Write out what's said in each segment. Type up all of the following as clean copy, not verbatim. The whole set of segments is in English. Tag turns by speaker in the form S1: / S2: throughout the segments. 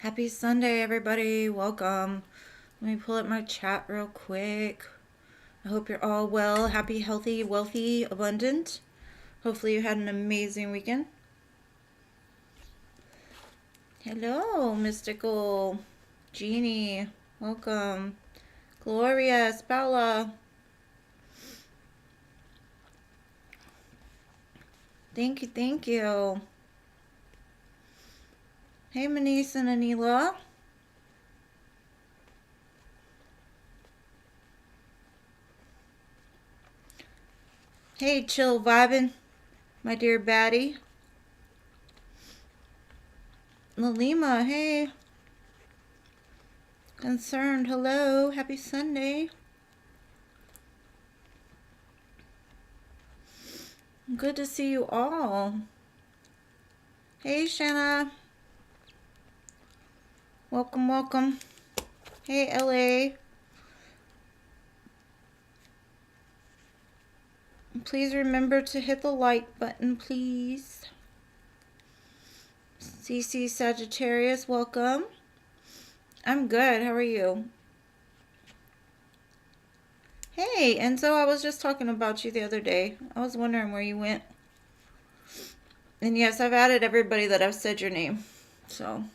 S1: Happy Sunday, everybody. Welcome. Let me pull up my chat real quick. I hope you're all well, happy, healthy, wealthy, abundant. Hopefully you had an amazing weekend. Hello, Mystical. Jeannie. Welcome. Gloria, Spella. Thank you, thank you. Hey, Manise and Anila. Hey, chill vibin', my dear baddie. Lalima, hey. Concerned, hello. Happy Sunday. Good to see you all. Hey, Shanna. Welcome, welcome. Hey, LA. Please remember to hit the like button, please. CC Sagittarius, welcome. I'm good. How are you? Hey, Enzo, I was just talking about you the other day. I was wondering where you went. And yes, I've added everybody that I've said your name. So.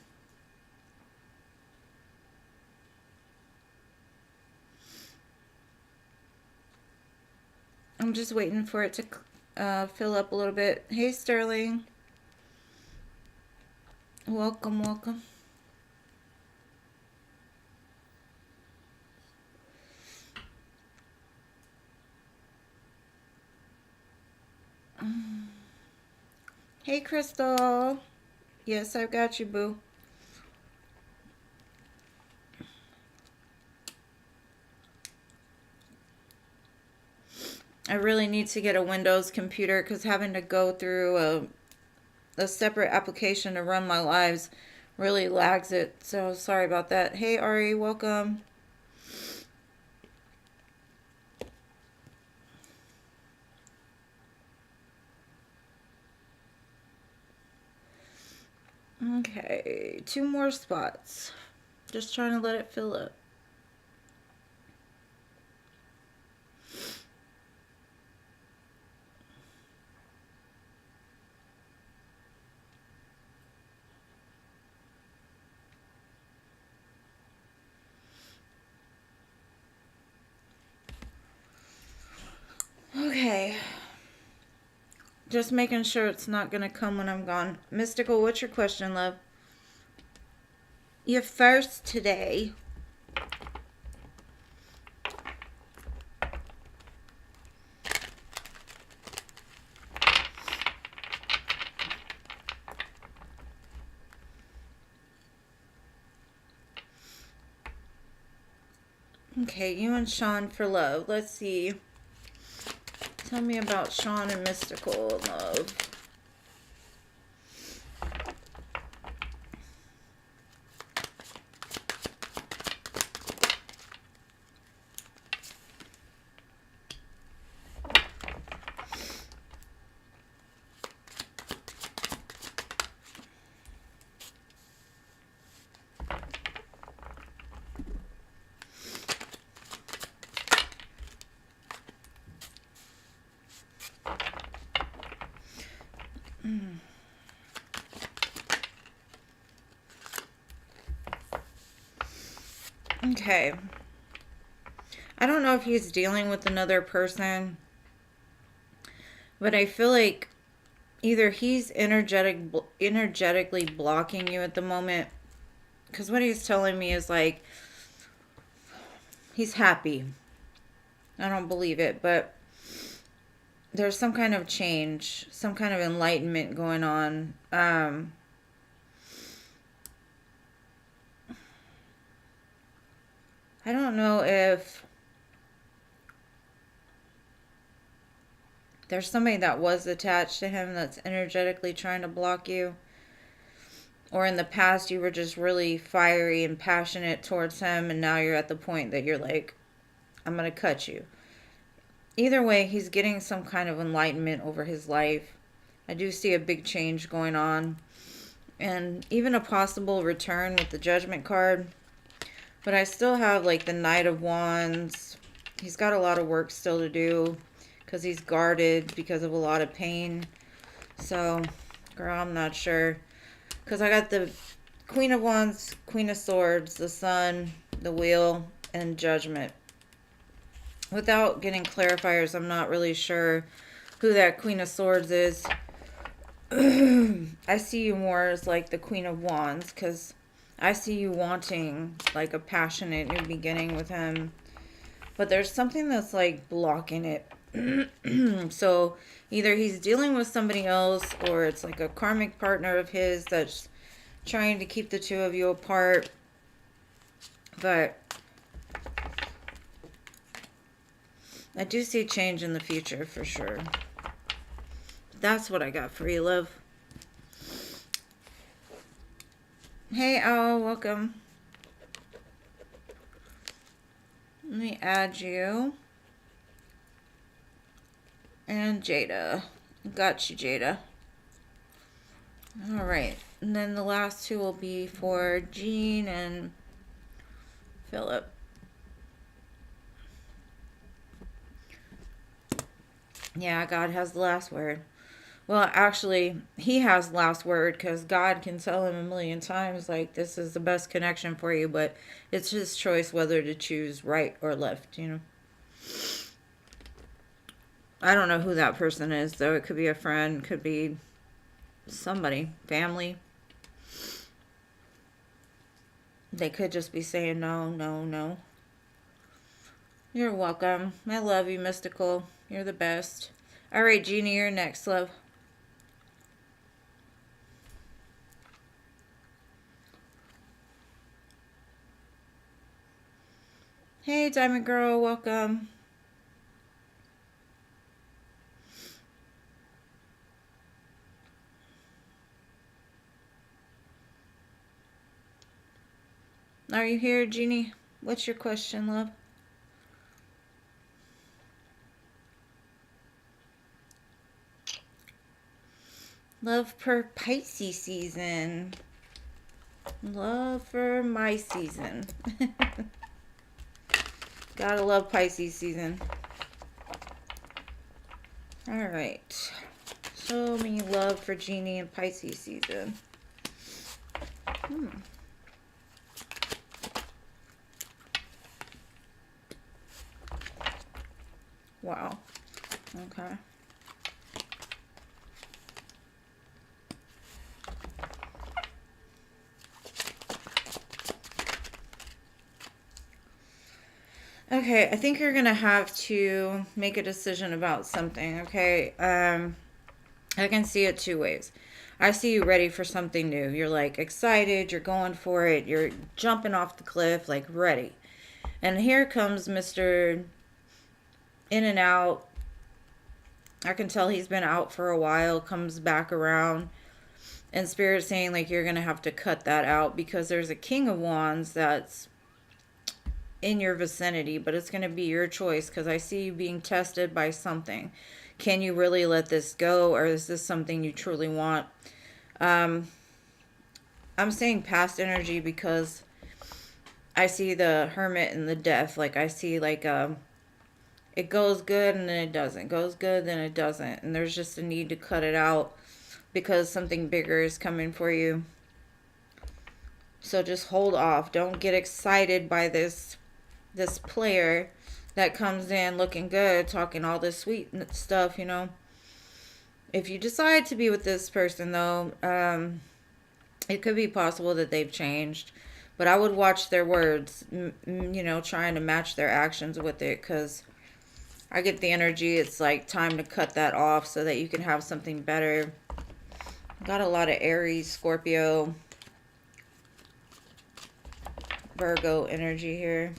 S1: I'm just waiting for it to fill up a little bit. Hey, Sterling. Welcome, welcome. Hey, Crystal. Yes, I've got you, boo. I really need to get a Windows computer because having to go through a separate application to run my lives really lags it. So sorry about that. Hey, Ari, welcome. Okay, 2 more spots. Just trying to let it fill up. Okay. Just making sure it's not going to come when I'm gone. Mystical, what's your question, love? You're first today. Okay, you and Sean for love. Let's see. Tell me about Sean and Mystical love. Okay. I don't know if he's dealing with another person, but I feel like either he's energetically blocking you at the moment, because what he's telling me is like he's happy. I don't believe it, but there's some kind of change, some kind of enlightenment going on. I don't know if there's somebody that was attached to him that's energetically trying to block you. Or in the past, you were just really fiery and passionate towards him, and now you're at the point that you're like, I'm going to cut you. Either way, he's getting some kind of enlightenment over his life. I do see a big change going on. and even a possible return with the Judgment card. But I still have like the Knight of Wands. He's got a lot of work still to do because he's guarded because of a lot of pain. So, girl, I'm not sure. Because I got the Queen of Wands, Queen of Swords, the Sun, the Wheel, and Judgment. Without getting clarifiers, I'm not really sure who that Queen of Swords is. I see you more as like the Queen of Wands, because I see you wanting like a passionate new beginning with him. But there's something that's like blocking it. So either he's dealing with somebody else, or it's like a karmic partner of his that's trying to keep the two of you apart. But I do see change in the future for sure. That's what I got for you, love. Hey, Owl, welcome. Let me add you. And Jada. Got you, Jada. Alright. And then the last two will be for Jean and Philip. Yeah, God has the last word. Well, actually, he has the last word because God can tell him a million times, like, this is the best connection for you, but it's his choice whether to choose right or left, you know. I don't know who that person is, though. It could be a friend, could be somebody, family. They could just be saying no, no, no. You're welcome. I love you, Mystical. You're the best. All right, Jeannie, you're next, love. Hey, Diamond Girl, welcome. Are you here, Jeannie? What's your question, love? Love for Pisces season. Love for my season. Gotta love Pisces season. Alright. Show me love for Jeannie and Pisces season. Wow. Okay. Okay, I think you're going to have to make a decision about something, okay? I can see it two ways. I see you ready for something new. You're like excited, you're going for it, you're jumping off the cliff, like ready. And here comes Mr. In and Out. I can tell he's been out for a while, comes back around. And Spirit's saying like you're going to have to cut that out because there's a King of Wands that's in your vicinity, but it's going to be your choice because I see you being tested by something. Can you really let this go, or is this something you truly want? I'm saying past energy because I see the Hermit and the Death. Like I see like it goes good and then it doesn't. Goes good, then it doesn't. And there's just a need to cut it out because something bigger is coming for you. So just hold off. Don't get excited by this player that comes in looking good, talking all this sweet stuff, you know. If you decide to be with this person, though, it could be possible that they've changed. But I would watch their words, you know, trying to match their actions with it, because I get the energy it's like time to cut that off so that you can have something better. Got a lot of Aries, Scorpio, Virgo energy here.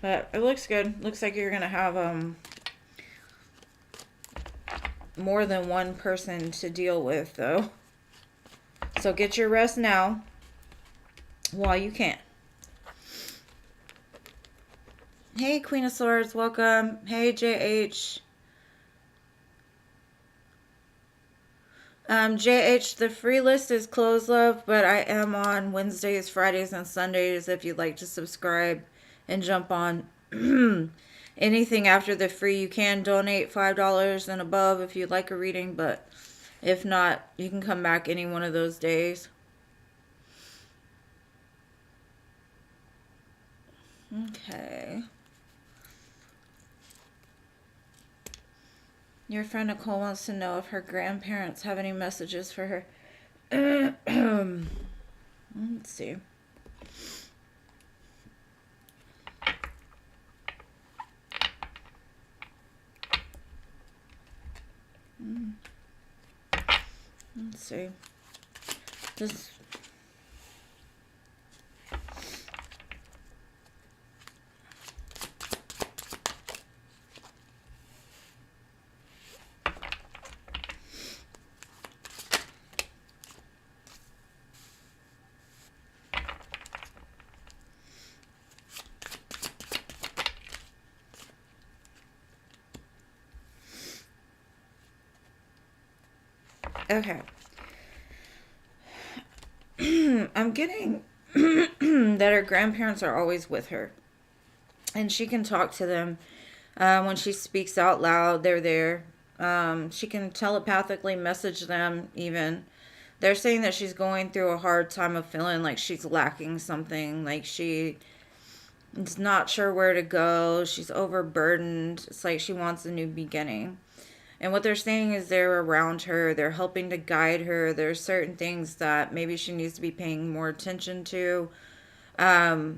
S1: But it looks good. Looks like you're going to have more than one person to deal with, though. So get your rest now while you can. Hey, Queen of Swords, welcome. Hey, JH. JH, the free list is closed, love, but I am on Wednesdays, Fridays, and Sundays if you'd like to subscribe and jump on. Anything after the free, you can donate $5 and above if you'd like a reading, but if not, you can come back any one of those days. Okay. Your friend Nicole wants to know if her grandparents have any messages for her. Let's see. Let's see. This. Okay. I'm getting that her grandparents are always with her. And she can talk to them. When she speaks out loud, they're there. She can telepathically message them even. They're saying that she's going through a hard time of feeling like she's lacking something. Like she is not sure where to go. She's overburdened. It's like she wants a new beginning. And what they're saying is they're around her. They're helping to guide her. There's certain things that maybe she needs to be paying more attention to. It's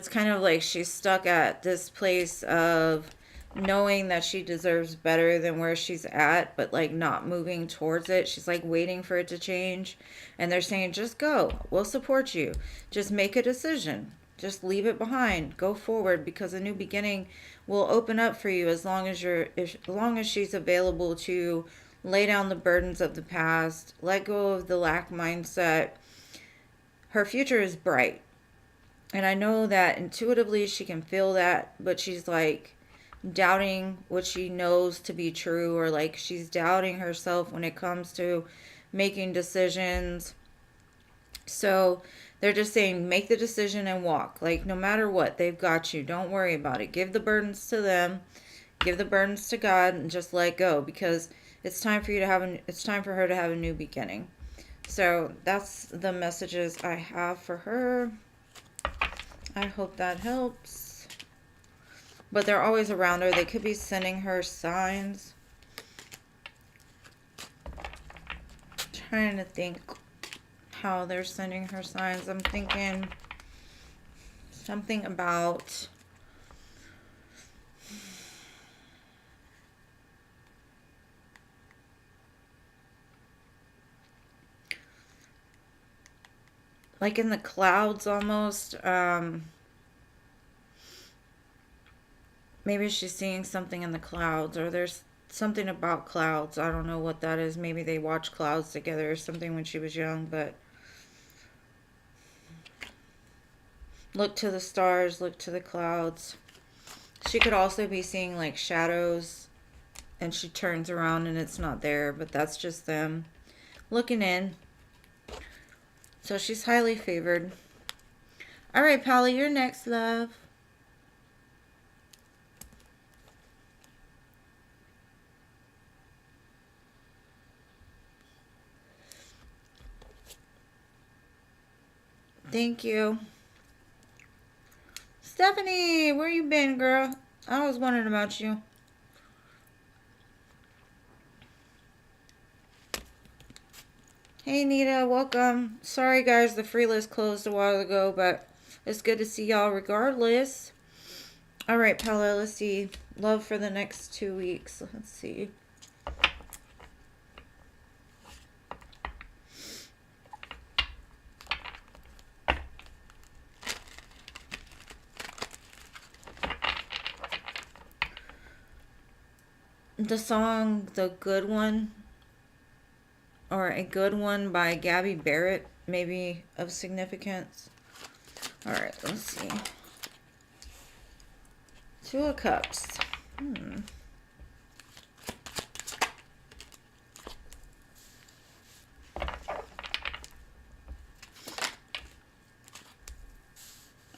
S1: kind of like she's stuck at this place of knowing that she deserves better than where she's at, but like not moving towards it. She's like waiting for it to change. And they're saying, just go. We'll support you. Just make a decision. Just leave it behind. Go forward, because a new beginning will open up for you as long as she's available to lay down the burdens of the past, let go of the lack mindset. Her future is bright. And I know that intuitively she can feel that, but she's like doubting what she knows to be true, or like she's doubting herself when it comes to making decisions. So they're just saying, make the decision and walk. Like, no matter what, they've got you. Don't worry about it. Give the burdens to them. Give the burdens to God and just let go, because it's time for it's time for her to have a new beginning. So that's the messages I have for her. I hope that helps. But they're always around her. They could be sending her signs. Trying to think how they're sending her signs. I'm thinking something about like in the clouds almost. Maybe she's seeing something in the clouds, or there's something about clouds. I don't know what that is. Maybe they watched clouds together or something when she was young, but look to the stars, look to the clouds. She could also be seeing like shadows, and she turns around and it's not there, but that's just them looking in. So she's highly favored. All right, Polly, you're next, love. Thank you. Stephanie, where you been, girl? I was wondering about you. Hey, Nita, welcome. Sorry, guys, the free list closed a while ago, but it's good to see y'all regardless. All right, Paula, let's see. Love for the next 2 weeks. Let's see. The song The Good One, or A Good One by Gabby Barrett, maybe of significance. All right, let's see. Two of Cups.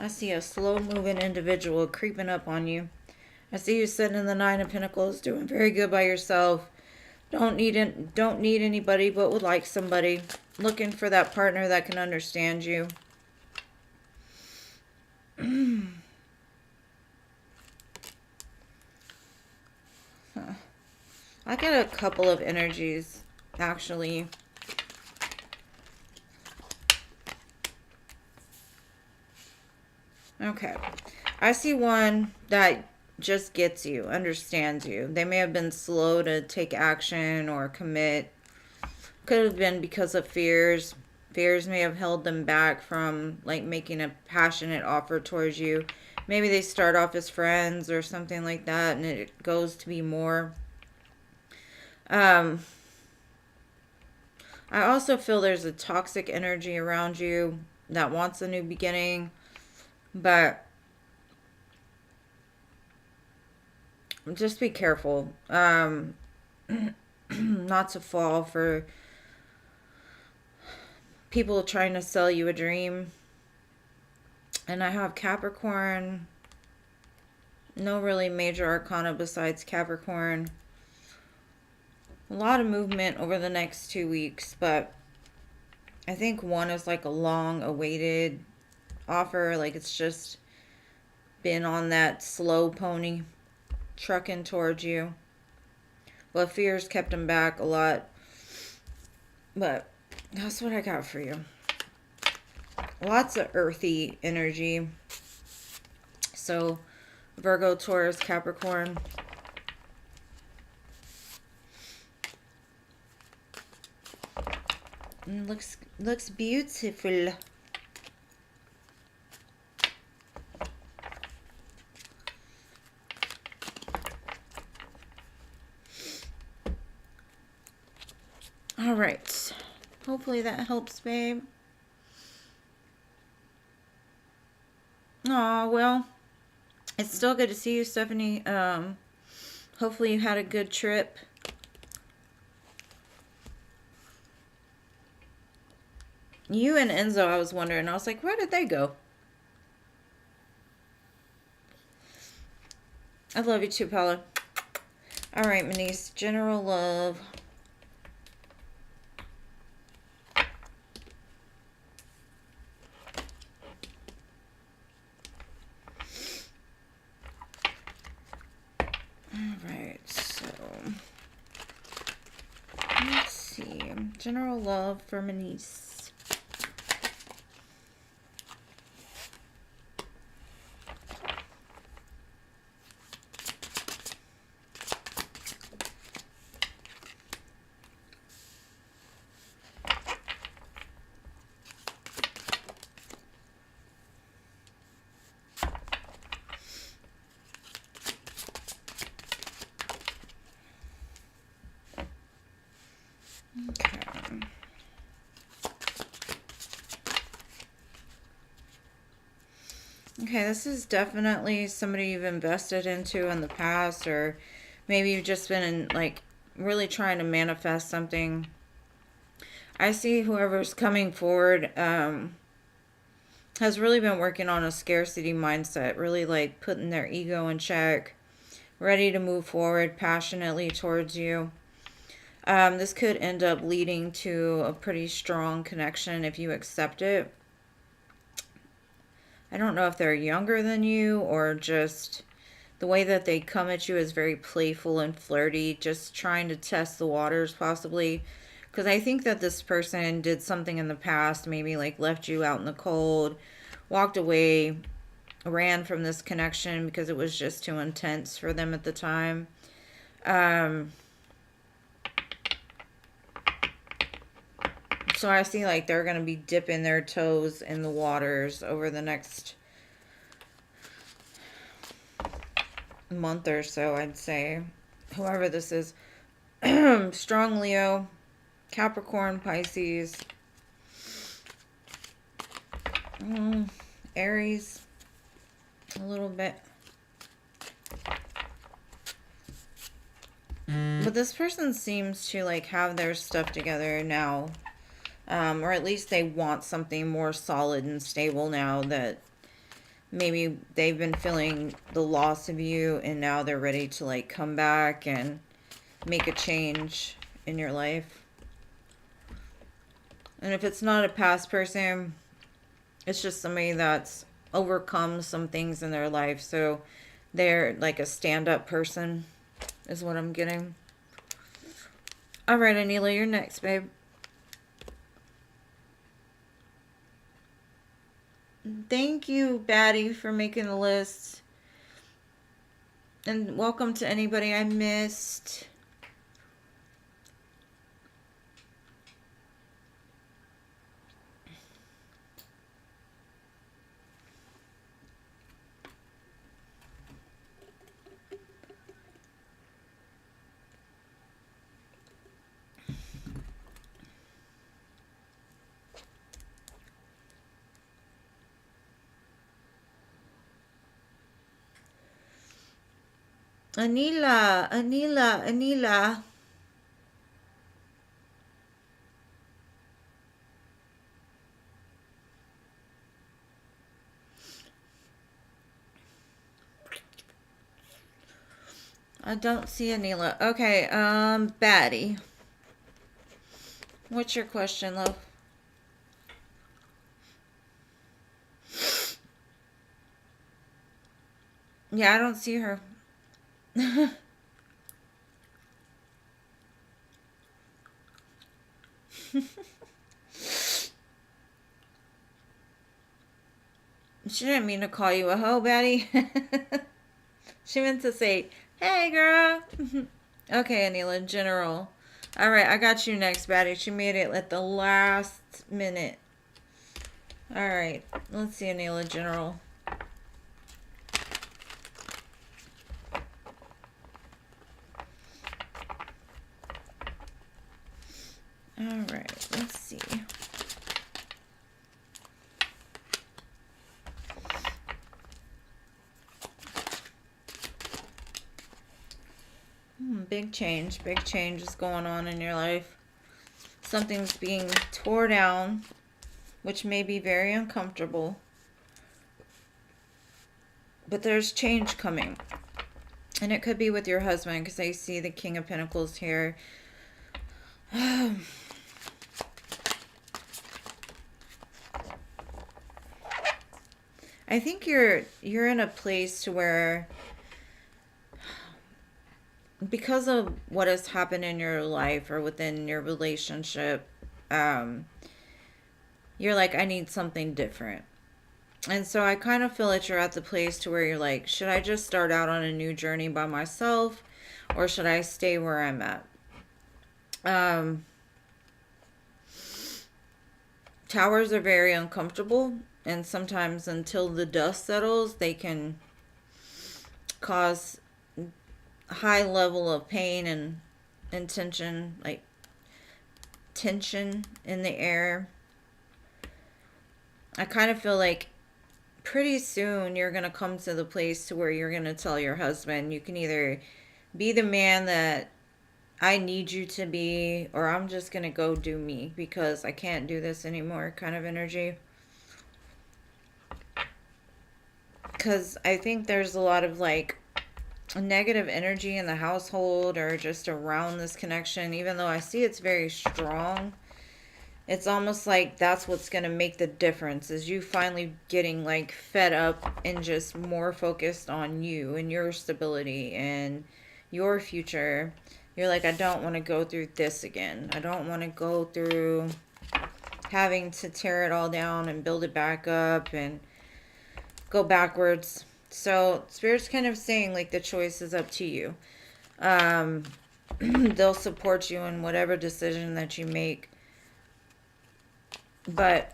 S1: I see a slow-moving individual creeping up on you. I see you sitting in the Nine of Pentacles, doing very good by yourself. Don't need anybody, but would like somebody. Looking for that partner that can understand you. I got a couple of energies, actually. Okay. I see one that just gets you, understands you. They may have been slow to take action or commit. Could have been because of fears. Fears may have held them back from like making a passionate offer towards you. Maybe they start off as friends or something like that, and it goes to be more. I also feel there's a toxic energy around you that wants a new beginning, but just be careful not to fall for people trying to sell you a dream. And I have Capricorn. No really major arcana besides Capricorn. A lot of movement over the next 2 weeks, but I think one is like a long awaited offer. Like it's just been on that slow pony trucking towards you. But fears kept him back a lot. But that's what I got for you. Lots of earthy energy. So Virgo, Taurus, Capricorn. Looks beautiful. All right. Hopefully that helps, babe. Aw, well, it's still good to see you, Stephanie. Hopefully you had a good trip. You and Enzo, I was wondering. I was like, where did they go? I love you too, Paula. All right, my niece. General love. Alright, so let's see. General love for my niece. Okay. Okay, this is definitely somebody you've invested into in the past, or maybe you've just been like really trying to manifest something. I see whoever's coming forward has really been working on a scarcity mindset, really like putting their ego in check, ready to move forward passionately towards you. This could end up leading to a pretty strong connection if you accept it. I don't know if they're younger than you or just the way that they come at you is very playful and flirty, just trying to test the waters possibly. Because I think that this person did something in the past, maybe like left you out in the cold, walked away, ran from this connection because it was just too intense for them at the time. So I see like they're going to be dipping their toes in the waters over the next month or so, I'd say. Whoever this is. Strong Leo, Capricorn, Pisces, Aries, a little bit. But this person seems to like have their stuff together now. Or at least they want something more solid and stable now that maybe they've been feeling the loss of you and now they're ready to like come back and make a change in your life. And if it's not a past person, it's just somebody that's overcome some things in their life. So they're like a stand-up person is what I'm getting. All right, Anila, you're next, babe. Thank you, Batty, for making the list. And welcome to anybody I missed. Anila, Anila, Anila. I don't see Anila. Okay, Batty. What's your question, love? Yeah, I don't see her. She didn't mean to call you a hoe, Batty. She meant to say, hey, girl. Okay, Anila, general. All right, I got you next, Batty. She made it at the last minute. All right, let's see, Anila, general. All right, let's see. Big change is going on in your life. Something's being tore down, which may be very uncomfortable. But there's change coming. And it could be with your husband, because I see the King of Pentacles here. I think you're in a place to where, because of what has happened in your life or within your relationship, you're like, I need something different. And so I kind of feel that you're at the place to where you're like, should I just start out on a new journey by myself, or should I stay where I'm at? Towers are very uncomfortable, and sometimes until the dust settles, they can cause high level of pain and tension, like tension in the air. I kind of feel like pretty soon you're going to come to the place to where you're going to tell your husband, you can either be the man that I need you to be, or I'm just going to go do me because I can't do this anymore kind of energy. Because I think there's a lot of like negative energy in the household or just around this connection. Even though I see it's very strong, it's almost like that's what's going to make the difference, is you finally getting like fed up and just more focused on you and your stability and your future. You're like, I don't want to go through this again. I don't want to go through having to tear it all down and build it back up and go backwards. So Spirit's kind of saying like the choice is up to you. They'll support you in whatever decision that you make. But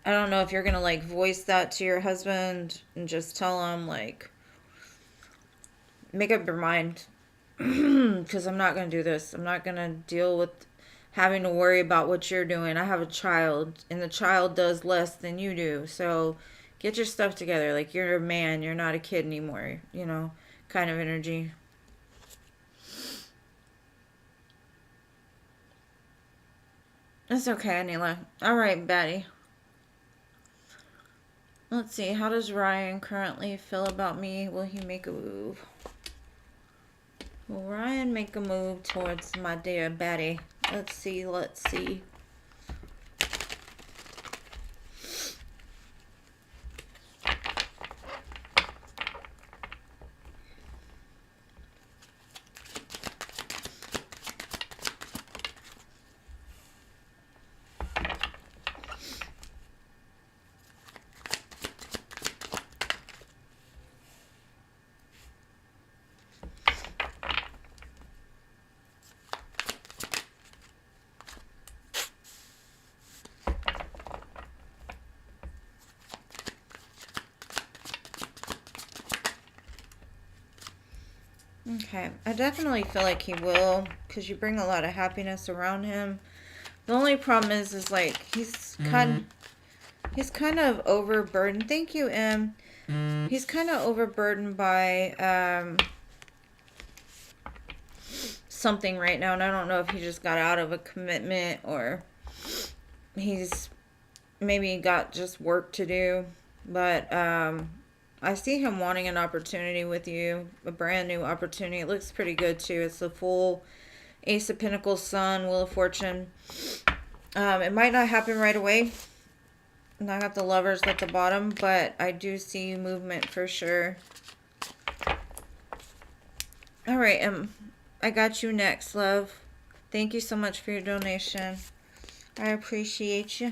S1: I don't know if you're going to like voice that to your husband and just tell him like, make up your mind. Because I'm not going to do this. I'm not going to deal with having to worry about what you're doing. I have a child, and the child does less than you do. So get your stuff together. Like, you're a man. You're not a kid anymore. You know, kind of energy. It's okay, Anila. All right, Betty. Let's see. How does Ryan currently feel about me? Will he make a move? Will Ryan make a move towards my dear Betty? Let's see. Let's see. Okay, I definitely feel like he will, because you bring a lot of happiness around him. The only problem is like he's kind of overburdened. Thank you, Em. He's kind of overburdened by something right now, and I don't know if he just got out of a commitment or he's maybe got just work to do. But I see him wanting an opportunity with you, a brand new opportunity. It looks pretty good too. It's the full Ace of Pentacles, Sun, Wheel of Fortune. It might not happen right away. And I got the Lovers at the bottom, but I do see movement for sure. All right, I got you next, love. Thank you so much for your donation. I appreciate you.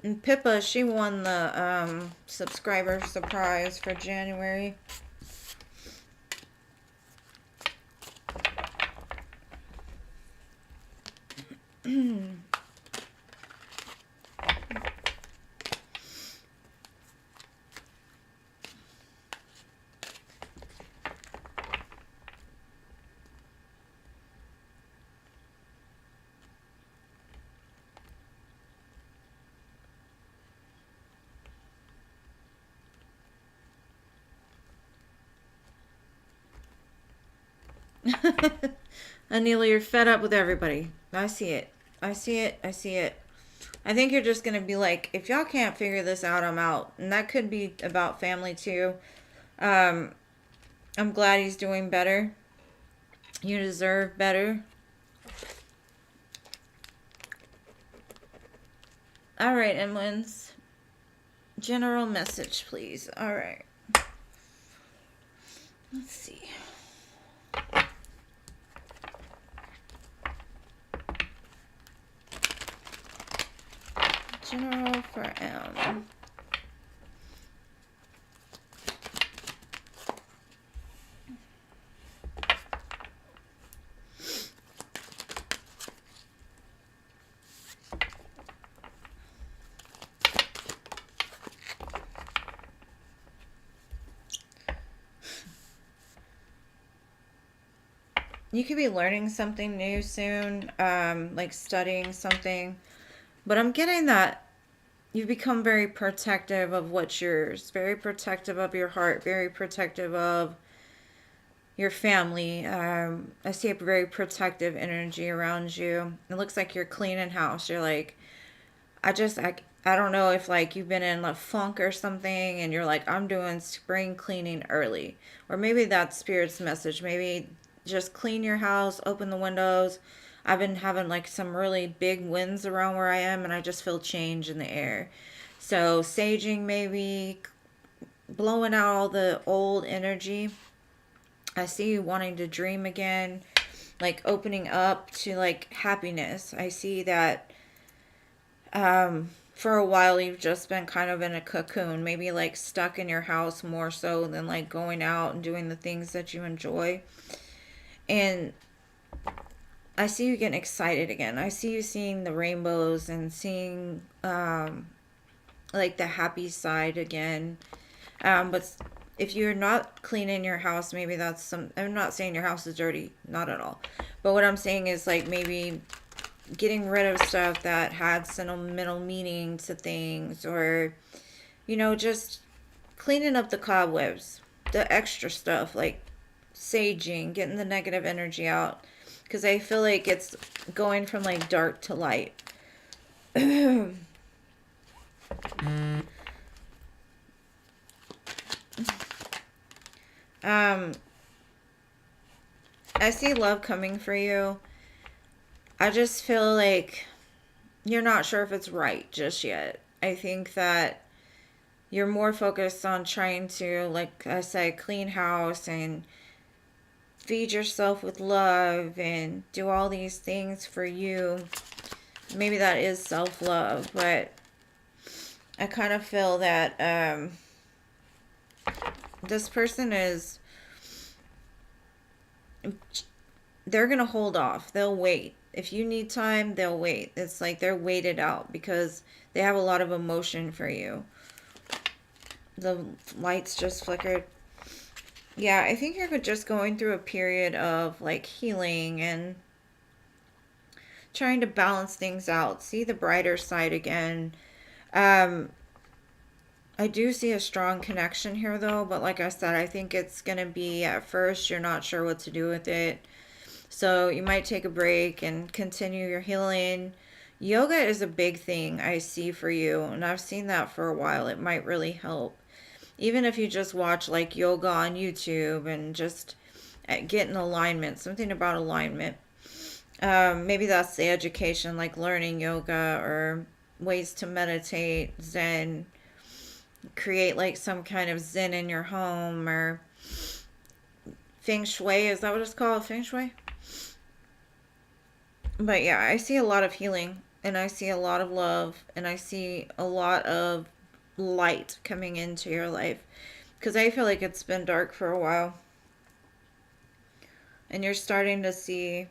S1: And Pippa, she won the subscriber surprise for January. Anelia, you're fed up with everybody. I see it. I see it. I see it. I think you're just going to be like, if y'all can't figure this out, I'm out. And that could be about family too. I'm glad he's doing better. You deserve better. All right, Emlins. General message, please. All right. Let's see. General for M. You could be learning something new soon, like studying something. But I'm getting that you've become very protective of what's yours, very protective of your heart, very protective of your family. I see a very protective energy around you. It looks like you're cleaning house. You're like, I don't know if like you've been in a funk or something and you're like, I'm doing spring cleaning early. Or maybe that's Spirit's message. Maybe just clean your house, open the windows. I've been having like some really big winds around where I am and I just feel change in the air. So saging, maybe blowing out all the old energy. I see you wanting to dream again, like opening up to like happiness. I see that for a while you've just been kind of in a cocoon, maybe like stuck in your house more so than like going out and doing the things that you enjoy. And I see you getting excited again. I see you seeing the rainbows and seeing like the happy side again. But if you're not cleaning your house, maybe that's some. I'm not saying your house is dirty, not at all. But what I'm saying is like maybe getting rid of stuff that had sentimental meaning to things, or just cleaning up the cobwebs, the extra stuff like saging, getting the negative energy out. because I feel like it's going from like dark to light. I see love coming for you. I just feel like you're not sure if it's right just yet. I think that you're more focused on trying to, like I said, clean house and feed yourself with love and do all these things for you. Maybe that is self-love, but I kind of feel that this person is, they're going to hold off. They'll wait. If you need time, they'll wait. It's like they're waited out because they have a lot of emotion for you. The lights just flickered. Yeah, I think you're just going through a period of like healing and trying to balance things out. See the brighter side again. I do see a strong connection here though, but like I said, I think it's going to be, at first you're not sure what to do with it. So you might take a break and continue your healing. Yoga is a big thing I see for you, and I've seen that for a while. It might really help. Even if you just watch like yoga on YouTube and just get in alignment, something about alignment. Maybe that's the education, like learning yoga or ways to meditate, Zen, create like some kind of Zen in your home, or Feng Shui. Is that what it's called? Feng Shui? But yeah, I see a lot of healing and I see a lot of love and I see a lot of light coming into your life, because I feel like it's been dark for a while and you're starting to see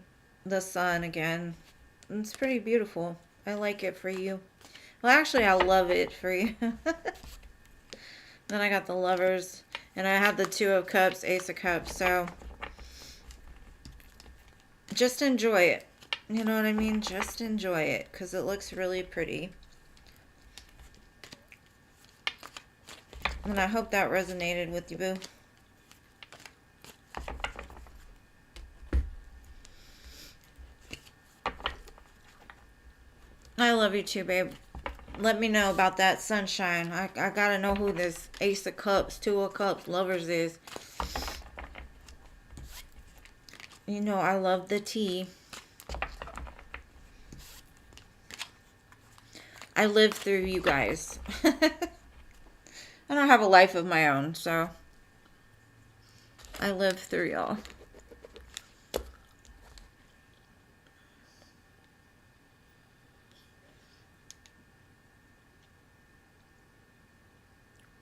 S1: the sun again. It's pretty beautiful. I like it for you. Well, actually, I love it for you. Then I got the Lovers and I had the Two of Cups, Ace of Cups. So just enjoy it. You know what I mean? Just enjoy it because it looks really pretty. And I hope that resonated with you, boo. I love you too, babe. Let me know about that sunshine. I gotta know who this Ace of Cups, Two of Cups, Lovers is. You know I love the tea. I live through you guys. I don't have a life of my own, so I live through y'all.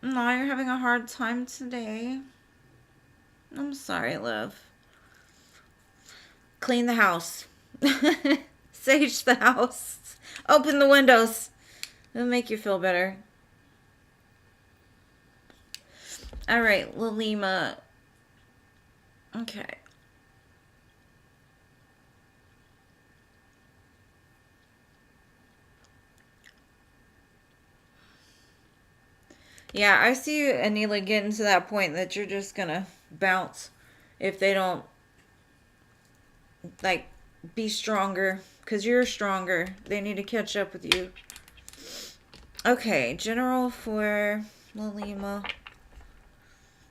S1: No, you're having a hard time today. I'm sorry, love. Clean the house. Sage the house. Open the windows. It'll make you feel better. All right, Lalima. Okay. Yeah, I see you, Anila, getting to that point that you're just gonna bounce if they don't, like, be stronger. Because you're stronger. They need to catch up with you. Okay, general for Lalima.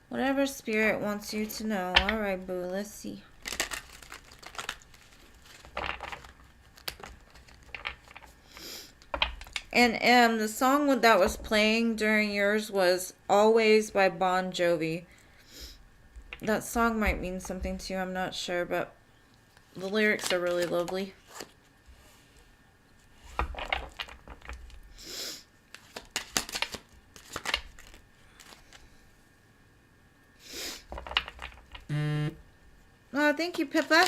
S1: Whatever spirit wants you to know. Alright, boo, let's see. And the song that was playing during yours was Always by Bon Jovi. That song might mean something to you, I'm not sure, but the lyrics are really lovely. Oh, thank you, Pippa.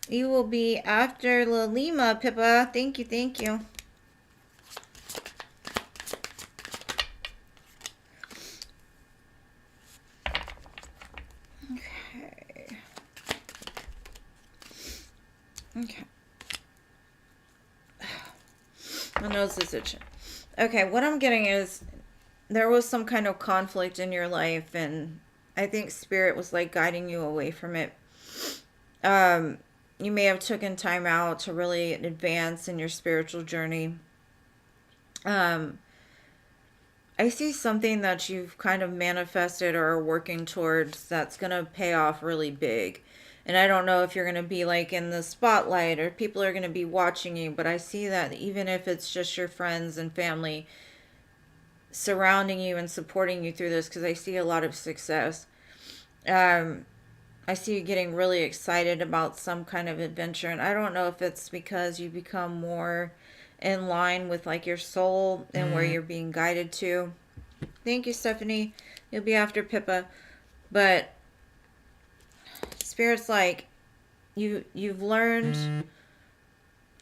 S1: You will be after Lalima, Pippa. Thank you, thank you. Okay. Okay. My nose is itching. Okay, what I'm getting is there was some kind of conflict in your life, and I think spirit was like guiding you away from it. Um, you may have taken time out to really advance in your spiritual journey. Um, I see something that you've kind of manifested or are working towards that's going to pay off really big. And I don't know if you're going to be like in the spotlight or people are going to be watching you, but I see that even if it's just your friends and family surrounding you and supporting you through this, because I see a lot of success. Um, I see you getting really excited about some kind of adventure, and I don't know if it's because you become more in line with like your soul and where you're being guided to. Thank you, Stephanie. You'll be after Pippa, but Spirit's like you've learned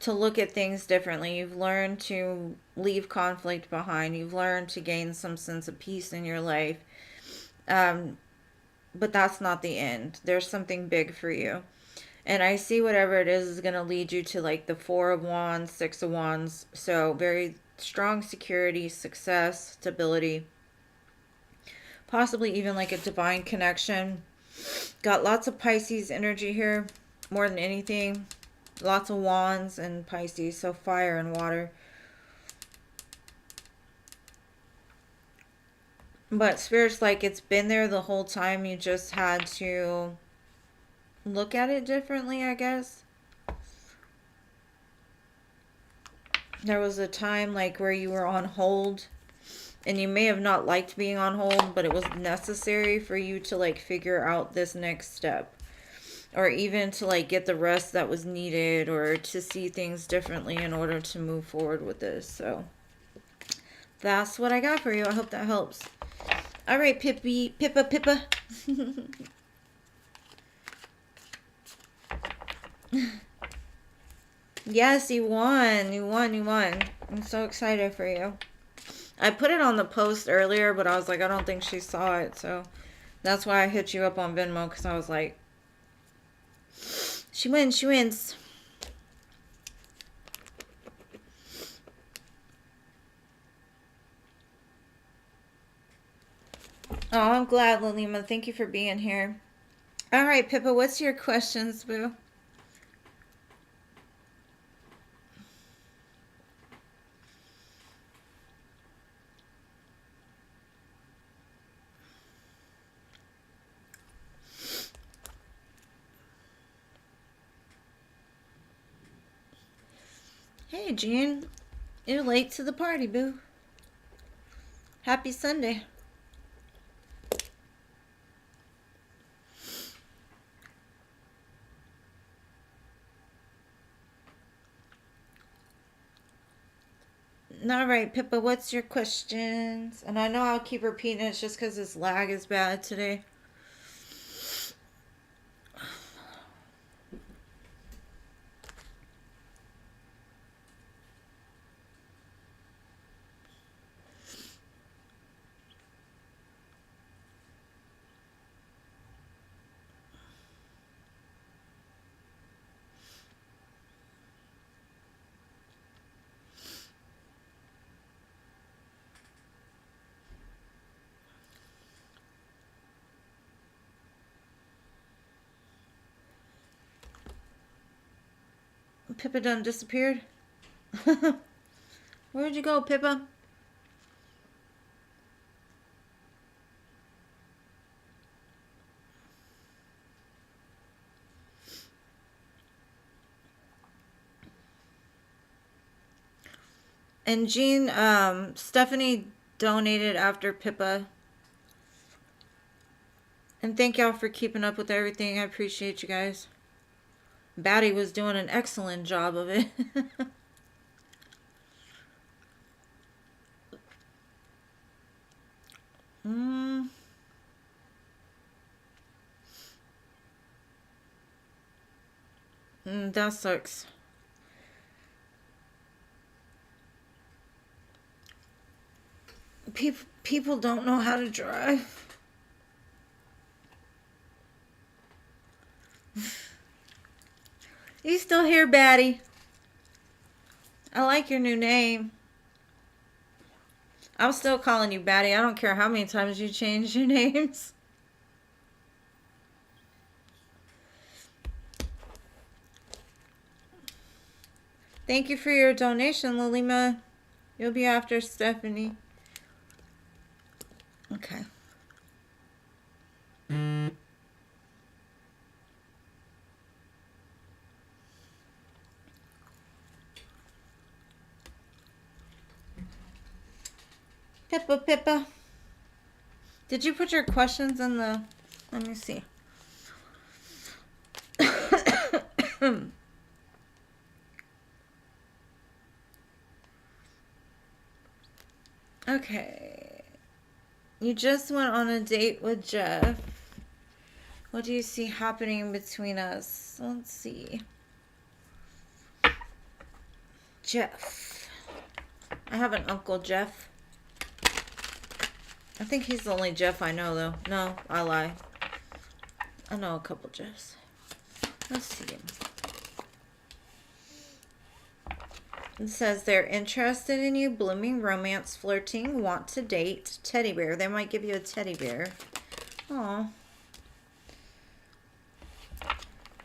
S1: to look at things differently. You've learned to leave conflict behind. You've learned to gain some sense of peace in your life. Um, but that's not the end. There's something big for you. And I see whatever it is going to lead you to like the Four of Wands, Six of Wands. So very strong security, success, stability, possibly even like a divine connection. Got lots of Pisces energy here, more than anything. Lots of wands and Pisces, so fire and water. But Spirit's like it's been there the whole time. You just had to look at it differently, I guess. There was a time like where you were on hold, and you may have not liked being on hold, but it was necessary for you to like figure out this next step, or even to like get the rest that was needed, or to see things differently in order to move forward with this. So that's what I got for you. I hope that helps. All right, Pippa. Yes, you won. You won. I'm so excited for you. I put it on the post earlier, but I was like, I don't think she saw it. So that's why I hit you up on Venmo, because I was like, she wins. Oh, I'm glad, Lalima. Thank you for being here. All right, Pippa, what's your questions, boo? Hey, Jean. You're late to the party, boo. Happy Sunday. All right, Pippa, what's your questions? And I know I'll keep repeating it just because this lag is bad today. Pippa done disappeared. Where'd you go, Pippa? And Jean, Stephanie donated after Pippa. And thank y'all for keeping up with everything. I appreciate you guys. Batty was doing an excellent job of it. That sucks. People don't know how to drive. You still here, Batty? I like your new name. I'm still calling you baddie. I don't care how many times you change your names. Thank you for your donation, Lilima. You'll be after Stephanie. Okay. Pippa. Did you put your questions in the... Let me see. Okay. You just went on a date with Jeff. What do you see happening between us? Let's see. Jeff. I have an Uncle Jeff. I think he's the only Jeff I know, though. No, I lie. I know a couple Jeffs. Let's see. It says they're interested in you, blooming romance, flirting, want to date, teddy bear. They might give you a teddy bear. Aw.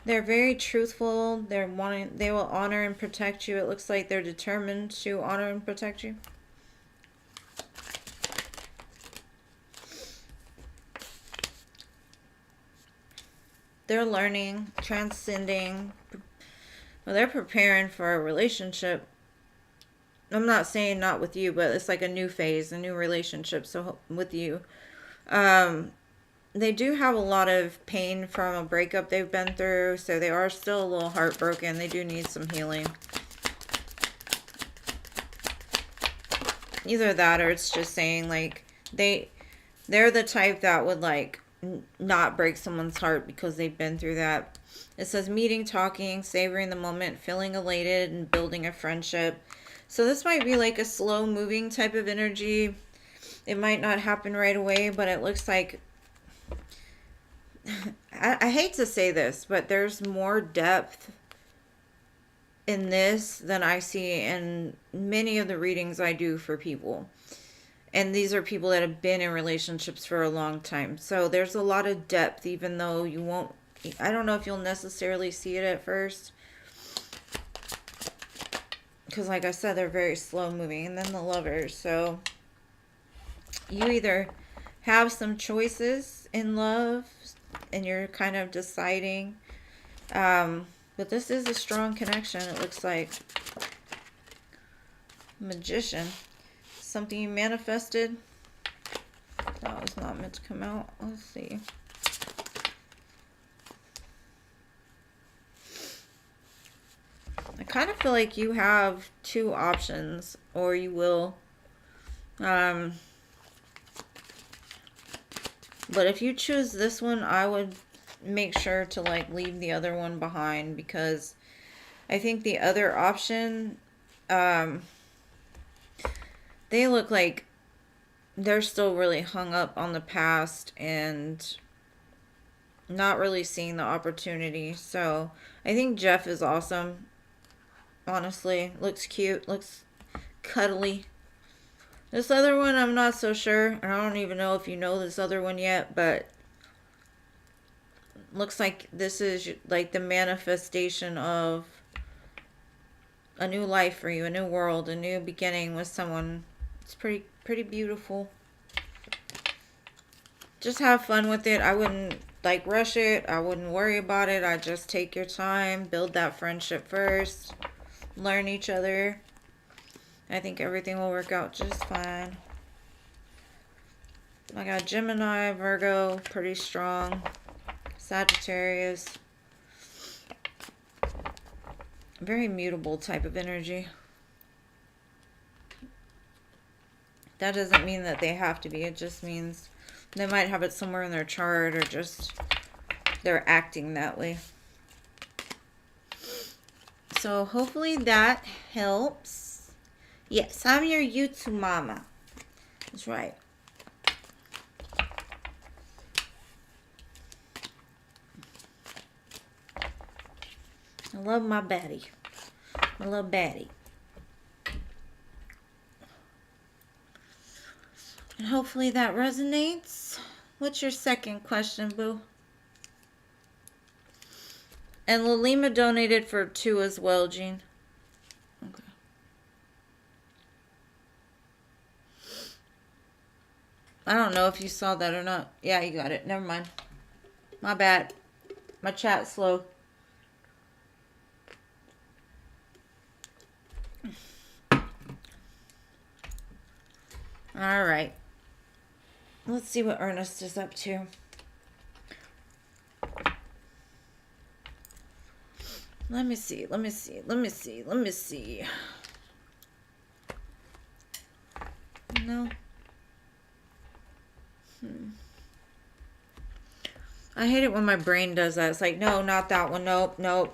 S1: They're very truthful. They will honor and protect you. It looks like they're determined to honor and protect you. They're learning, transcending. Well, they're preparing for a relationship. I'm not saying not with you, but it's like a new phase, a new relationship. So with you, they do have a lot of pain from a breakup they've been through. So they are still a little heartbroken. They do need some healing. Either that, or it's just saying like they're the type that would like not break someone's heart because they've been through that. It says meeting, talking, savoring the moment, feeling elated, and building a friendship. So this might be like a slow moving type of energy. It might not happen right away, but it looks like, I hate to say this, but there's more depth in this than I see in many of the readings I do for people. And these are people that have been in relationships for a long time. So there's a lot of depth, even though you won't, I don't know if you'll necessarily see it at first. Because like I said, they're very slow moving. And then the Lovers. So you either have some choices in love and you're kind of deciding. But this is a strong connection, it looks like. Magician. Something you manifested. That was not meant to come out. Let's see. I kind of feel like you have two options, or you will. But if you choose this one, I would make sure to like leave the other one behind, because I think the other option, they look like they're still really hung up on the past and not really seeing the opportunity. So I think Jeff is awesome. Honestly, looks cute, looks cuddly. This other one, I'm not so sure. I don't even know if you know this other one yet, but looks like this is like the manifestation of a new life for you, a new world, a new beginning with someone. It's pretty beautiful. Just have fun with it. I wouldn't like rush it. I wouldn't worry about it. I just take your time, build that friendship first, learn each other. I think everything will work out just fine. I got Gemini, Virgo, pretty strong. Sagittarius. Very mutable type of energy. That doesn't mean that they have to be. It just means they might have it somewhere in their chart, or just they're acting that way. So hopefully that helps. Yes, I'm your YouTube mama. That's right. I love my baddie. My little baddie. And hopefully that resonates. What's your second question, boo? And Lalima donated for 2 as well, Jean. Okay. I don't know if you saw that or not. Yeah, you got it. Never mind. My bad. My chat's slow. All right. Let's see what Ernest is up to. Let me see. No. I hate it when my brain does that. It's like, no, not that one. Nope. No.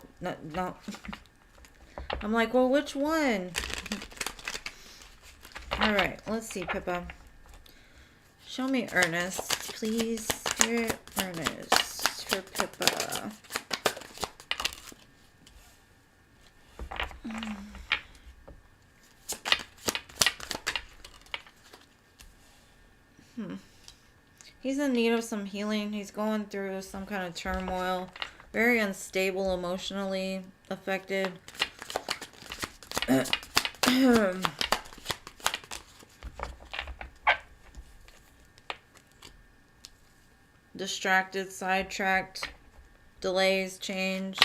S1: I'm like, well, which one? All right. Let's see, Pippa. Show me Ernest, please. Spirit Ernest for Pippa. He's in need of some healing. He's going through some kind of turmoil. Very unstable emotionally, affected. Distracted, sidetracked, delays, change.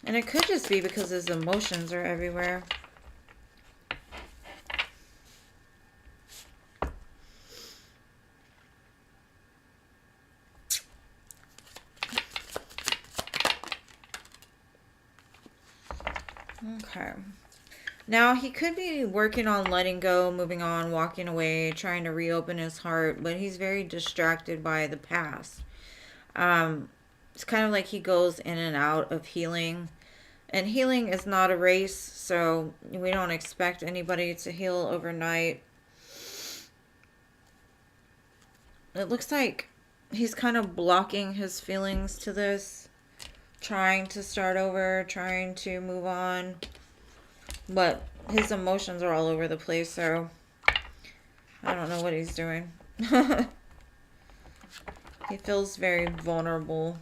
S1: And it could just be because his emotions are everywhere. Okay. Now, he could be working on letting go, moving on, walking away, trying to reopen his heart, but he's very distracted by the past. It's kind of like he goes in and out of healing. And healing is not a race, so we don't expect anybody to heal overnight. It looks like he's kind of blocking his feelings to this, trying to start over, trying to move on. But his emotions are all over the place, so I don't know what he's doing. He feels very vulnerable.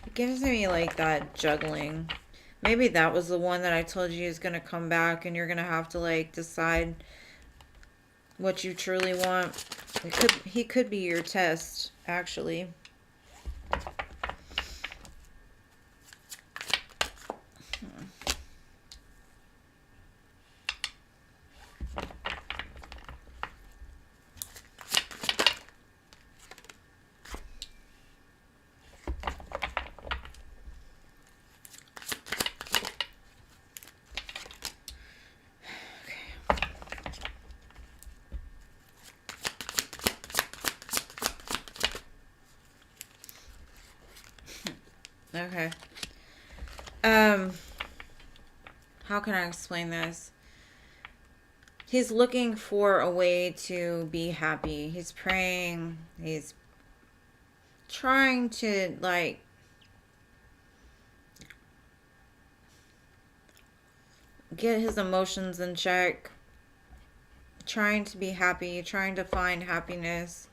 S1: It gives me like that juggling. Maybe that was the one that I told you is going to come back and you're going to have to like decide what you truly want. He could be your test, actually. Okay. How can I explain this? He's looking for a way to be happy. He's praying. He's trying to, like, get his emotions in check. Trying to be happy. Trying to find happiness.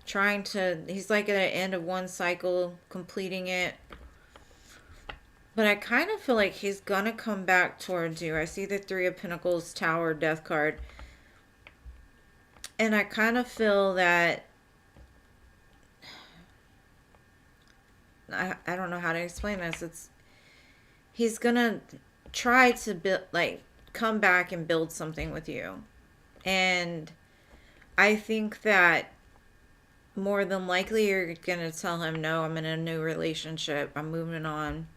S1: He's like at the end of one cycle, completing it. But I kind of feel like he's gonna come back towards you. I see the Three of Pentacles, Tower, Death card. And I kind of feel that... I don't know how to explain this. He's gonna try to build, like, come back and build something with you. And I think that more than likely you're gonna tell him, no, I'm in a new relationship. I'm moving on.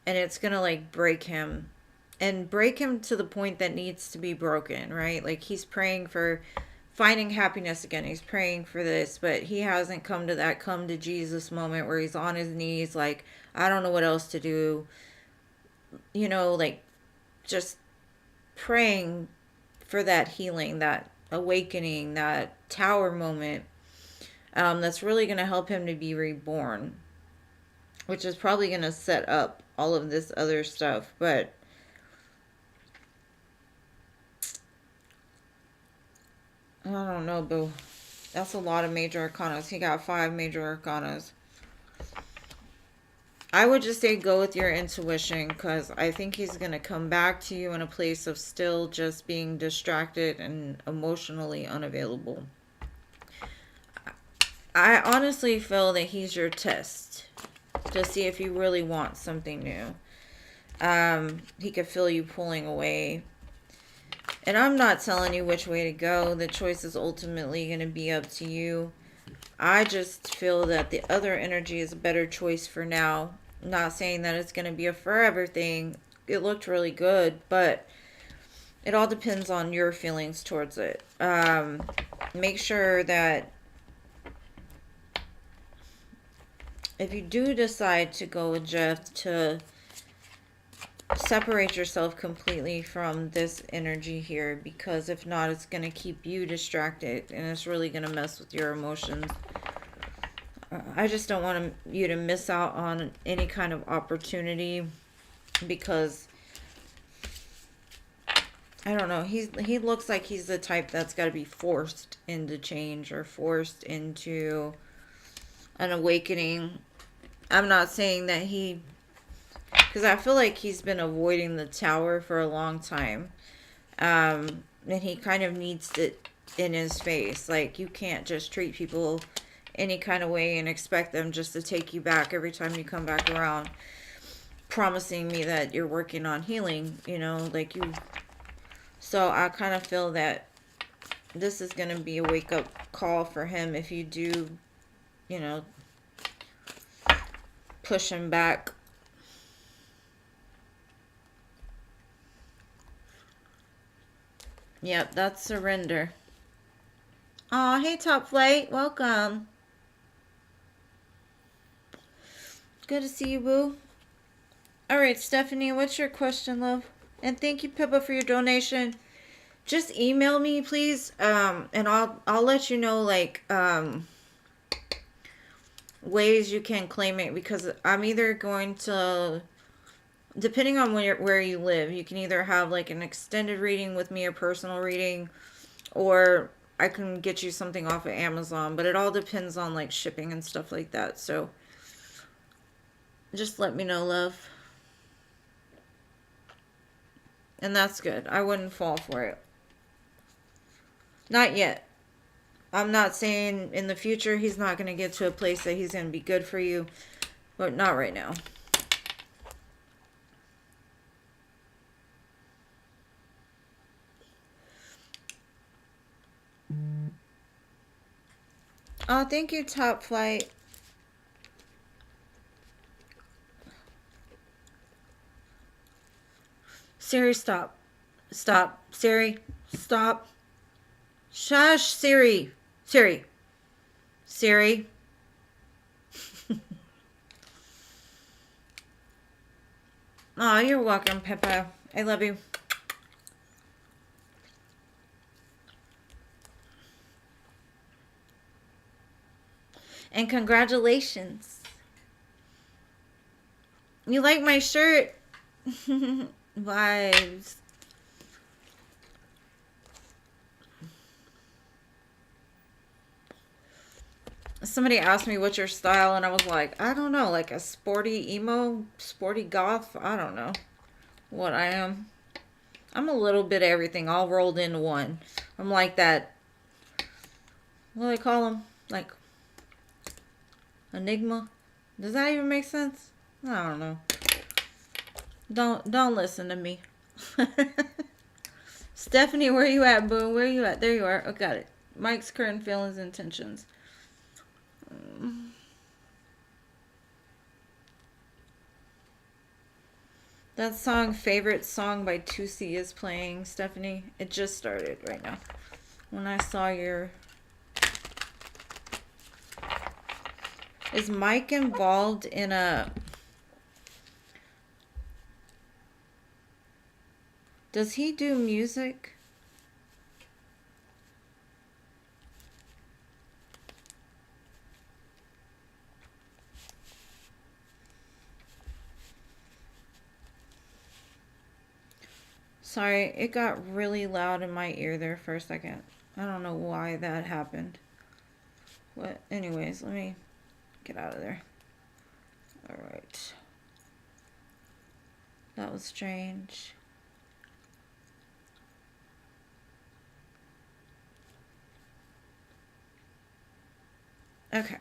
S1: And it's going to like break him and break him to the point that needs to be broken, right? Like he's praying for finding happiness again. He's praying for this, but he hasn't come to that come to Jesus moment where he's on his knees like, I don't know what else to do. You know, like just praying for that healing, that awakening, that tower moment. That's really going to help him to be reborn, which is probably going to set up all of this other stuff. But don't know, boo. That's a lot of major arcanas. He got 5 major arcanas. I would just say go with your intuition, because I think he's going to come back to you in a place of still just being distracted and emotionally unavailable. I honestly feel that he's your test to see if you really want something new. He could feel you pulling away. And I'm not telling you which way to go. The choice is ultimately going to be up to you. I just feel that the other energy is a better choice for now. Not saying that it's going to be a forever thing. It looked really good, but it all depends on your feelings towards it. Make sure that if you do decide to go with Jeff, to separate yourself completely from this energy here, because if not, it's going to keep you distracted and it's really going to mess with your emotions. I just don't want you to miss out on any kind of opportunity, because I don't know, he looks like he's the type that's got to be forced into change or forced into an awakening. I'm not saying that because I feel like he's been avoiding the tower for a long time. And he kind of needs it in his face. Like, you can't just treat people any kind of way and expect them just to take you back every time you come back around, promising me that you're working on healing, like you. So I kind of feel that this is going to be a wake-up call for him if you do, push him back. Yep, that's surrender. Aw, hey Top Flight, welcome. Good to see you, boo. Alright, Stephanie, what's your question, love? And thank you, Pippa, for your donation. Just email me, please, and I'll let you know, like, ways you can claim it, because I'm either going to, depending on where you live, you can either have like an extended reading with me, a personal reading, or I can get you something off of Amazon, but it all depends on like shipping and stuff like that. So just let me know, love. And that's good. I wouldn't fall for it. Not yet. I'm not saying in the future he's not going to get to a place that he's going to be good for you, but not right now. Oh, thank you, Top Flight. Siri, stop. Stop. Siri, stop. Shush, Siri. Siri. Siri. Oh, you're welcome, Pippa. I love you. And congratulations. You like my shirt? Vibes. Somebody asked me what's your style, and I was like, I don't know, like a sporty emo, sporty goth. I don't know what I am. I'm a little bit of everything all rolled into one. I'm like that, what do they call them? Like Enigma? Does that even make sense? I don't know. Don't listen to me. Stephanie, where you at, boo? Where you at? There you are. Oh, got it. Mike's current feelings and intentions. That song, Favorite Song by Tusi, is playing, Stephanie. It just started right now. When I saw your... Is Mike involved in a... Does he do music? Sorry, it got really loud in my ear there for a second. I don't know why that happened. What? Anyways, let me get out of there. All right. That was strange. Okay.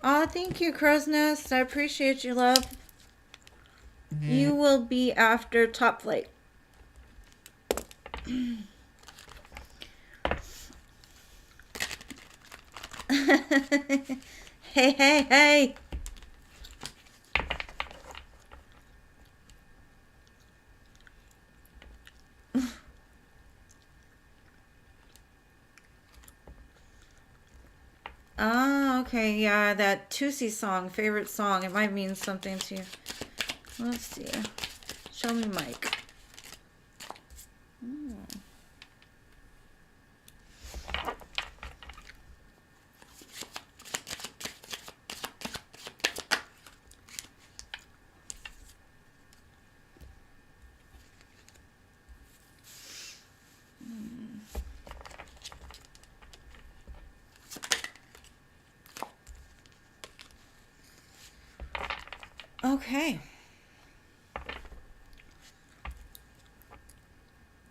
S1: Oh, thank you, Crow's Nest. I appreciate you, love. You will be after Top Flight. Hey, hey, hey. Oh, okay. Yeah, that Tusi song, favorite song. It might mean something to you. Let's see. Show me Mike. Okay.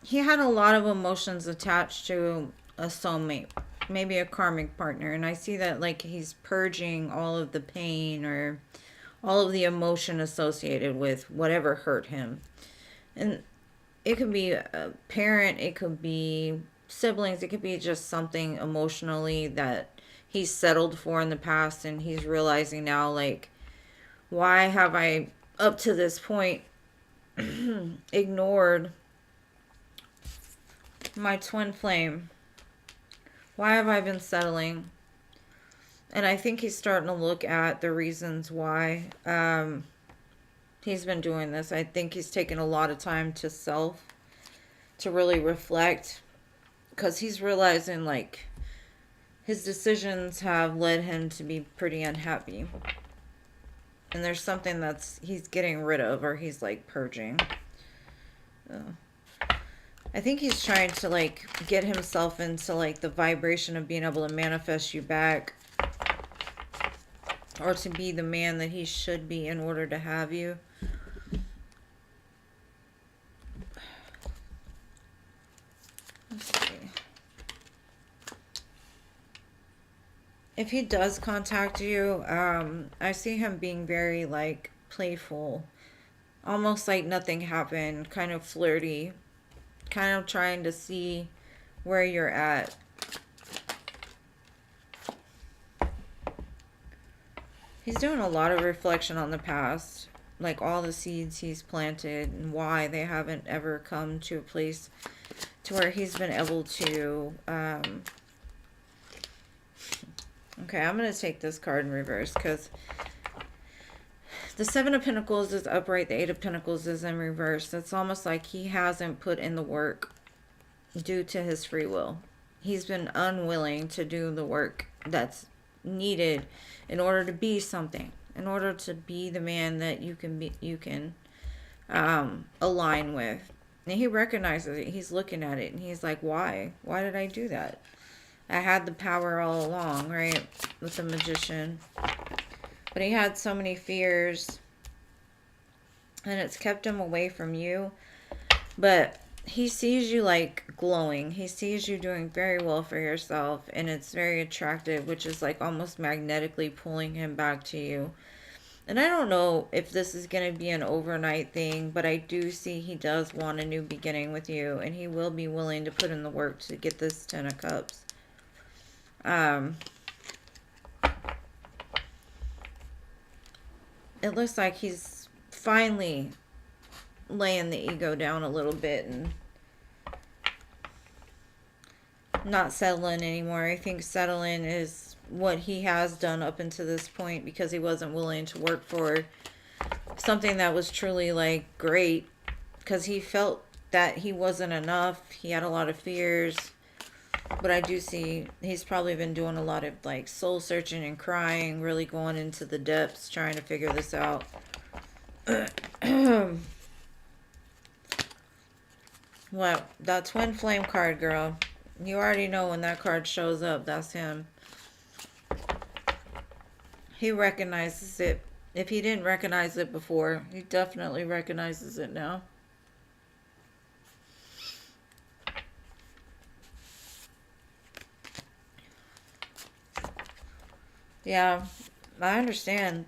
S1: He had a lot of emotions attached to a soulmate, maybe a karmic partner. And I see that like he's purging all of the pain or all of the emotion associated with whatever hurt him. And it could be a parent, it could be siblings, it could be just something emotionally that he's settled for in the past and he's realizing now like, why have I up to this point ignored my twin flame? Why have I been settling? And I think he's starting to look at the reasons why he's been doing this. I think he's taken a lot of time to self, to really reflect, because he's realizing like his decisions have led him to be pretty unhappy. And there's something that's he's getting rid of, or he's like purging. I think he's trying to like get himself into like the vibration of being able to manifest you back, or to be the man that he should be in order to have you. Let's see. If he does contact you, I see him being very like playful, almost like nothing happened, kind of flirty, kind of trying to see where you're at. He's doing a lot of reflection on the past, like all the seeds he's planted and why they haven't ever come to a place to where he's been able to okay, I'm going to take this card in reverse because the Seven of Pentacles is upright, the Eight of Pentacles is in reverse. It's almost like he hasn't put in the work due to his free will. He's been unwilling to do the work that's needed in order to be something, in order to be the man that you can align with. And he recognizes it. He's looking at it and he's like, why did I do that? I had the power all along, right, with the Magician, but he had so many fears and it's kept him away from you. But he sees you like glowing. He sees you doing very well for yourself, and it's very attractive, which is like almost magnetically pulling him back to you. And I don't know if this is going to be an overnight thing, but I do see he does want a new beginning with you, and he will be willing to put in the work to get this Ten of Cups. It looks like he's finally laying the ego down a little bit and not settling anymore. I think settling is what he has done up until this point because he wasn't willing to work for something that was truly like great, because he felt that he wasn't enough. He had a lot of fears. But I do see he's probably been doing a lot of like soul searching and crying, really going into the depths, trying to figure this out. Well, that twin flame card, girl. You already know when that card shows up, that's him. He recognizes it. If he didn't recognize it before, he definitely recognizes it now. Yeah, I understand.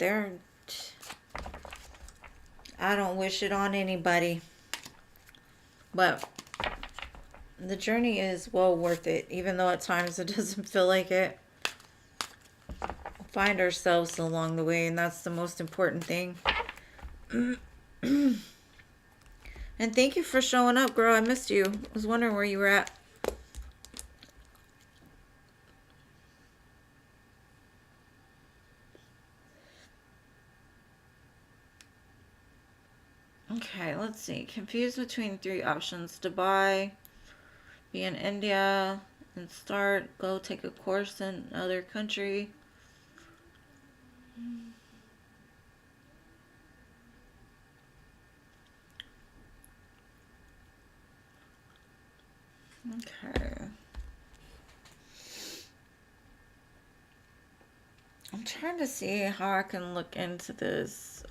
S1: I don't wish it on anybody. But the journey is well worth it, even though at times it doesn't feel like it. We'll find ourselves along the way, and that's the most important thing. And thank you for showing up, girl. I missed you. I was wondering where you were at. Okay, let's see. Confused between 3 options. Dubai, be in India, and go take a course in another country. Okay. I'm trying to see how I can look into this.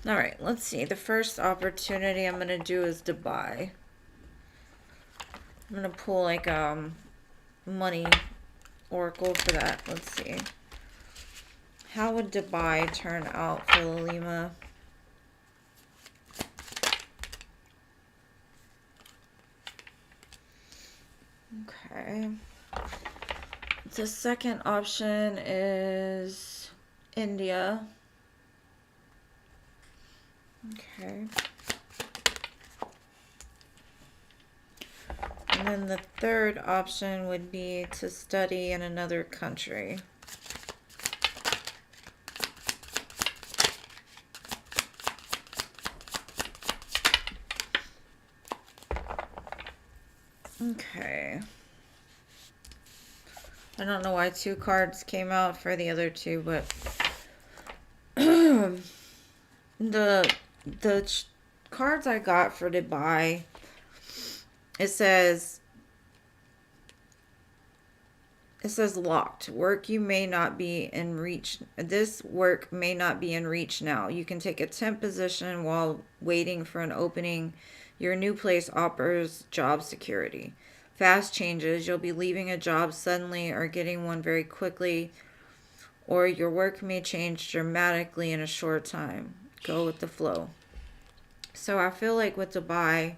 S1: All right, let's see. The first opportunity I'm going to do is Dubai. I'm going to pull like money oracle for that. Let's see. How would Dubai turn out for Lima? Okay. The second option is India. Okay. And then the third option would be to study in another country. Okay. I don't know why 2 cards came out for the other 2, but the cards I got for Dubai, it says locked. Work you may not be in reach. This work may not be in reach now. You can take a temp position while waiting for an opening. Your new place offers job security. Fast changes. You'll be leaving a job suddenly or getting one very quickly, or your work may change dramatically in a short time. Go with the flow. So I feel like with Dubai,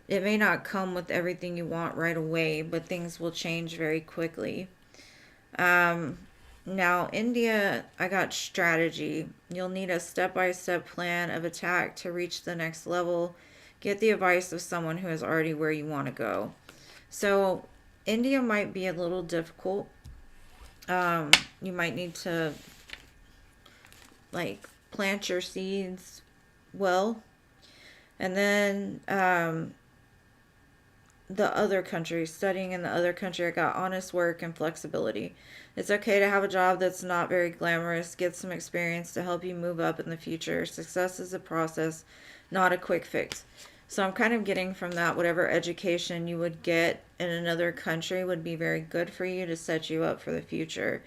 S1: it may not come with everything you want right away, but things will change very quickly. Now, India, I got strategy. You'll need a step-by-step plan of attack to reach the next level. Get the advice of someone who is already where you want to go. So, India might be a little difficult. You might need to, like, plant your seeds well. And then, the other country, studying in the other country, I got honest work and flexibility. It's okay to have a job that's not very glamorous. Get some experience to help you move up in the future. Success is a process, not a quick fix. So I'm kind of getting from that whatever education you would get in another country would be very good for you to set you up for the future.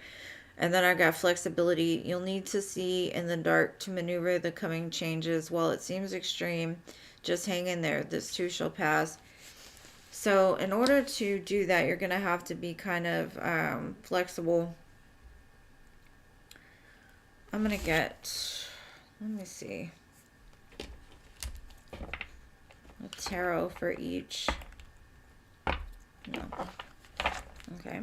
S1: And then I got flexibility. You'll need to see in the dark to maneuver the coming changes. While it seems extreme, just hang in there. This too shall pass. So in order to do that, you're going to have to be kind of flexible. I'm going to get, let me see, a tarot for each. No. Okay.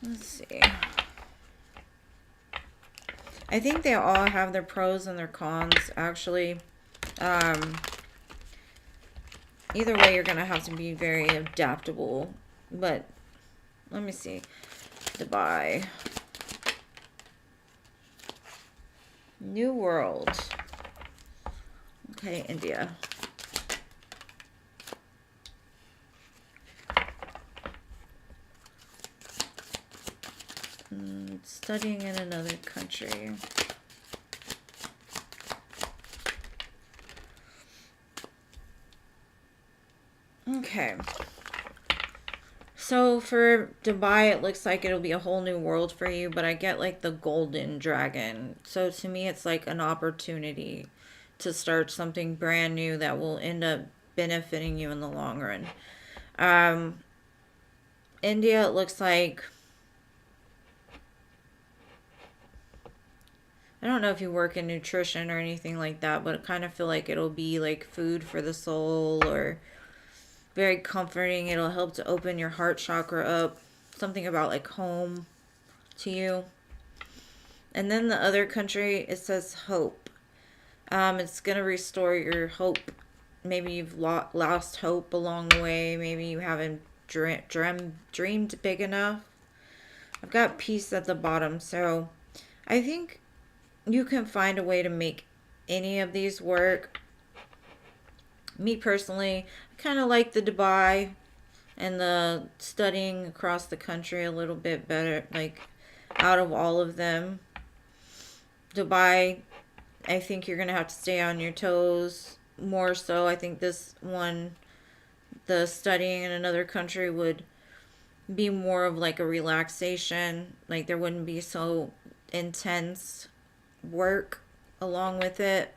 S1: Let's see. I think they all have their pros and their cons, actually. Either way, you're going to have to be very adaptable. But, let me see. Dubai. New World. Okay, India. Studying in another country. Okay. So for Dubai, it looks like it'll be a whole new world for you, but I get like the golden dragon. So to me, it's like an opportunity to start something brand new that will end up benefiting you in the long run. India, it looks like, I don't know if you work in nutrition or anything like that, but I kind of feel like it'll be like food for the soul or very comforting. It'll help to open your heart chakra up. Something about like home to you. And then the other country, it says hope. It's going to restore your hope. Maybe you've lost hope along the way. Maybe you haven't dreamed big enough. I've got peace at the bottom. So I think you can find a way to make any of these work. Me personally, I kind of like the Dubai and the studying across the country a little bit better, like out of all of them. Dubai, I think you're going to have to stay on your toes more so. I think this one, the studying in another country, would be more of like a relaxation. Like there wouldn't be so intense work along with it.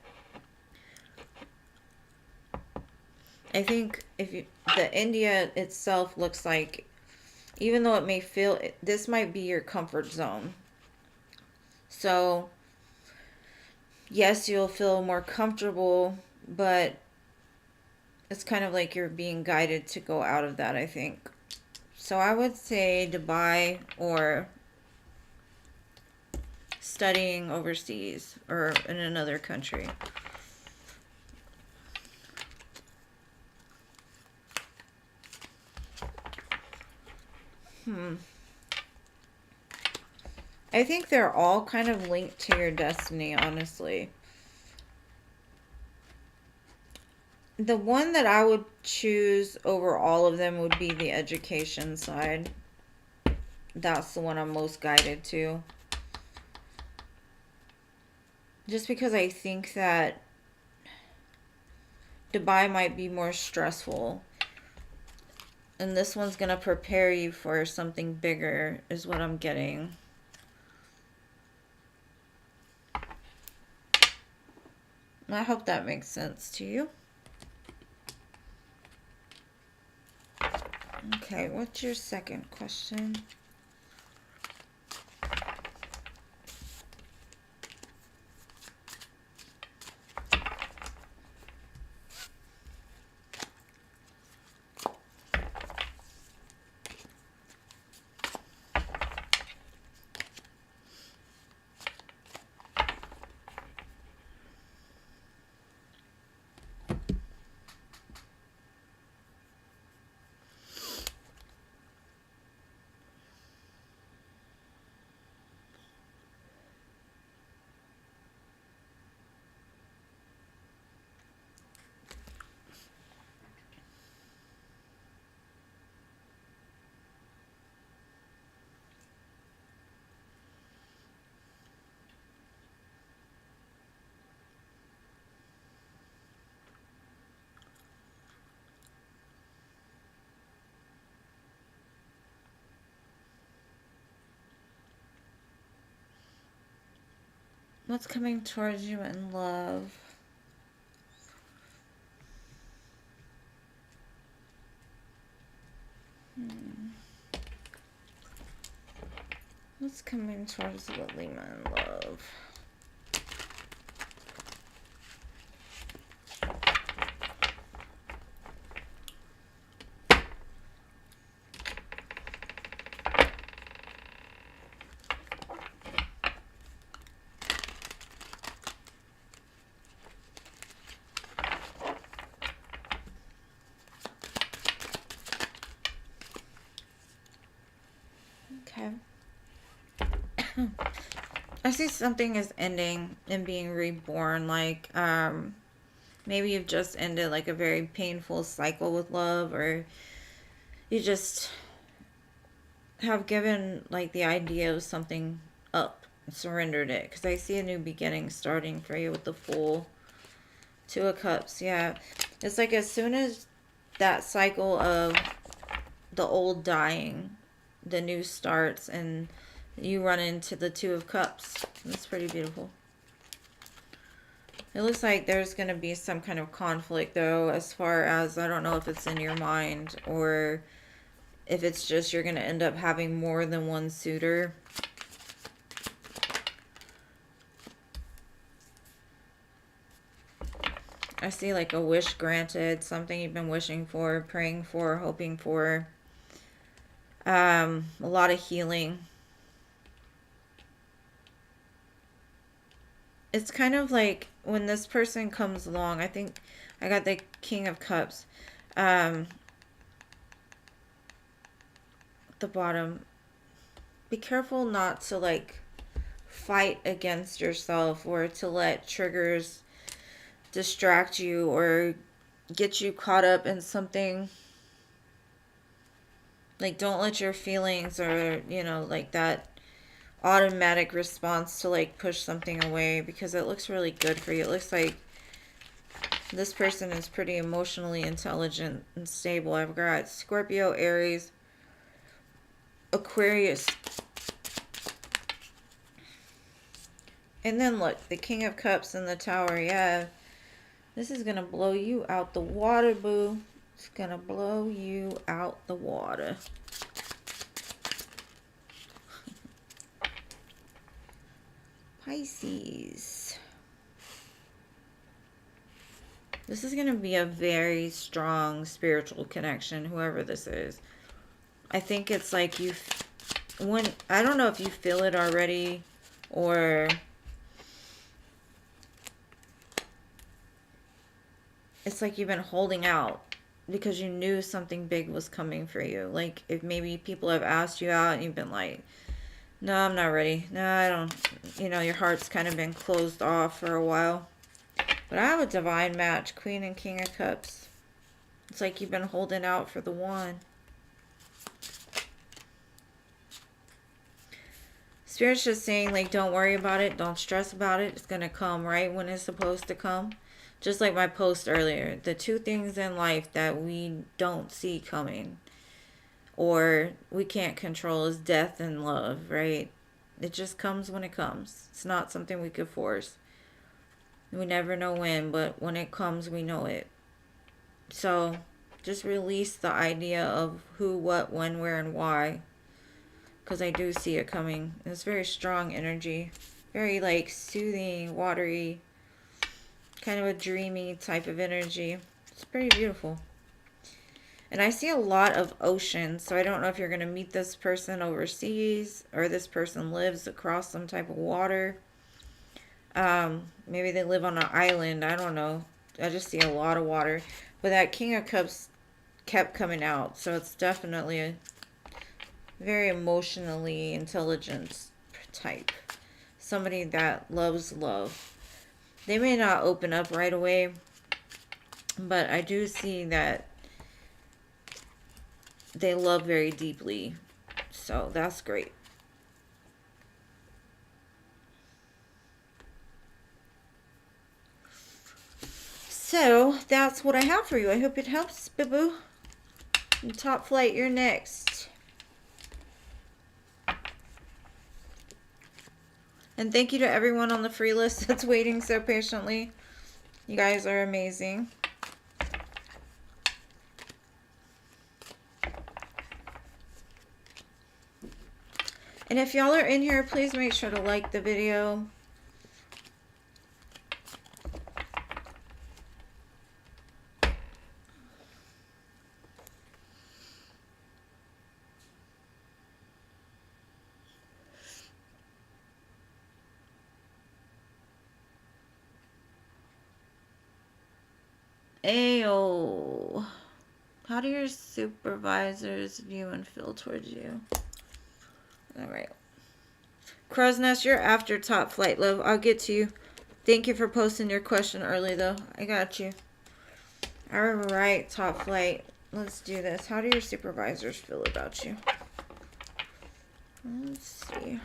S1: I think the India itself looks like, even though it may feel, this might be your comfort zone. So yes, you'll feel more comfortable, but it's kind of like you're being guided to go out of that, I think. So I would say Dubai or studying overseas or in another country. I think they're all kind of linked to your destiny, honestly. The one that I would choose over all of them would be the education side. That's the one I'm most guided to. Just because I think that Dubai might be more stressful. And this one's going to prepare you for something bigger, is what I'm getting. I hope that makes sense to you. Okay, what's your second question? What's coming towards you in love? What's coming towards Lima in love? Okay. I see something is ending and being reborn. Like, maybe you've just ended like a very painful cycle with love, or you just have given like the idea of something up and surrendered it, because I see a new beginning starting for you with the Fool. Two of Cups. Yeah, it's like as soon as that cycle of the old dying, the new starts, and you run into the Two of Cups. That's pretty beautiful. It looks like there's going to be some kind of conflict, though, as far as, I don't know if it's in your mind or if it's just you're going to end up having more than one suitor. I see like a wish granted, something you've been wishing for, praying for, hoping for. A lot of healing. It's kind of like when this person comes along, I think I got the King of Cups. At the bottom, be careful not to like fight against yourself or to let triggers distract you or get you caught up in something. Like, don't let your feelings or, you know, like that automatic response to like push something away, because it looks really good for you. It looks like this person is pretty emotionally intelligent and stable. I've got Scorpio, Aries, Aquarius. And then look, the King of Cups and the Tower. Yeah, this is going to blow you out the water, boo. It's going to blow you out the water. Pisces. This is going to be a very strong spiritual connection, whoever this is. I think it's like I don't know if you feel it already, or it's like you've been holding out because you knew something big was coming for you. Like if maybe people have asked you out and you've been like, no, I'm not ready. No, I don't. You know, your heart's kind of been closed off for a while. But I have a divine match, Queen and King of Cups. It's like you've been holding out for the one. Spirit's just saying, like, don't worry about it. Don't stress about it. It's going to come right when it's supposed to come. Just like my post earlier. The two things in life that we don't see coming, or we can't control, is death and love, right? It just comes when it comes. It's not something we could force. We never know when, but when it comes, we know it. So just release the idea of who, what, when, where, and why. Because I do see it coming. It's very strong energy. Very like soothing, watery, kind of a dreamy type of energy. It's pretty beautiful. And I see a lot of ocean, so I don't know if you're going to meet this person overseas or this person lives across some type of water. Maybe they live on an island. I don't know. I just see a lot of water. But that King of Cups kept coming out, so it's definitely a very emotionally intelligent type. Somebody that loves love. They may not open up right away, but I do see that they love very deeply. So that's great. So that's what I have for you. I hope it helps, boo-boo. Top Flight, you're next. And thank you to everyone on the free list that's waiting so patiently. You guys are amazing. And if y'all are in here, please make sure to like the video. Ayo. How do your supervisors view and feel towards you? Alright. Crow's Nest, you're after Top Flight, love. I'll get to you. Thank you for posting your question early, though. I got you. Alright, Top Flight. Let's do this. How do your supervisors feel about you? Let's see.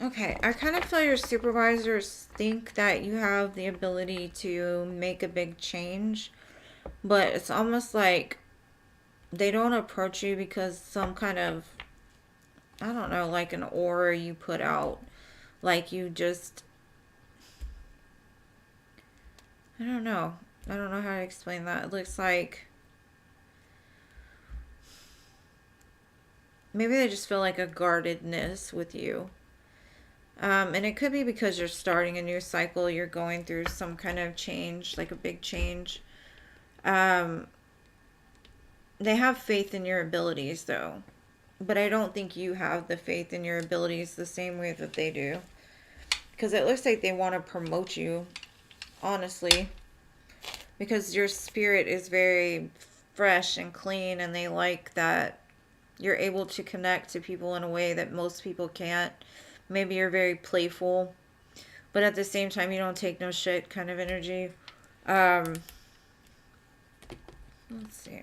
S1: Okay, I kind of feel your supervisors think that you have the ability to make a big change, but it's almost like they don't approach you because some kind of, I don't know, like an aura you put out. Like you just, I don't know. I don't know how to explain that. It looks like maybe they just feel like a guardedness with you. And it could be because you're starting a new cycle, you're going through some kind of change, like a big change. Um, they have faith in your abilities, though. But I don't think you have the faith in your abilities the same way that they do. Because it looks like they want to promote you, honestly. Because your spirit is very fresh and clean, and they like that you're able to connect to people in a way that most people can't. Maybe you're very playful, but at the same time, you don't take no shit kind of energy. Um, let's see.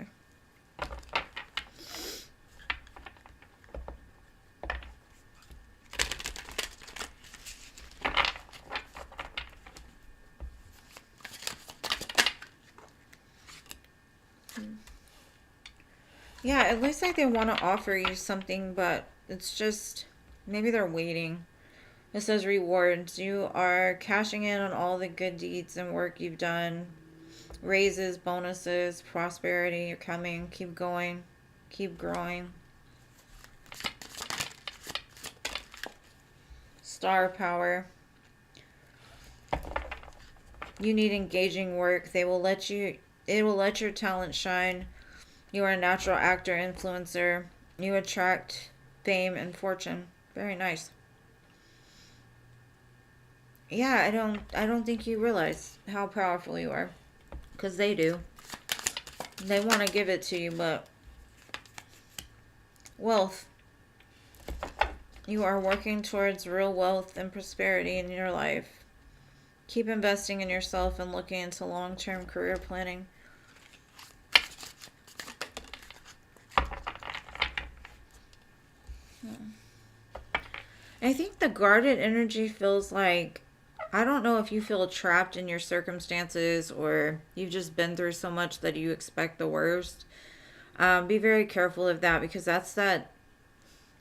S1: Yeah, it looks like they want to offer you something, but it's just maybe they're waiting. It says rewards. You are cashing in on all the good deeds and work you've done. Raises, bonuses, prosperity. You're coming. Keep going. Keep growing. Star power. You need engaging work. They will let you. It will let your talent shine. You are a natural actor, influencer. You attract fame and fortune. Very nice. Yeah, I don't think you realize how powerful you are, cuz they do. They want to give it to you, but wealth. You are working towards real wealth and prosperity in your life. Keep investing in yourself and looking into long-term career planning. I think the guarded energy feels like, I don't know if you feel trapped in your circumstances or you've just been through so much that you expect the worst. Be very careful of that because that's that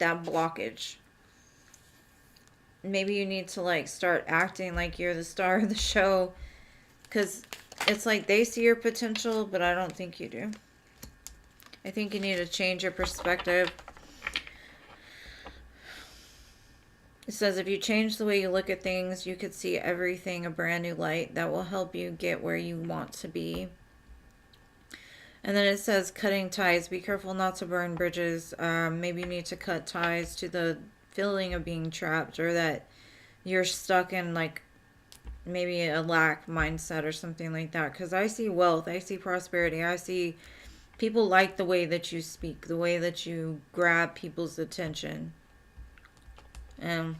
S1: blockage. Maybe you need to like start acting like you're the star of the show because it's like they see your potential, but I don't think you do. I think you need to change your perspective. It says if you change the way you look at things, you could see everything a brand new light that will help you get where you want to be. And then it says cutting ties. Be careful not to burn bridges. Maybe you need to cut ties to the feeling of being trapped or that you're stuck in like maybe a lack mindset or something like that. Because I see wealth, I see prosperity, I see people like the way that you speak, the way that you grab people's attention. And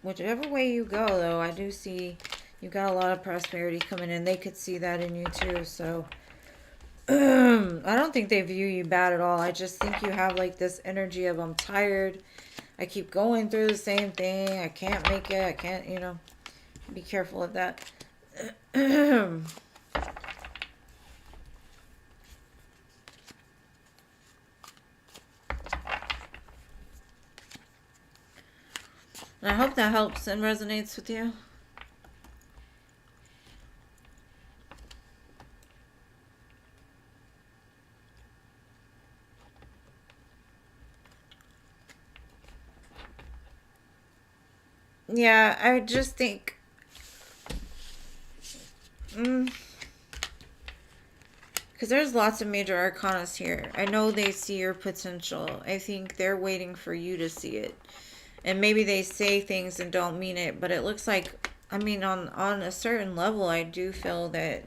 S1: whichever way you go, though, I do see you got a lot of prosperity coming in. They could see that in you too. So I don't think they view you bad at all. I just think you have like this energy of I'm tired. I keep going through the same thing. I can't make it. I can't, be careful of that. And I hope that helps and resonates with you. Yeah, I just think Because there's lots of major arcanas here. I know they see your potential. I think they're waiting for you to see it. And maybe they say things and don't mean it. But it looks like, I mean, on a certain level, I do feel that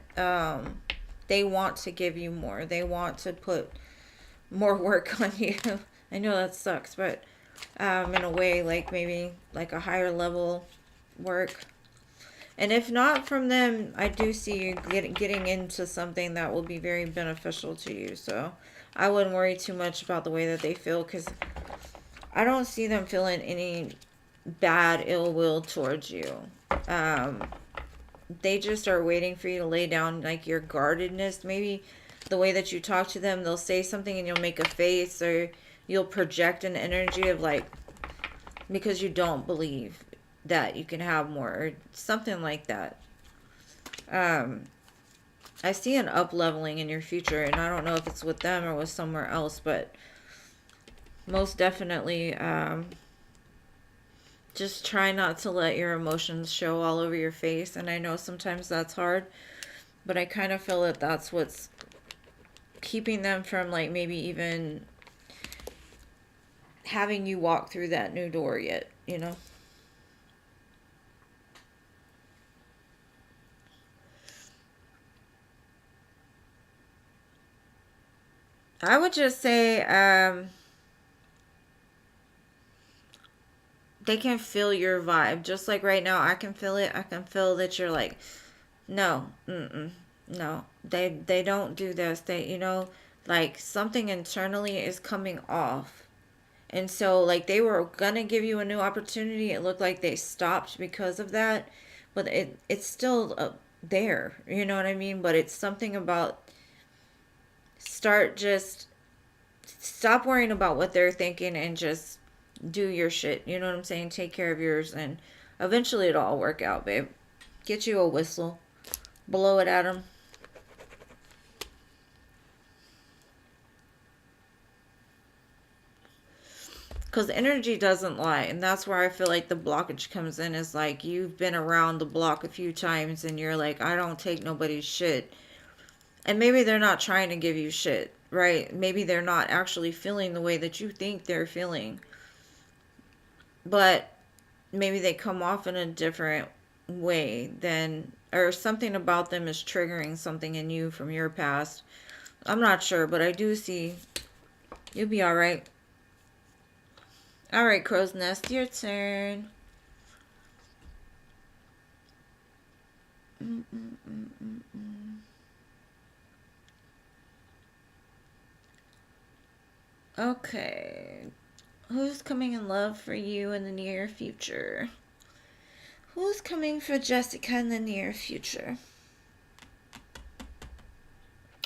S1: they want to give you more. They want to put more work on you. I know that sucks. But in a way, like maybe like a higher level work. And if not from them, I do see you getting into something that will be very beneficial to you. So I wouldn't worry too much about the way that they feel, because I don't see them feeling any bad ill will towards you. They just are waiting for you to lay down like your guardedness. Maybe the way that you talk to them, they'll say something and you'll make a face, or you'll project an energy of like, because you don't believe that you can have more, or something like that. I see an up leveling in your future, and I don't know if it's with them or with somewhere else, but most definitely just try not to let your emotions show all over your face. And I know sometimes that's hard, but I kind of feel that that's what's keeping them from like maybe even having you walk through that new door yet, you know? I would just say they can feel your vibe. Just like right now, I can feel it. I can feel that you're like, no, no, they don't do this. They, you know, like something internally is coming off. And so like they were gonna give you a new opportunity. It looked like they stopped because of that, but it's still there. You know what I mean? But it's something about stop worrying about what they're thinking and just do your shit. You know what I'm saying? Take care of yours, and eventually it'll all work out, babe. Get you a whistle, blow it at them. Because energy doesn't lie, and that's where I feel like the blockage comes in. Is like you've been around the block a few times and you're like, I don't take nobody's shit. And maybe they're not trying to give you shit, right? Maybe they're not actually feeling the way that you think they're feeling. But maybe they come off in a different way than, or something about them is triggering something in you from your past. I'm not sure, but I do see you'll be all right. All right, Crow's Nest, your turn. Okay. Who's coming in love for you in the near future? Who's coming for Jessica in the near future?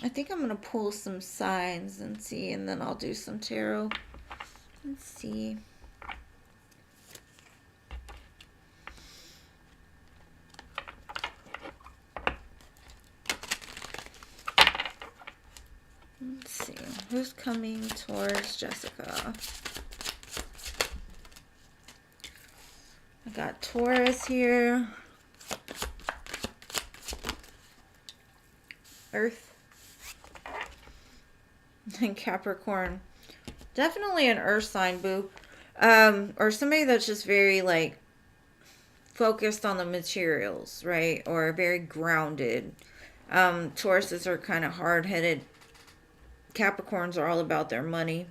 S1: I think I'm going to pull some signs and see, and then I'll do some tarot. Let's see. Let's see. Who's coming towards Jessica? I got Taurus here. Earth. And Capricorn. Definitely an earth sign, boo. Or somebody that's just very, like, focused on the materials, right? Or very grounded. Tauruses are kind of hard-headed. Capricorns are all about their money.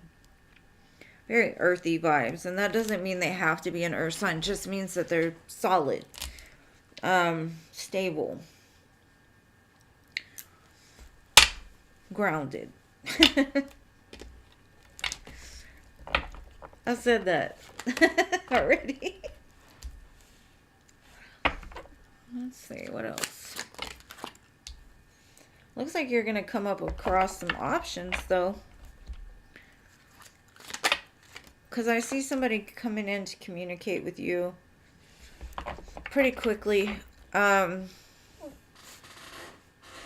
S1: Very earthy vibes. And that doesn't mean they have to be an earth sign. It just means that they're solid. Stable. Grounded. I said that already. Let's see, what else? Looks like you're going to come up across some options, though. Because I see somebody coming in to communicate with you pretty quickly. I'm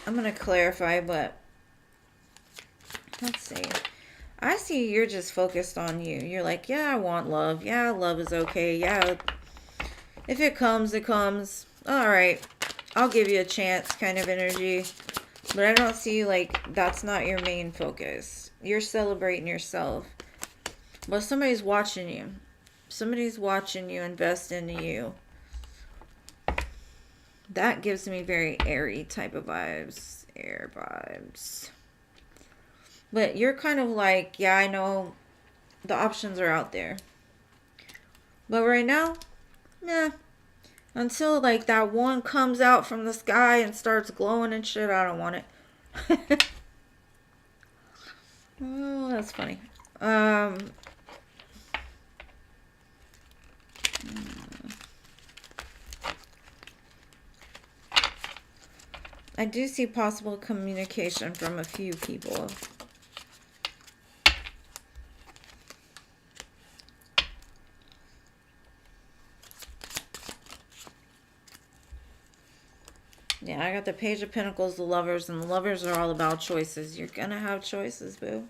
S1: going to clarify, but let's see. I see you're just focused on you. You're like, yeah, I want love. Yeah, love is okay. Yeah, if it comes, it comes. All right. I'll give you a chance kind of energy. But I don't see, like, that's not your main focus. You're celebrating yourself. But somebody's watching you. Somebody's watching you invest into you. That gives me very airy type of vibes. Air vibes. But you're kind of like, yeah, I know the options are out there. But right now, nah. Until, like, that one comes out from the sky and starts glowing and shit, I don't want it. Oh, that's funny. I do see possible communication from a few people. Yeah, I got the Page of Pentacles, the Lovers, and the Lovers are all about choices. You're gonna have choices, boo.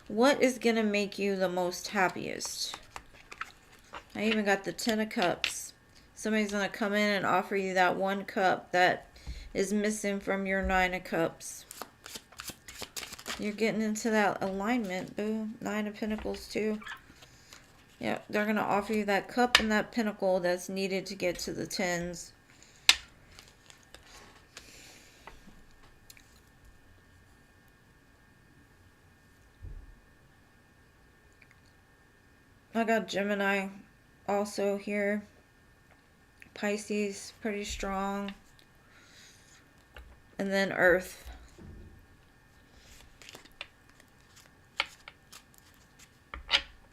S1: What is gonna make you the most happiest? I even got the Ten of Cups. Somebody's gonna come in and offer you that one cup that is missing from your Nine of Cups. You're getting into that alignment, boo. Nine of Pentacles, too. Yeah, they're gonna offer you that cup and that pentacle that's needed to get to the tens. I got Gemini also here. Pisces, pretty strong. And then Earth.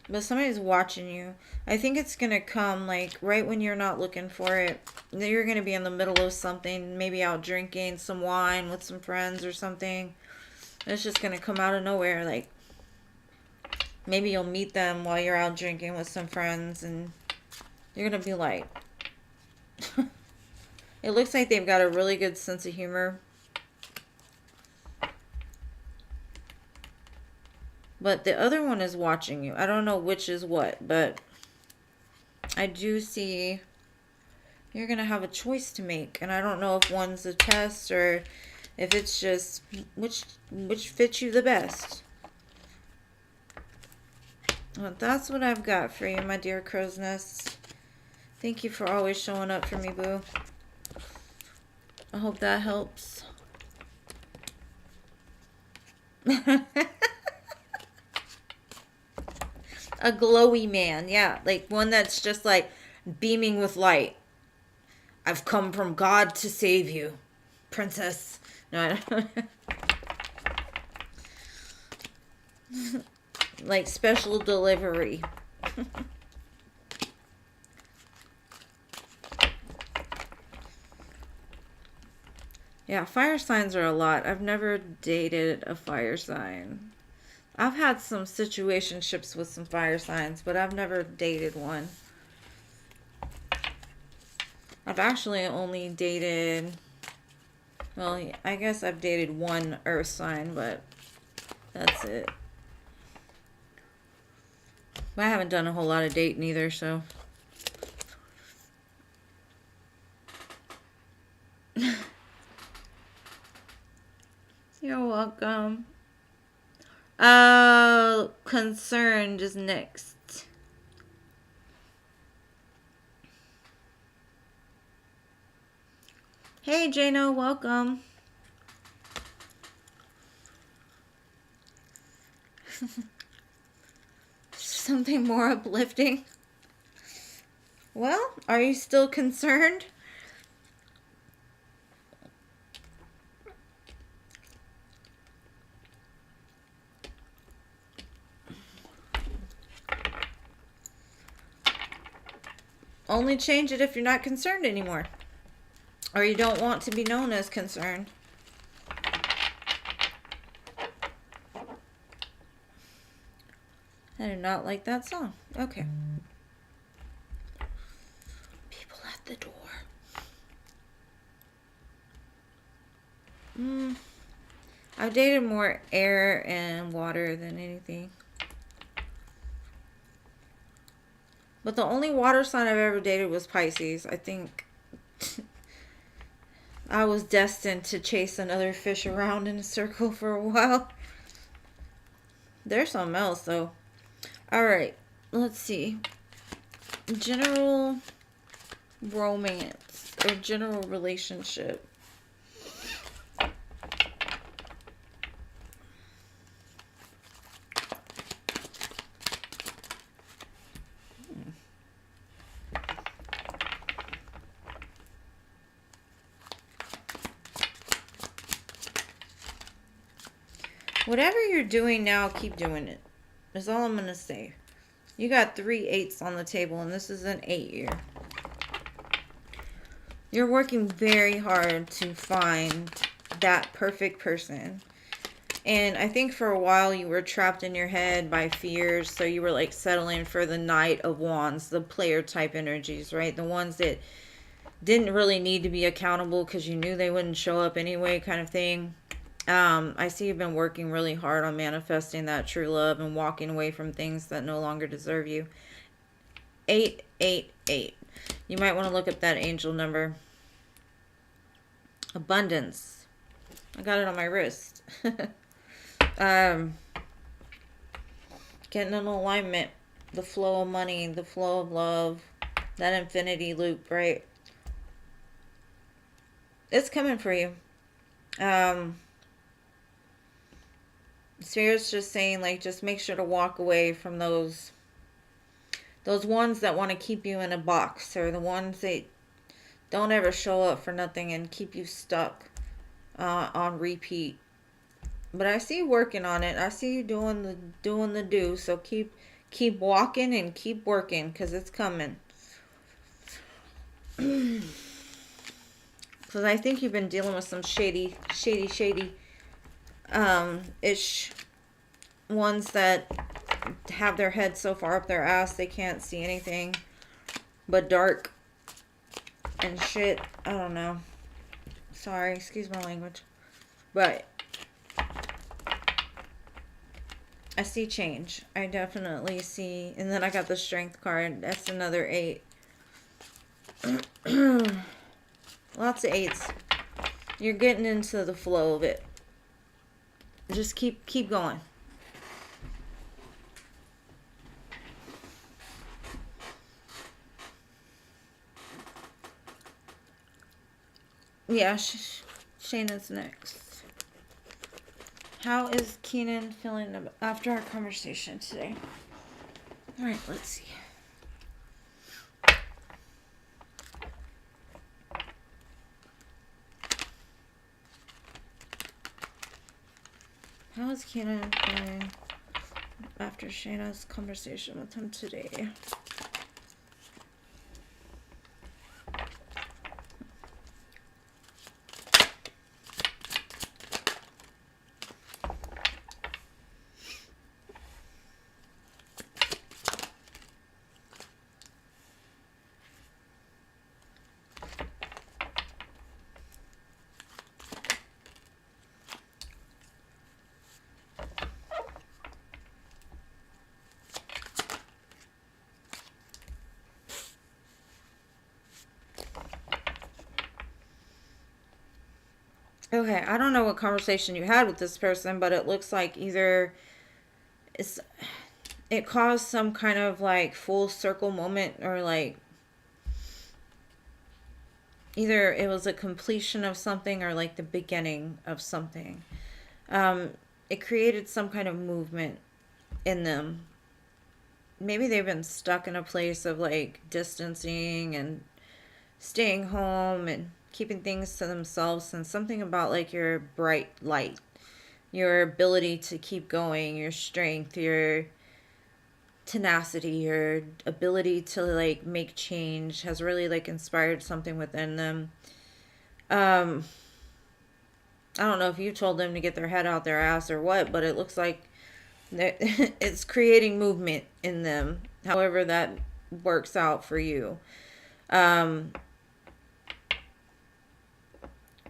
S1: But somebody's watching you. I think it's going to come, like, right when you're not looking for it. You're going to be in the middle of something. Maybe out drinking some wine with some friends or something. It's just going to come out of nowhere, like... Maybe you'll meet them while you're out drinking with some friends and you're going to be like... It looks like they've got a really good sense of humor. But the other one is watching you. I don't know which is what, but I do see you're going to have a choice to make. And I don't know if one's a test or if it's just which fits you the best. Well, that's what I've got for you, my dear crow's nest. Thank you for always showing up for me, boo. I hope that helps. A glowy man, yeah. Like one that's just like beaming with light. I've come from God to save you, princess. No, I don't. Like special delivery. Yeah, fire signs are a lot. I've never dated a fire sign. I've had some situationships with some fire signs, but I've never dated one. I've actually only dated... Well, I guess I've dated one earth sign, but that's it. But I haven't done a whole lot of dating either, so... You're welcome. Concerned is next. Hey, Jano, welcome. Something more uplifting. Well, are you still concerned? Only change it if you're not concerned anymore. Or you don't want to be known as concerned. I do not like that song. Okay. People at the door. I've dated more air and water than anything. But the only water sign I've ever dated was Pisces. I think I was destined to chase another fish around in a circle for a while. There's something else, though. Alright, let's see. General romance or general relationship. Whatever you're doing now, keep doing it. That's all I'm going to say. You got 3 8s on the table, and this is an 8 year. You're working very hard to find that perfect person. And I think for a while you were trapped in your head by fears. So you were like settling for the Knight of Wands, the player type energies, right? The ones that didn't really need to be accountable because you knew they wouldn't show up anyway, kind of thing. I see you've been working really hard on manifesting that true love and walking away from things that no longer deserve you. 888. You might want to look up that angel number. Abundance. I got it on my wrist. Getting in alignment. The flow of money. The flow of love. That infinity loop, right? It's coming for you. Spirit's just saying, like, just make sure to walk away from those ones that want to keep you in a box, or the ones that don't ever show up for nothing and keep you stuck on repeat. But I see you working on it. I see you doing the do. So keep walking and keep working, because it's coming. Because I think you've been dealing with some shady ish ones that have their head so far up their ass they can't see anything but dark and shit. I don't know. Sorry, excuse my language. But I see change. I definitely see. And then I got the Strength card. That's another 8. Lots of 8s. You're getting into the flow of it. Just keep going. Yeah, Shayna's next. How is Keenan feeling after our conversation today? All right, let's see. How is Keenan feeling after Shayna's conversation with him today? Okay, I don't know what conversation you had with this person, but it looks like either it caused some kind of like full circle moment, or like either it was a completion of something or like the beginning of something. It created some kind of movement in them. Maybe they've been stuck in a place of like distancing and staying home and keeping things to themselves, and something about like your bright light, your ability to keep going, your strength, your tenacity, your ability to like make change has really like inspired something within them. I don't know if you told them to get their head out their ass or what, but it looks like it's creating movement in them, however that works out for you.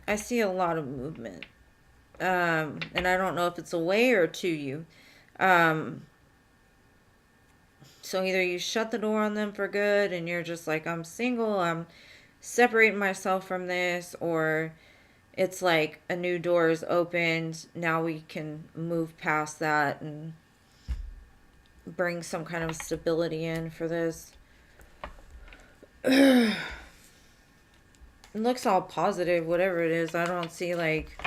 S1: I see a lot of movement. And I don't know if it's away or to you. So either you shut the door on them for good and you're just like, I'm single, I'm separating myself from this, or it's like a new door is opened. Now we can move past that and bring some kind of stability in for this. It looks all positive, whatever it is. I don't see like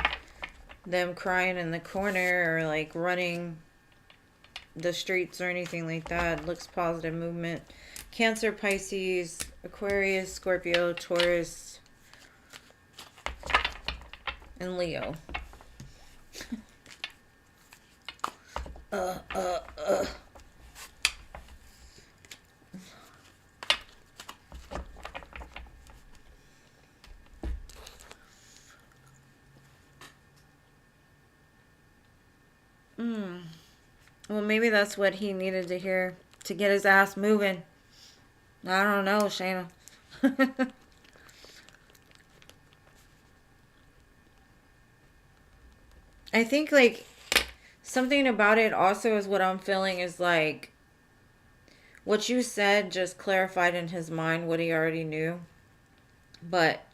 S1: them crying in the corner or like running the streets or anything like that. It looks positive movement. Cancer, Pisces, Aquarius, Scorpio, Taurus, and Leo. Well, maybe that's what he needed to hear to get his ass moving. I don't know, Shayna. I think, like, something about it also is what I'm feeling is, like, what you said just clarified in his mind what he already knew. But,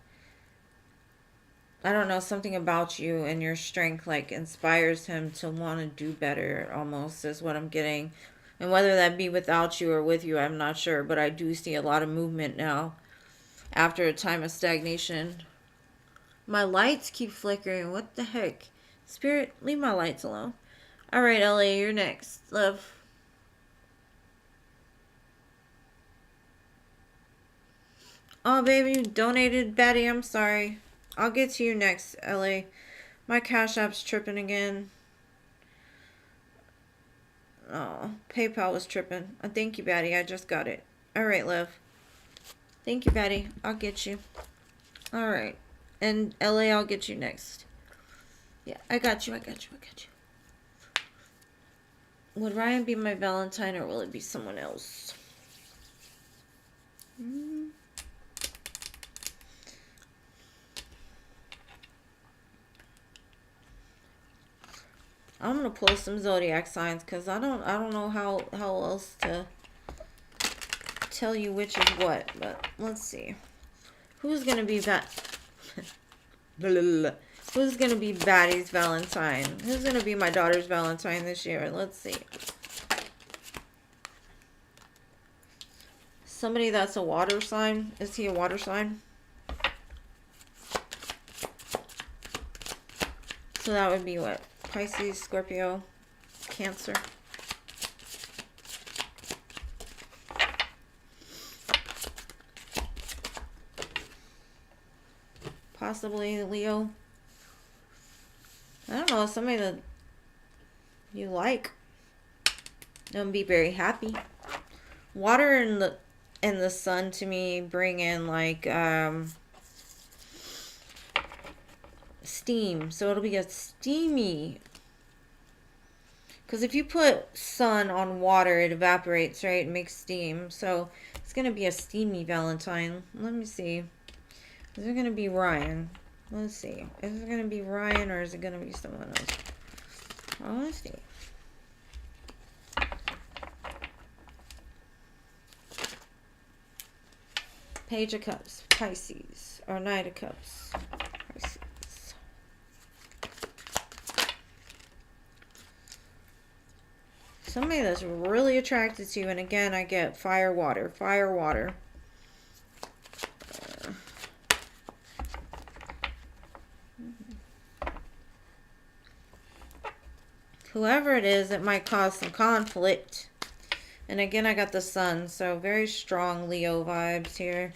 S1: I don't know, something about you and your strength, like, inspires him to want to do better, almost, is what I'm getting. And whether that be without you or with you, I'm not sure. But I do see a lot of movement now after a time of stagnation. My lights keep flickering. What the heck? Spirit, leave my lights alone. All right, LA, you're next. Love. Oh, baby, you donated, Betty. I'm sorry. I'll get to you next, LA. My Cash App's tripping again. Oh, PayPal was tripping. Thank you, Betty. I just got it. All right, love. Thank you, Betty. I'll get you. All right. And LA, I'll get you next. Yeah, I got you. Would Ryan be my Valentine or will it be someone else? I'm gonna pull some zodiac signs because I don't know how else to tell you which is what. But let's see. Who's gonna be Who's gonna be Batty's Valentine? Who's gonna be my daughter's Valentine this year? Let's see. Somebody that's a water sign. Is he a water sign? So that would be what? Pisces, Scorpio, Cancer. Possibly Leo. I don't know, somebody that you like. Don't be very happy. Water and the sun to me bring in like steam. So it'll be a steamy. Because if you put sun on water, it evaporates, right? It makes steam. So it's going to be a steamy Valentine. Let me see. Is it going to be Ryan? Let's see. Is it going to be Ryan or is it going to be someone else? Oh, let's see. Page of Cups, Pisces. Or Knight of Cups, Pisces. Somebody that's really attracted to you. And again, I get fire, water, fire, water. Whoever it is, it might cause some conflict. And again, I got the sun, so very strong Leo vibes here.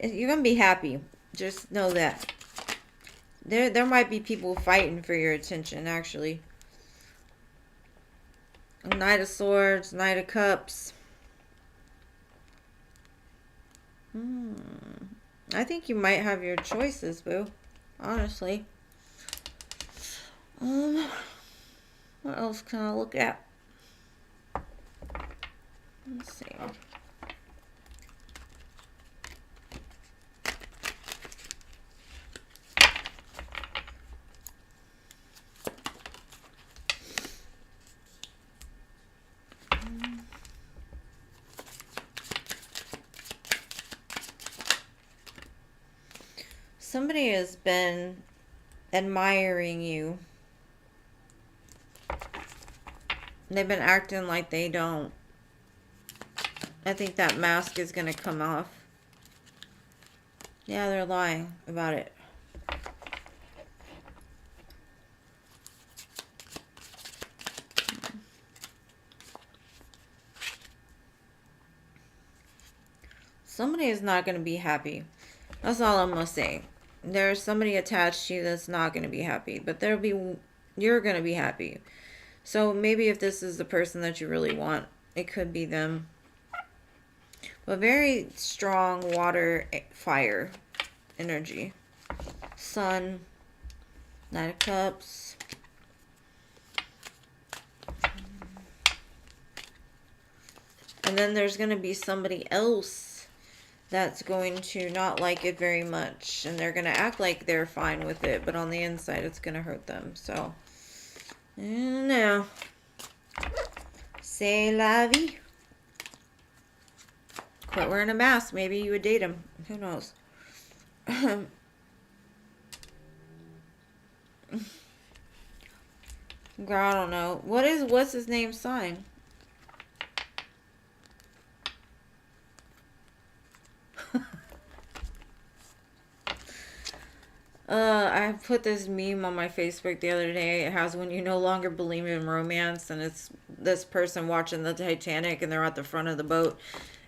S1: You're going to be happy. Just know that. There might be people fighting for your attention, actually. Knight of Swords, Knight of Cups. I think you might have your choices, boo. Honestly. What else can I look at? Let's see. Somebody has been admiring you. They've been acting like they don't. I think that mask is going to come off. Yeah, they're lying about it. Somebody is not going to be happy. That's all I'm going to say. There's somebody attached to you that's not going to be happy. But you're going to be happy. So maybe if this is the person that you really want, it could be them. But very strong water, fire energy. Sun, Knight of Cups. And then there's going to be somebody else that's going to not like it very much. And they're going to act like they're fine with it. But on the inside, it's going to hurt them. So, no. C'est la vie. Quit wearing a mask. Maybe you would date him. Who knows? Girl, I don't know. What's his name sign? I put this meme on my Facebook the other day. It has when you no longer believe in romance, and it's this person watching the Titanic and they're at the front of the boat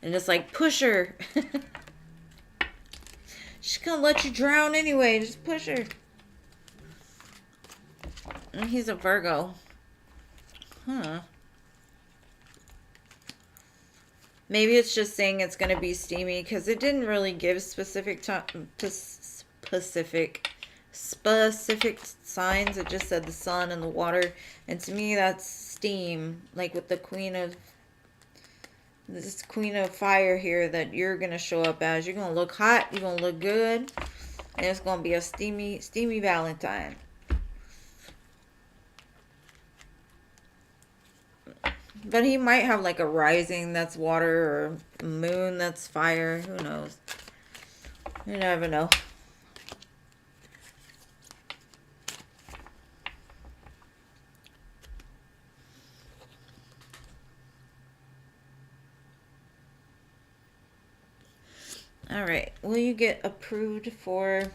S1: and it's like, push her. She's gonna let you drown anyway. Just push her. And he's a Virgo. Huh. Maybe it's just saying it's going to be steamy because it didn't really give specific signs. It just said the sun and the water. And to me, that's steam. Like with the Queen of Fire here that you're going to show up as. You're going to look hot. You're going to look good. And it's going to be a steamy Valentine. But he might have like a rising that's water or a moon that's fire. Who knows? You never know. All right. Will you get approved for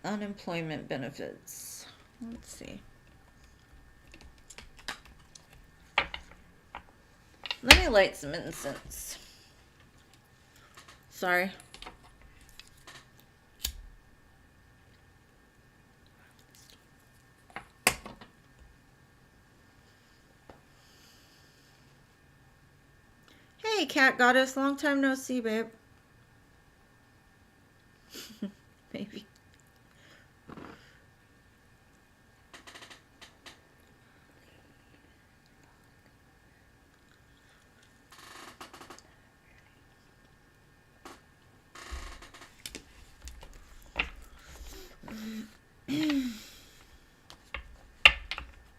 S1: unemployment benefits? Let's see. Let me light some incense. Sorry. Hey, Cat Goddess. Long time no see, babe. Maybe.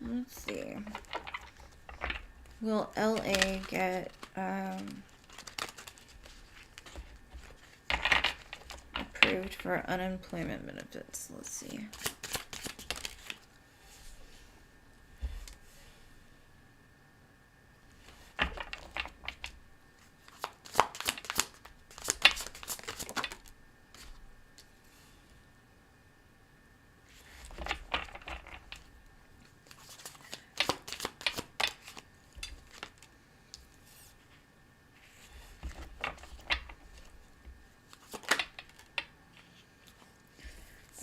S1: Let's see. Will LA get approved for unemployment benefits? Let's see.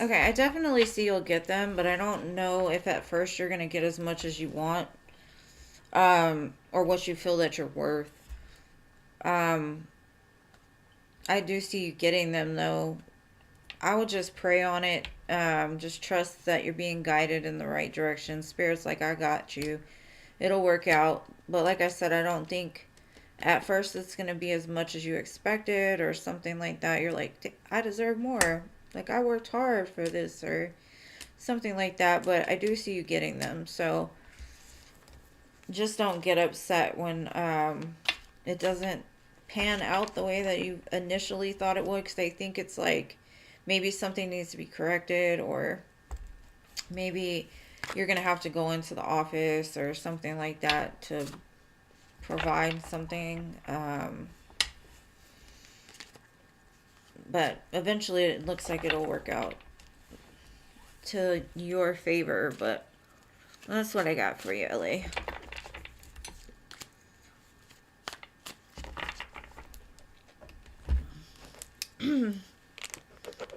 S1: Okay, I definitely see you'll get them, but I don't know if at first you're going to get as much as you want, or what you feel that you're worth. I do see you getting them, though. I would just pray on it. Just trust that you're being guided in the right direction. Spirit's like, I got you. It'll work out. But like I said, I don't think at first it's going to be as much as you expected or something like that. You're like, I deserve more. Like, I worked hard for this or something like that. But I do see you getting them. So just don't get upset when it doesn't pan out the way that you initially thought it would. Because I think it's like maybe something needs to be corrected, or maybe you're going to have to go into the office or something like that to provide something. But eventually it looks like it'll work out to your favor. But that's what I got for you, Ellie.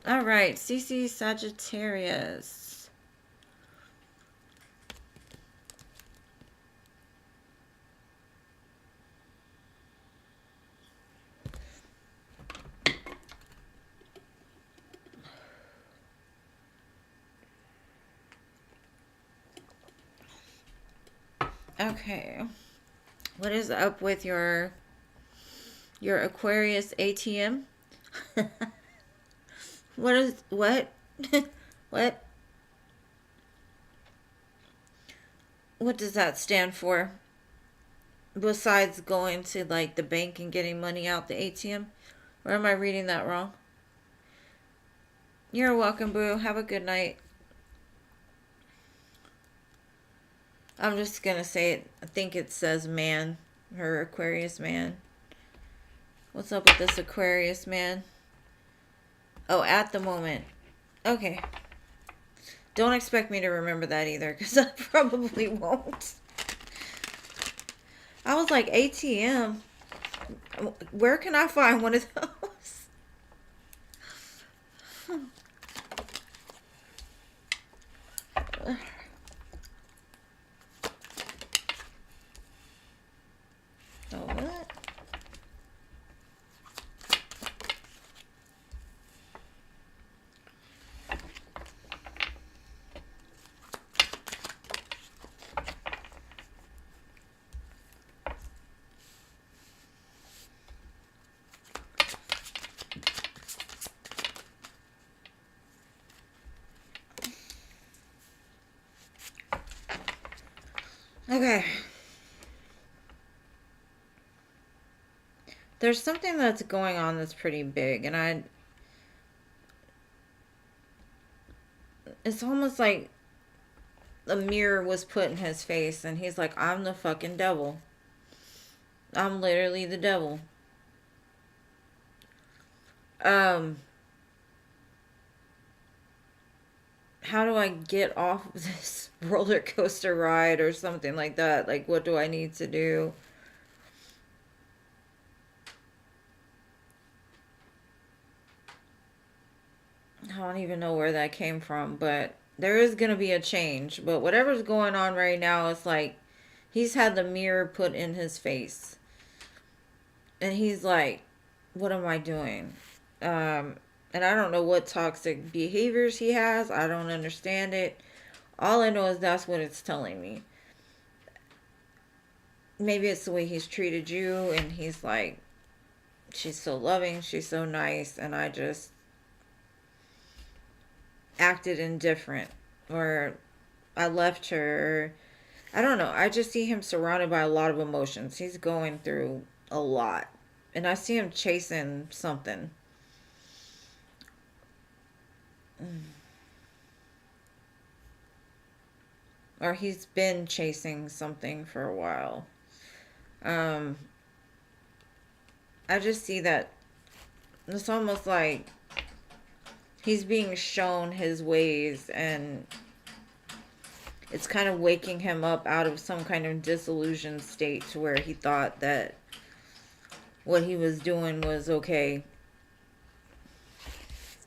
S1: All right, CC Sagittarius. Okay. What is up with your Aquarius ATM? What? What? What does that stand for? Besides going to like the bank and getting money out the ATM? Or am I reading that wrong? You're welcome, boo. Have a good night. I'm just gonna say it. I think it says man. Her Aquarius man. What's up with this Aquarius man? Oh, at the moment. Okay. Don't expect me to remember that either, because I probably won't. I was like, ATM? Where can I find one of those? Oh, what? Okay. There's something that's going on that's pretty big, and it's almost like a mirror was put in his face, and he's like, I'm the fucking devil. I'm literally the devil. How do I get off of this roller coaster ride or something like that? Like, what do I need to do? I don't even know where that came from, but there is going to be a change. But whatever's going on right now, it's like he's had the mirror put in his face. And he's like, what am I doing? And I don't know what toxic behaviors he has. I don't understand it. All I know is that's what it's telling me. Maybe it's the way he's treated you, and he's like, she's so loving, she's so nice, and I just acted indifferent, or I left her. I don't know. I just see him surrounded by a lot of emotions. He's going through a lot. And I see him chasing something. Or he's been chasing something for a while. I just see that it's almost like he's being shown his ways, and it's kind of waking him up out of some kind of disillusioned state to where he thought that what he was doing was okay.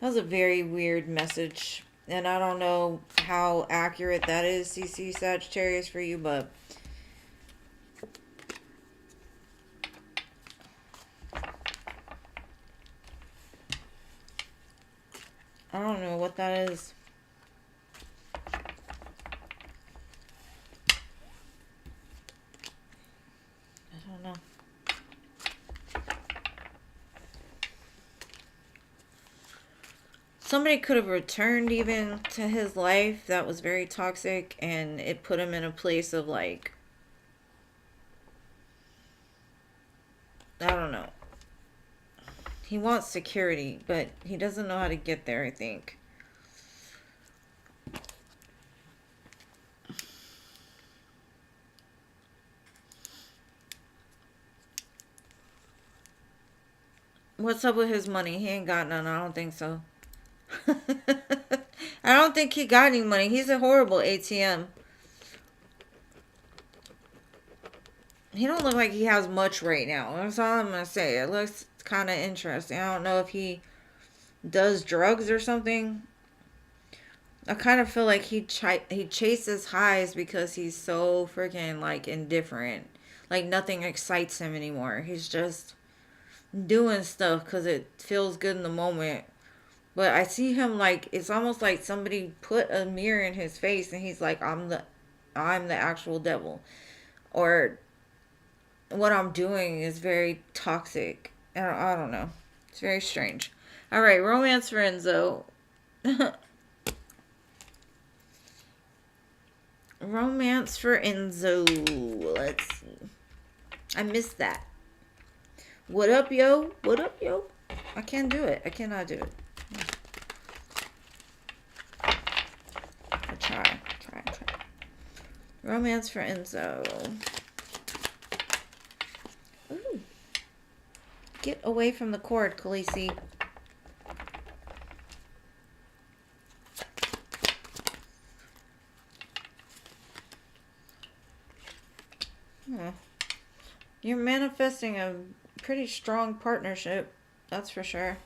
S1: That was a very weird message, and I don't know how accurate that is, CC Sagittarius, for you, but I don't know what that is. I don't know. Somebody could have returned even to his life that was very toxic, and it put him in a place of like, I don't know. He wants security, but he doesn't know how to get there, I think. What's up with his money? He ain't got none. I don't think so. I don't think he got any money. He's a horrible ATM. He don't look like he has much right now. That's all I'm going to say. It looks kind of interesting. I don't know if he does drugs or something. I kind of feel like he chases highs because he's so freaking, like, indifferent. Like, nothing excites him anymore. He's just doing stuff because it feels good in the moment. But I see him like, it's almost like somebody put a mirror in his face and he's like, I'm the actual devil. Or what I'm doing is very toxic. I don't know. It's very strange. All right, romance for Enzo. Romance for Enzo. Let's see. I missed that. What up, yo? What up, yo? I can't do it. I cannot do it. I'll try. Romance for Enzo. Ooh. Get away from the cord, Khaleesi. You're manifesting a pretty strong partnership, that's for sure.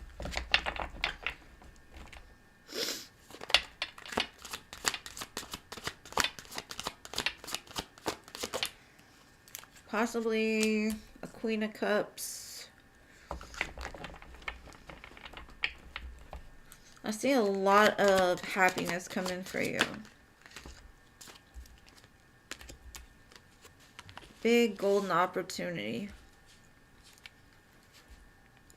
S1: Possibly a Queen of Cups. I see a lot of happiness coming for you. Big golden opportunity.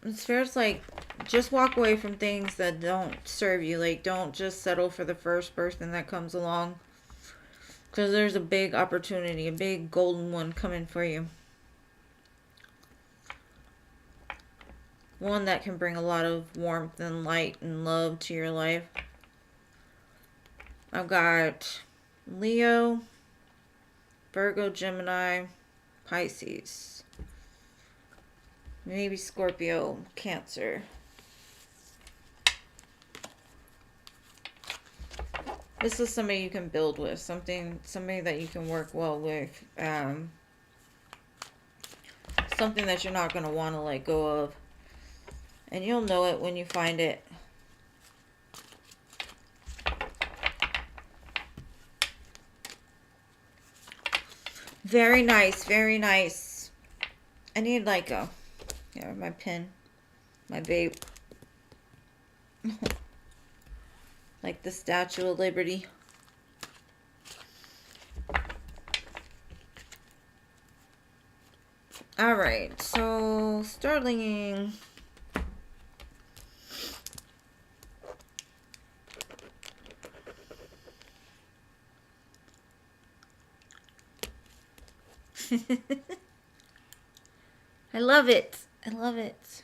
S1: It feels like just walk away from things that don't serve you. Like, don't just settle for the first person that comes along. Because there's a big opportunity, a big golden one coming for you. One that can bring a lot of warmth and light and love to your life. I've got Leo, Virgo, Gemini, Pisces. Maybe Scorpio, Cancer. This is somebody you can build with. Somebody that you can work well with. Something that you're not going to want to let go of. And you'll know it when you find it. Very nice, very nice. I need like a, yeah, my pen, my vape. Like the Statue of Liberty. Alright, so Sterling. I love it. I love it.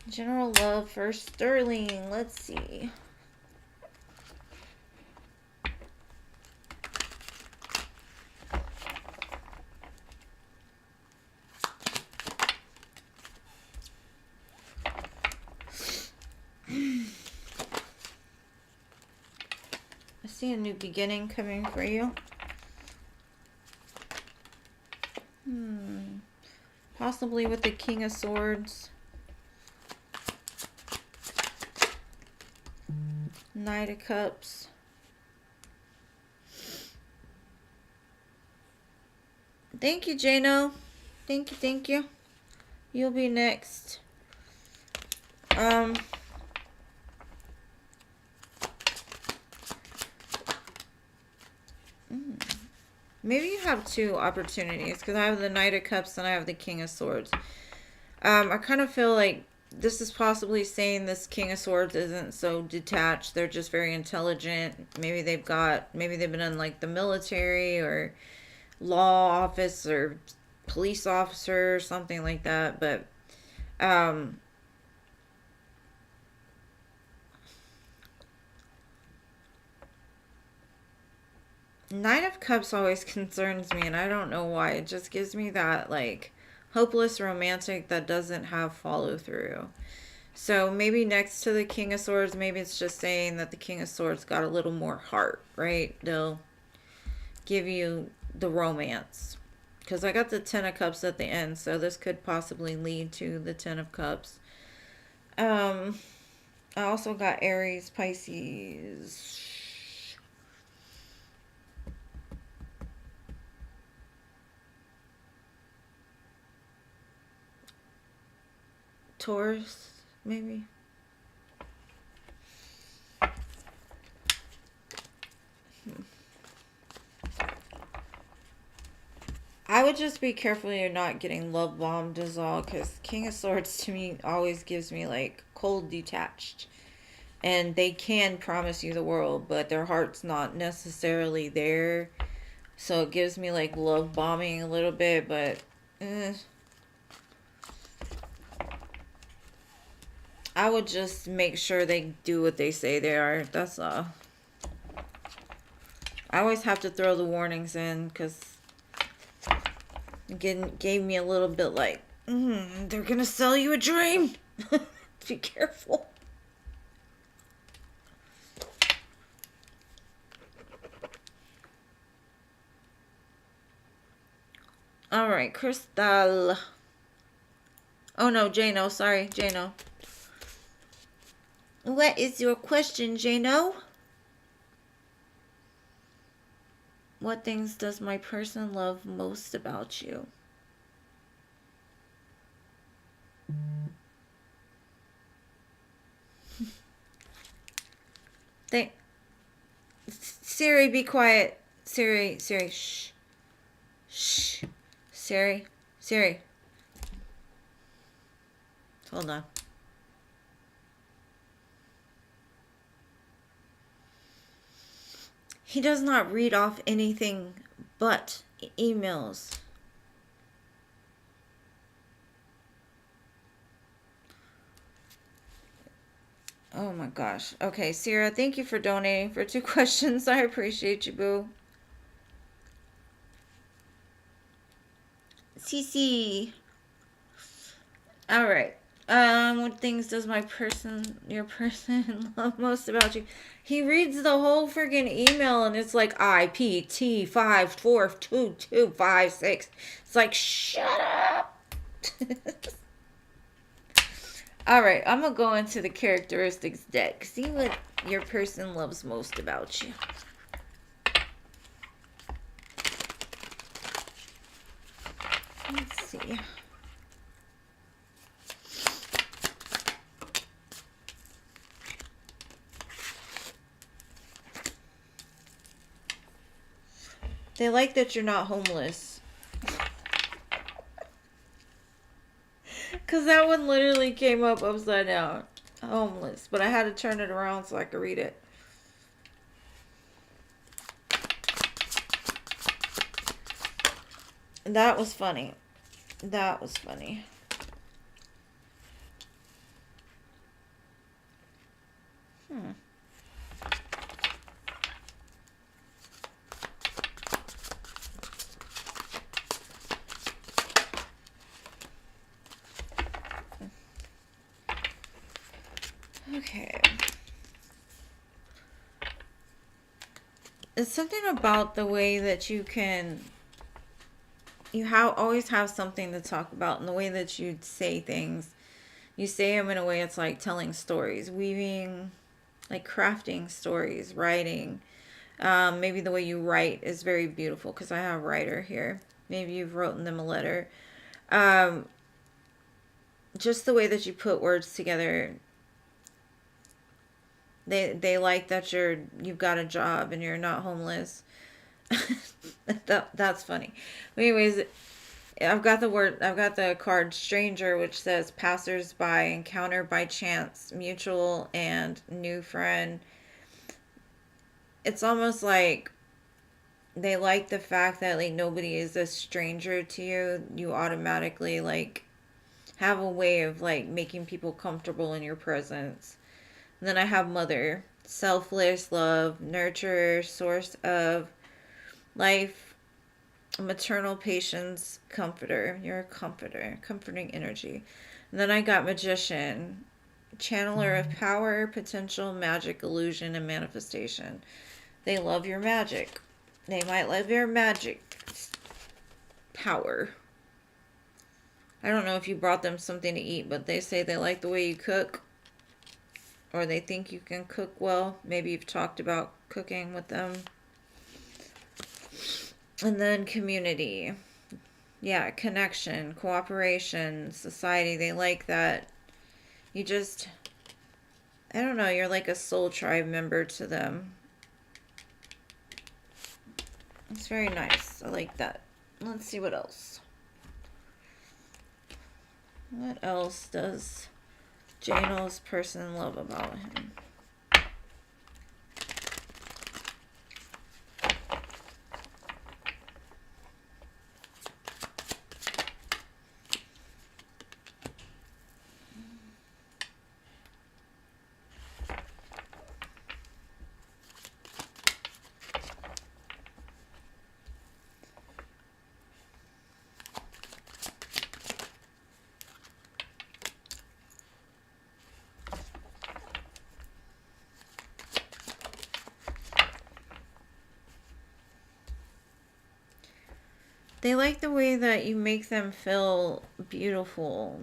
S1: General love for Sterling. Let's see. I see a new beginning coming for you. Possibly with the King of Swords. Knight of Cups. Thank you, Jano. Thank you, thank you. You'll be next. Maybe you have two opportunities, because I have the Knight of Cups and I have the King of Swords. I kind of feel like this is possibly saying this King of Swords isn't so detached. They're just very intelligent. Maybe they've been in like the military or law office or police officer or something like that. But um, Knight of Cups always concerns me, and I don't know why. It just gives me that, like, hopeless romantic that doesn't have follow through. So maybe next to the King of Swords, maybe it's just saying that the King of Swords got a little more heart, right? They'll give you the romance. Because I got the Ten of Cups at the end, so this could possibly lead to the Ten of Cups. Um, I also got Aries, Pisces, Taurus, maybe. I would just be careful you're not getting love bombed is all, because King of Swords to me always gives me like cold detached. And they can promise you the world, but their heart's not necessarily there. So it gives me like love bombing a little bit, but I would just make sure they do what they say they are. That's all. I always have to throw the warnings in because it gave me a little bit like, they're gonna sell you a dream. Be careful. All right, Crystal. Oh no, Jano. Sorry, Jano. What is your question, Jano? What things does my person love most about you? Siri, be quiet. Siri, shh. Shh. Siri. Hold on. He does not read off anything but emails. Oh my gosh. Okay, Sierra, thank you for donating for 2 questions. I appreciate you, boo. Cece. All right. What things does your person love most about you? He reads the whole friggin' email and it's like IPT 5422256. It's like, shut up. All right, I'm gonna go into the characteristics deck. See what your person loves most about you. Let's see. They like that you're not homeless. Because that one literally came up upside down. Homeless. But I had to turn it around so I could read it. That was funny. That was funny. Okay. It's something about the way that you can... always have something to talk about in the way that you say things. You say them in a way it's like telling stories, weaving, like crafting stories, writing. Maybe the way you write is very beautiful because I have a writer here. Maybe you've written them a letter. Just the way that you put words together. They like that you've got a job and you're not homeless. That's funny. Anyways, I've got the card stranger, which says passersby, encounter by chance, mutual, and new friend. It's almost like they like the fact that like nobody is a stranger to you. You automatically like have a way of like making people comfortable in your presence. And then I have mother, selfless love, nurturer, source of life, maternal patience, comforter. You're a comforter, comforting energy. And then I got magician, channeler of power, potential, magic, illusion, and manifestation. They love your magic. They might love your magic power. I don't know if you brought them something to eat, but they say they like the way you cook, or they think you can cook well. Maybe you've talked about cooking with them. And then community. Yeah, connection, cooperation, society. They like that. You just, I don't know, you're like a soul tribe member to them. It's very nice. I like that. Let's see what else. What else does Jano's person love about him? They like the way that you make them feel beautiful.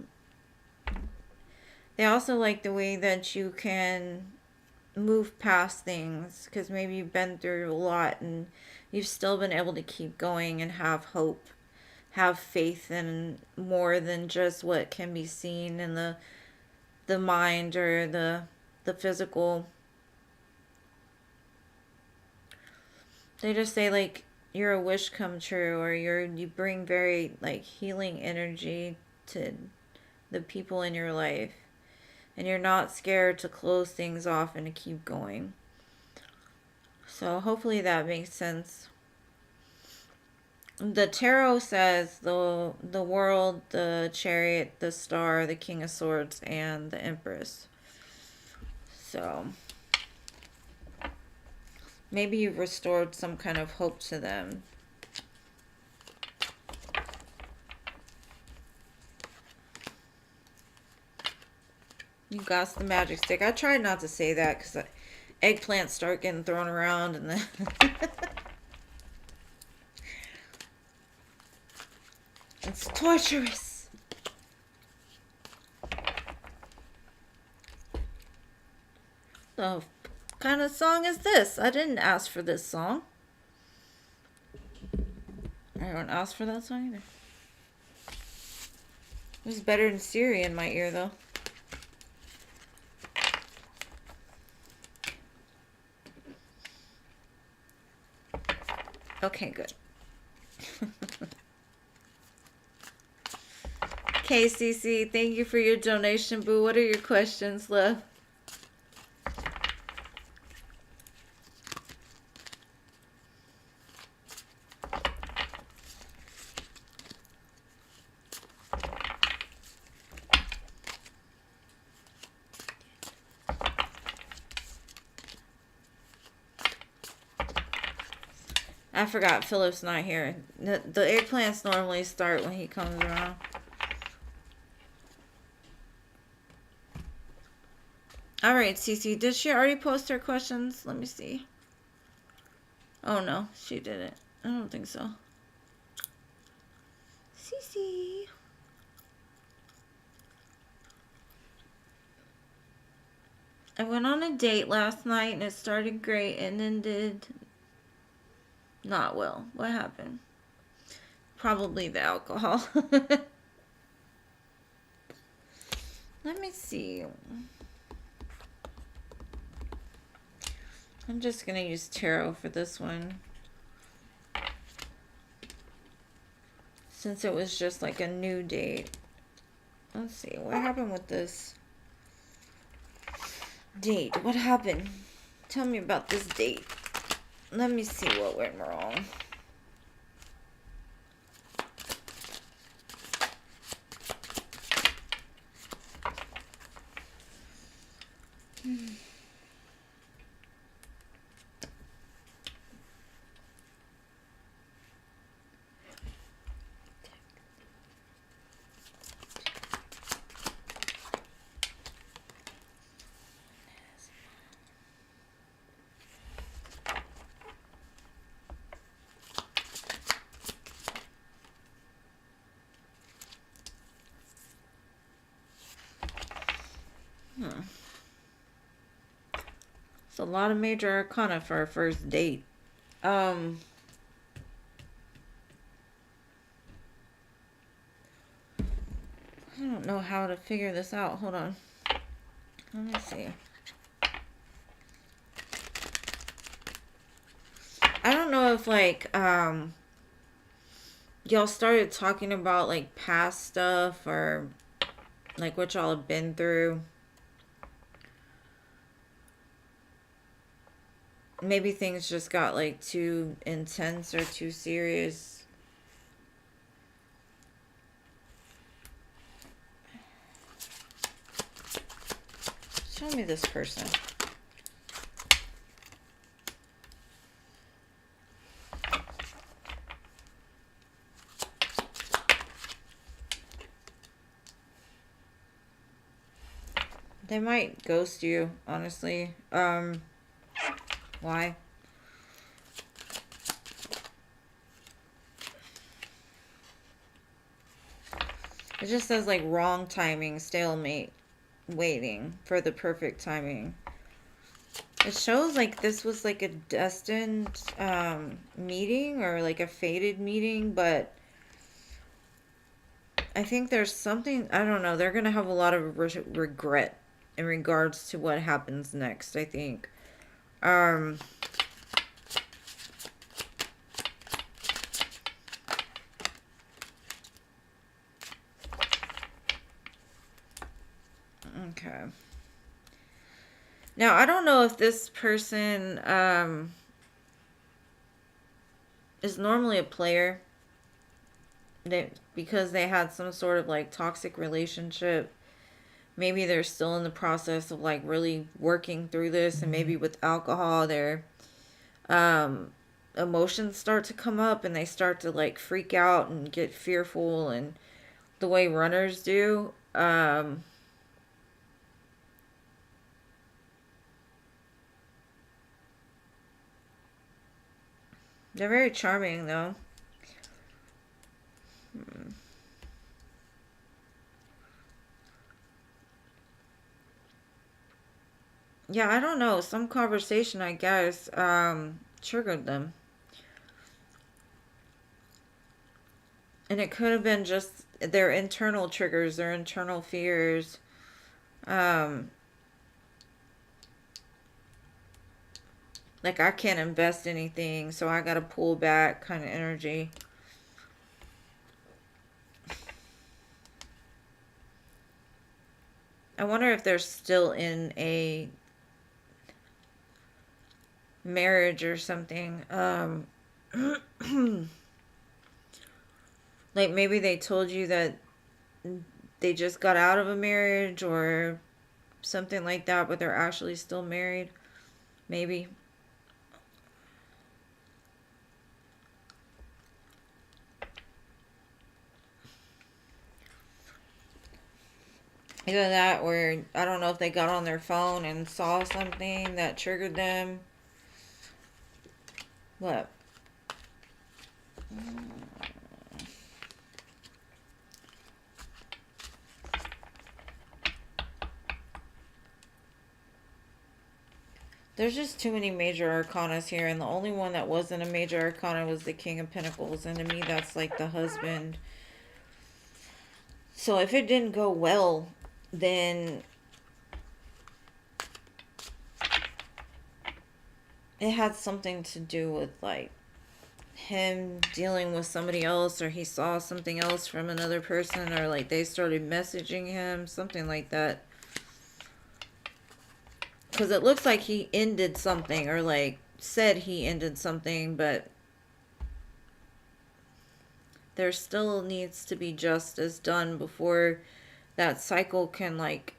S1: They also like the way that you can move past things because maybe you've been through a lot and you've still been able to keep going and have hope, have faith in more than just what can be seen in the mind or the physical. They just say like you're a wish come true, or you bring very like healing energy to the people in your life, and you're not scared to close things off and to keep going. So hopefully that makes sense. The tarot says the world, the chariot, the star, the king of swords, and the empress. So maybe you've restored some kind of hope to them. You got the magic stick. I tried not to say that because eggplants start getting thrown around and then it's torturous. So, what kind of song is this? I didn't ask for this song. I don't ask for that song either. It was better than Siri in my ear though. Okay, good. KCC, thank you for your donation, boo. What are your questions, love? I forgot Philip's not here. The eggplants normally start when he comes around. Alright, Cece. Did she already post her questions? Let me see. Oh, no. She didn't. I don't think so. Cece. I went on a date last night and it started great and ended not well. What happened? Probably the alcohol. Let me see. I'm just going to use tarot for this one. Since it was just like a new date. Let's see. What happened with this date? What happened? Tell me about this date. Let me see what went wrong. It's a lot of major arcana for a first date. I don't know how to figure this out. Hold on. Let me see. I don't know if, like, y'all started talking about, like, past stuff or, like, what y'all have been through. Maybe things just got, like, too intense or too serious. Show me this person. They might ghost you, honestly. Why? It just says, like, wrong timing, stalemate, waiting for the perfect timing. It shows like this was like a destined meeting or like a fated meeting, but I think there's something, I don't know, they're going to have a lot of regret in regards to what happens next, I think. Okay. Now, I don't know if this person is normally a player. Because they had some sort of like toxic relationship. Maybe they're still in the process of like really working through this, and maybe with alcohol their emotions start to come up and they start to like freak out and get fearful, and the way runners do. They're very charming though. Yeah, I don't know. Some conversation, I guess, triggered them. And it could have been just their internal triggers, their internal fears. Like, I can't invest anything, so I gotta pull back kind of energy. I wonder if they're still in a marriage or something. Like, maybe they told you that they just got out of a marriage or something like that, but they're actually still married. Maybe. Either that, or I don't know if they got on their phone and saw something that triggered them. What? There's just too many major arcanas here, and the only one that wasn't a major arcana was the King of Pentacles, and to me that's like the husband. So if it didn't go well, then it had something to do with like him dealing with somebody else, or he saw something else from another person, or like they started messaging him, something like that. Because it looks like he ended something, or like said he ended something, but there still needs to be justice done before that cycle can, like,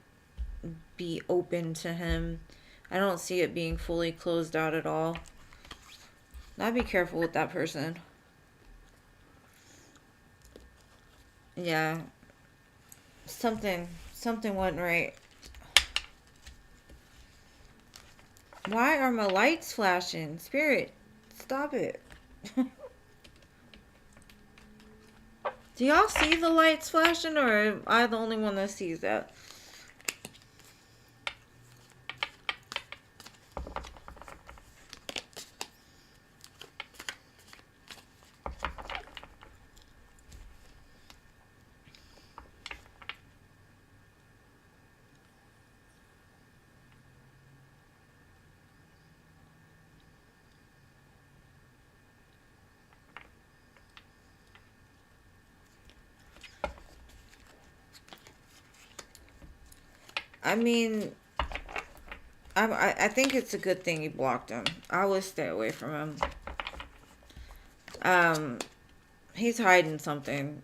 S1: be open to him. I don't see it being fully closed out at all. I'd be careful with that person. Yeah. Something wasn't right. Why are my lights flashing? Spirit, stop it. Do y'all see the lights flashing, or am I the only one that sees that? I mean, I think it's a good thing you blocked him. I would stay away from him. He's hiding something.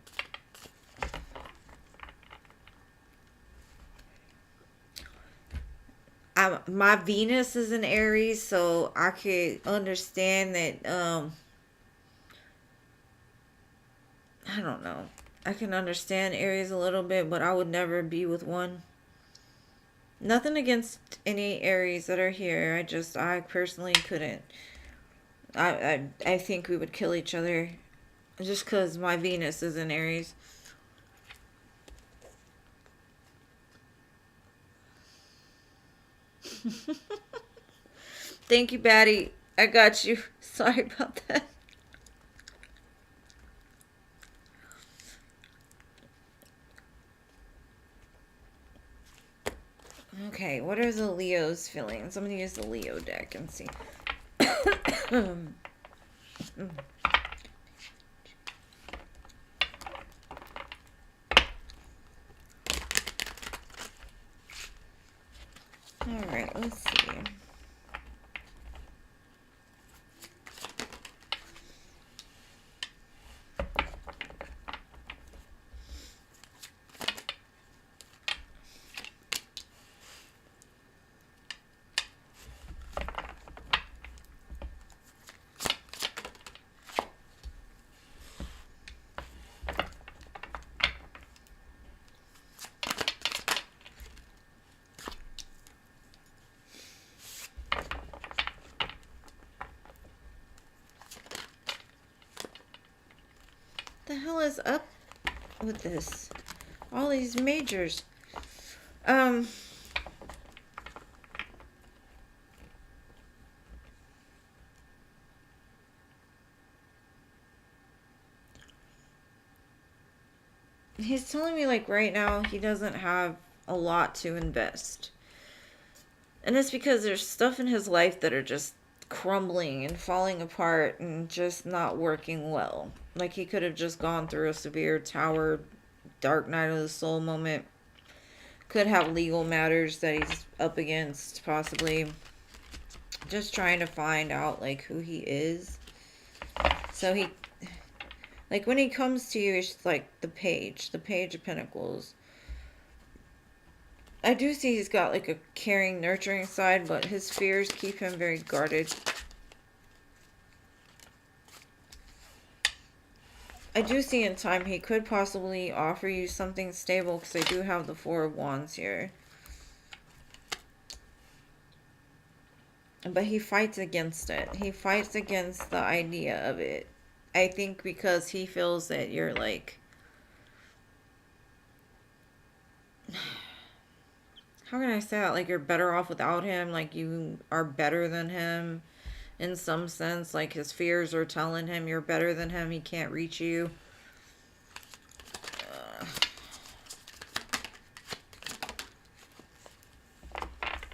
S1: My Venus is in Aries, so I could understand that. I don't know. I can understand Aries a little bit, but I would never be with one. Nothing against any Aries that are here. I personally couldn't. I think we would kill each other just because my Venus is in Aries. Thank you, Batty. I got you. Sorry about that. Okay, what are the Leo's feelings? I'm going to use the Leo deck and see. Alright, let's see. The hell is up with this? All these majors. He's telling me, like, right now he doesn't have a lot to invest. And it's because there's stuff in his life that are just crumbling and falling apart and just not working well. Like, he could have just gone through a severe tower, dark night of the soul moment. Could have legal matters that he's up against, possibly. Just trying to find out, like, who he is. So he, like, when he comes to you, it's like the Page of Pentacles. I do see he's got, like, a caring, nurturing side, but his fears keep him very guarded. I do see in time he could possibly offer you something stable, because I do have the Four of Wands here. But he fights against it. He fights against the idea of it. I think because he feels that you're, like... How can I say that? Like, you're better off without him. Like, you are better than him. In some sense. Like, his fears are telling him you're better than him. He can't reach you.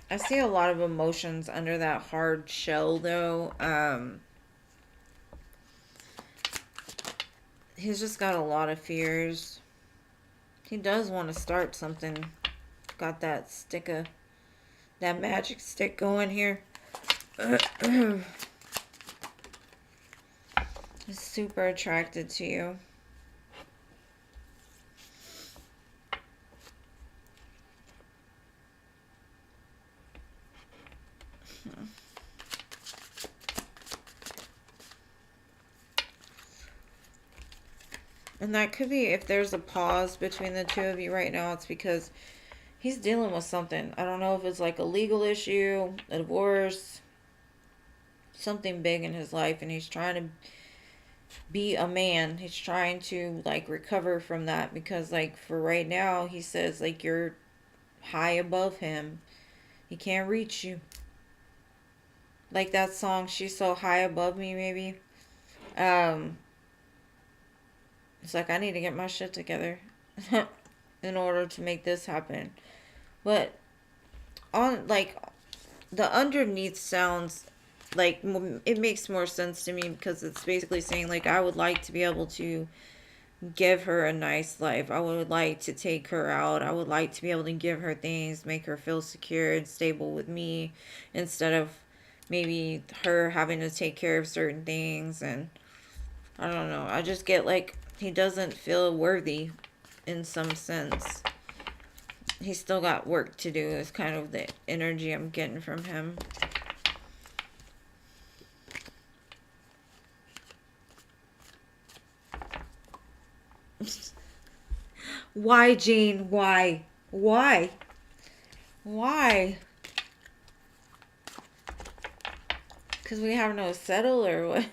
S1: I see a lot of emotions under that hard shell, though. He's just got a lot of fears. He does want to start something. Got that magic stick going here. He's super attracted to you. And that could be, if there's a pause between the two of you right now, it's because he's dealing with something. I don't know if it's like a legal issue, a divorce, something big in his life, and he's trying to be a man. He's trying to like recover from that, because like for right now, he says like you're high above him. He can't reach you. Like that song, She's So High Above Me, maybe. Um, it's like I need to get my shit together in order to make this happen. But on like the underneath sounds like it makes more sense to me, because it's basically saying like I would like to be able to give her a nice life. I would like to take her out. I would like to be able to give her things, make her feel secure and stable with me, instead of maybe her having to take care of certain things. And I don't know. I just get like he doesn't feel worthy in some sense. He's still got work to do, is kind of the energy I'm getting from him. Why, Jane? Why? Why? Why? Because we have no settle, or what?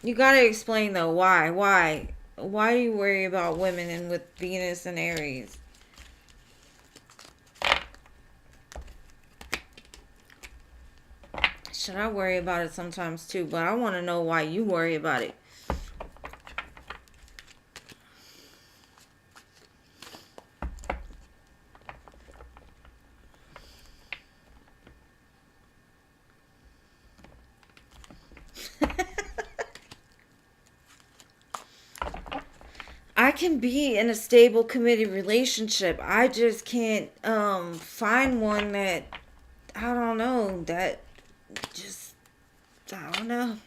S1: You gotta explain though. Why? Why? Why do you worry about women and with Venus and Aries? Should I worry about it sometimes too? But I want to know why you worry about it. I can be in a stable, committed relationship. I just can't find one that, I don't know, that just, I don't know.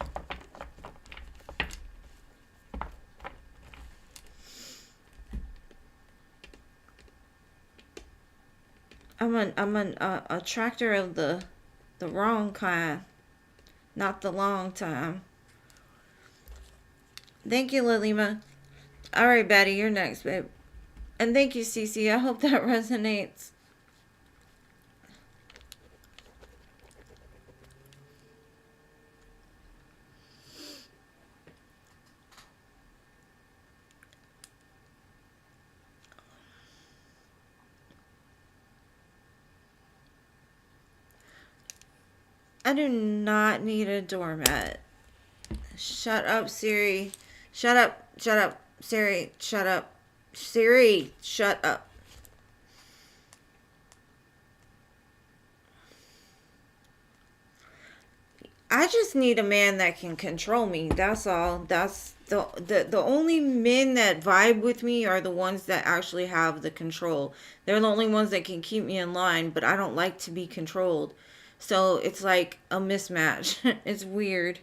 S1: I'm an attractor of the wrong kind, not the long time. Thank you, Lilima. All right, Betty, you're next, babe. And thank you, Cece. I hope that resonates. I do not need a doormat. Shut up, Siri. Shut up. Shut up. Siri, shut up. Siri, shut up. I just need a man that can control me. That's all. That's the only men that vibe with me are the ones that actually have the control. They're the only ones that can keep me in line, but I don't like to be controlled. So it's like a mismatch. It's weird.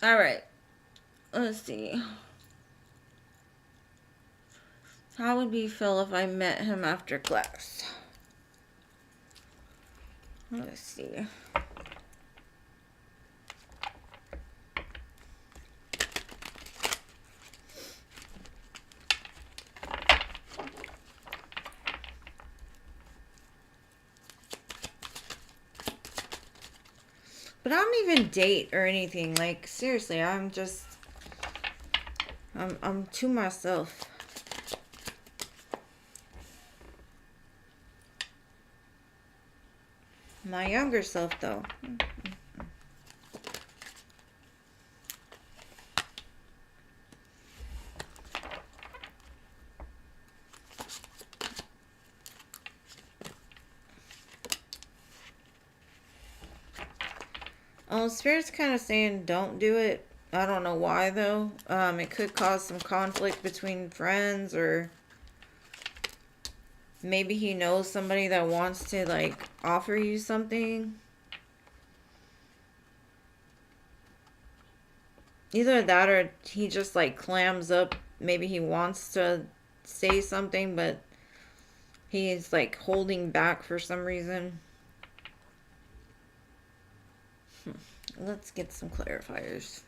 S1: All right. Let's see. How would he feel if I met him after class? Let's see. But I don't even date or anything. Like, seriously, I'm to myself. My younger self, though. Spirit's kind of saying don't do it, I don't know why though. It could cause some conflict between friends, or maybe he knows somebody that wants to like offer you something. Either that or he just like clams up. Maybe he wants to say something, but he's like holding back for some reason. Let's get some clarifiers.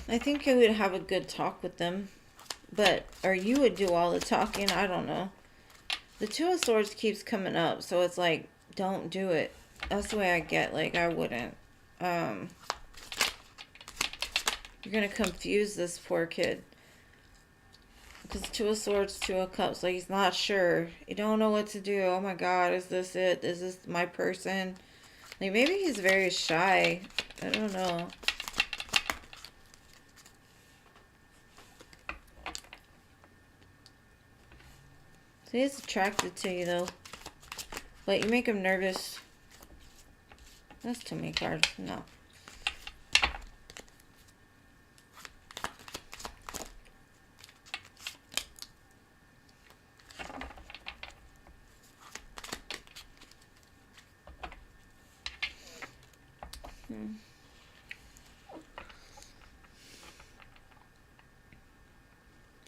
S1: I think I would have a good talk with them. But, or you would do all the talking, I don't know. The Two of Swords keeps coming up, so it's like, don't do it. That's the way I get, like, I wouldn't. You're gonna confuse this poor kid. Because Two of Swords, Two of Cups, like, he's not sure. You don't know what to do. Oh my god, is this it? Is this my person? Like, maybe he's very shy. I don't know. So he's attracted to you, though. But you make him nervous. That's too many cards. No.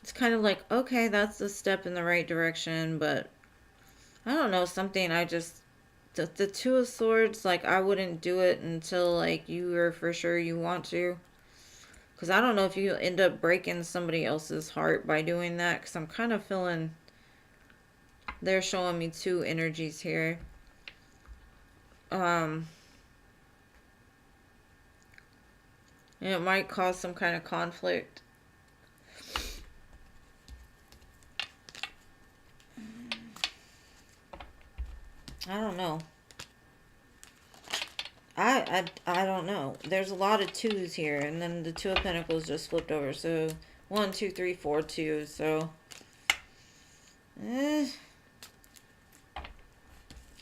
S1: It's kind of like, okay, that's a step in the right direction, but I don't know, something I just, the Two of Swords, like, I wouldn't do it until, like, you are for sure you want to. Because I don't know if you end up breaking somebody else's heart by doing that, because I'm kind of feeling they're showing me two energies here. And it might cause some kind of conflict. I don't know. I don't know. There's a lot of twos here, and then the Two of Pentacles just flipped over. So 1, 2, 3, 4 twos. So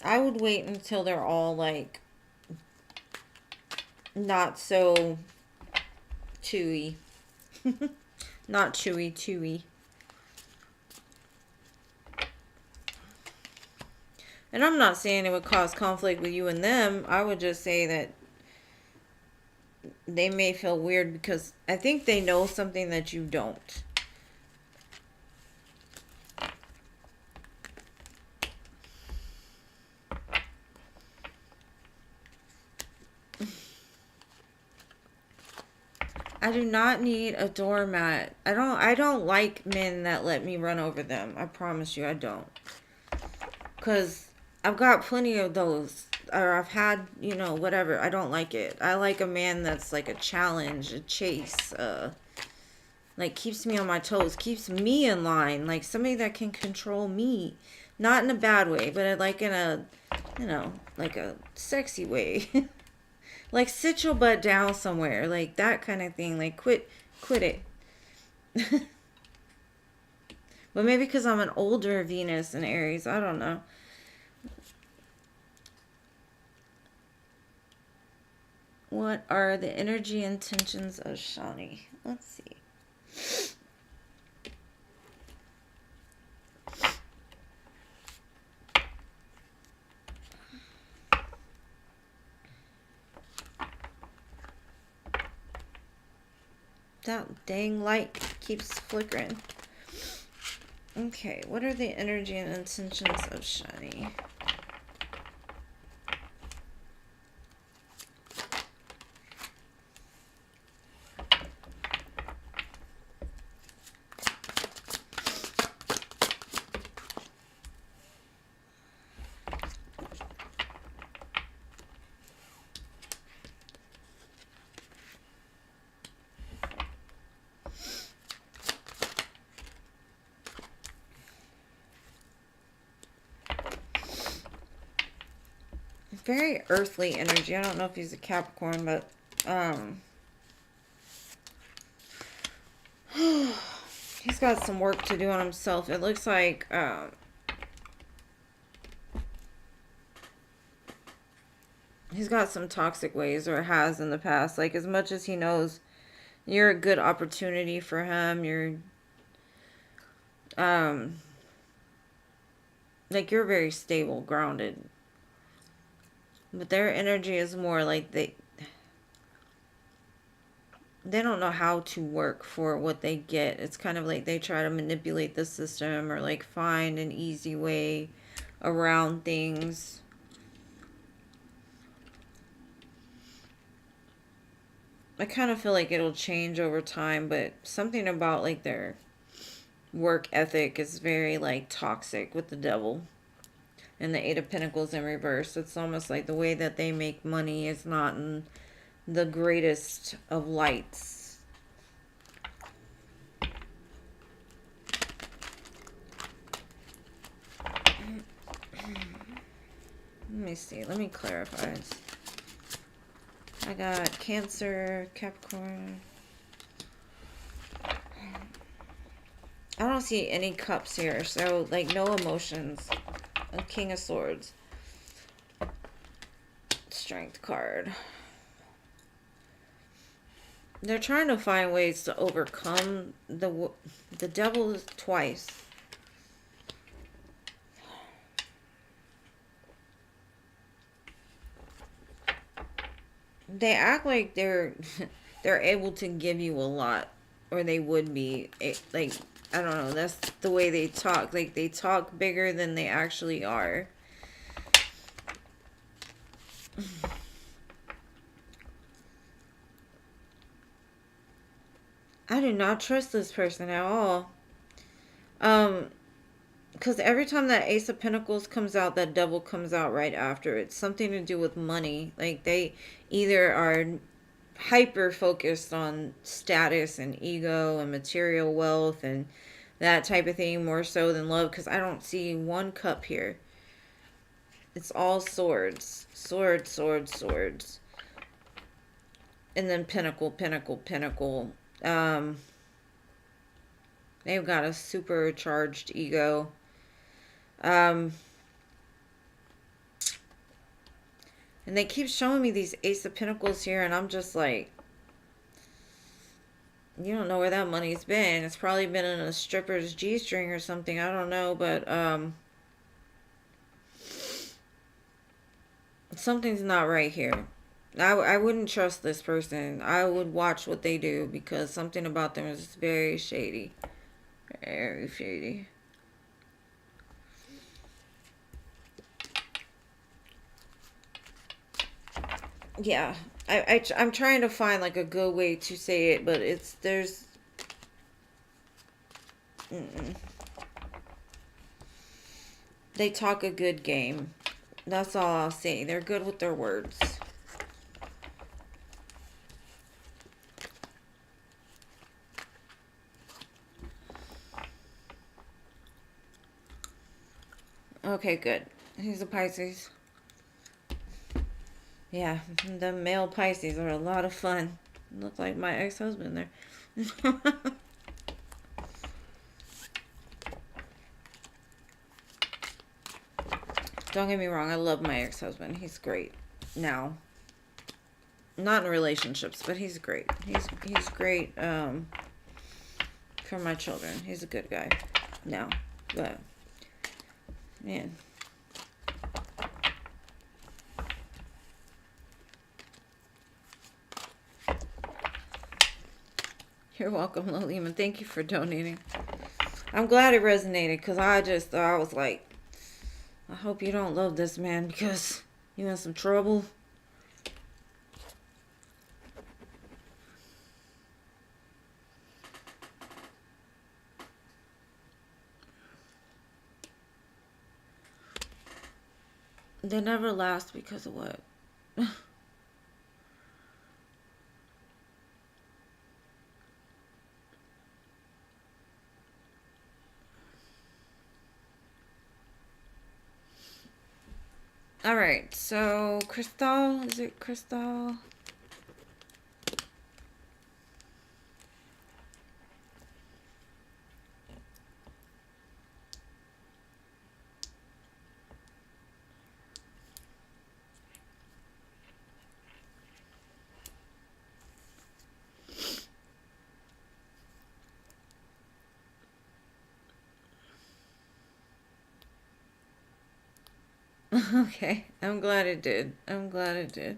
S1: I would wait until they're all like not so chewy. Not chewy, chewy. And I'm not saying it would cause conflict with you and them. I would just say that they may feel weird because I think they know something that you don't. I do not need a doormat. I don't like men that let me run over them. I promise you I don't. Cuz I've got plenty of those, or I've had, you know, whatever. I don't like it. I like a man that's like a challenge, a chase, like keeps me on my toes, keeps me in line, like somebody that can control me. Not in a bad way, but like in a, you know, like a sexy way. Like sit your butt down somewhere, like that kind of thing. Like quit it. But maybe because I'm an older Venus and Aries, I don't know. What are the energy intentions of Shani? Let's see. That dang light keeps flickering. Okay, what are the energy and intentions of Shani? very earthly energy. I don't know if he's a Capricorn, but he's got some work to do on himself. It looks like he's got some toxic ways, or has in the past. Like, as much as he knows you're a good opportunity for him, you're like, you're very stable, grounded. But their energy is more like they don't know how to work for what they get. It's kind of like they try to manipulate the system, or like find an easy way around things. I kind of feel like it'll change over time, but something about like their work ethic is very like toxic with the devil. And the Eight of Pentacles in reverse. It's almost like the way that they make money is not in the greatest of lights. Let me see. Let me clarify. I got Cancer, Capricorn. I don't see any cups here, so like no emotions. A King of Swords. Strength card. They're trying to find ways to overcome the devil twice. They act like they're able to give you a lot, or they would be. Like, I don't know, that's the way they talk. Like, they talk bigger than they actually are. I do not trust this person at all. Because every time that Ace of Pentacles comes out, that devil comes out right after. It's something to do with money. Like, they either are hyper focused on status and ego and material wealth and that type of thing, more so than love. Because I don't see one cup here. It's all swords. Swords, swords, swords. And then pentacle, pentacle, pentacle. They've got a supercharged ego. And they keep showing me these Ace of Pentacles here, and I'm just like, you don't know where that money's been. It's probably been in a stripper's G-string or something. I don't know, but something's not right here. I wouldn't trust this person. I would watch what they do, because something about them is very shady. Very shady. Yeah. I'm trying to find like a good way to say it, but there's they talk a good game. That's all I'll say. They're good with their words. Okay, good. He's a Pisces. Yeah, the male Pisces are a lot of fun. Look like my ex-husband there. Don't get me wrong, I love my ex-husband. He's great now. Not in relationships, but he's great. He's great for my children. He's a good guy now. But man, you're welcome, Liliman. Thank you for donating. I'm glad it resonated, because I was like, I hope you don't love this man, because you in some trouble. They never last because of what? All right, so Crystal, is it Crystal? Okay, I'm glad it did. I'm glad it did.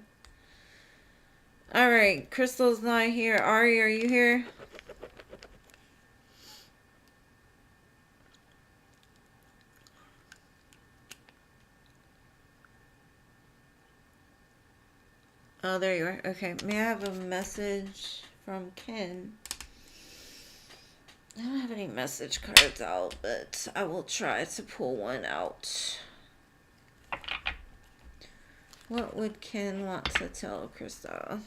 S1: All right, Crystal's not here. Ari, are you here? Oh, there you are. Okay, may I have a message from Ken? I don't have any message cards out, but I will try to pull one out. What would Ken want to tell Crystal?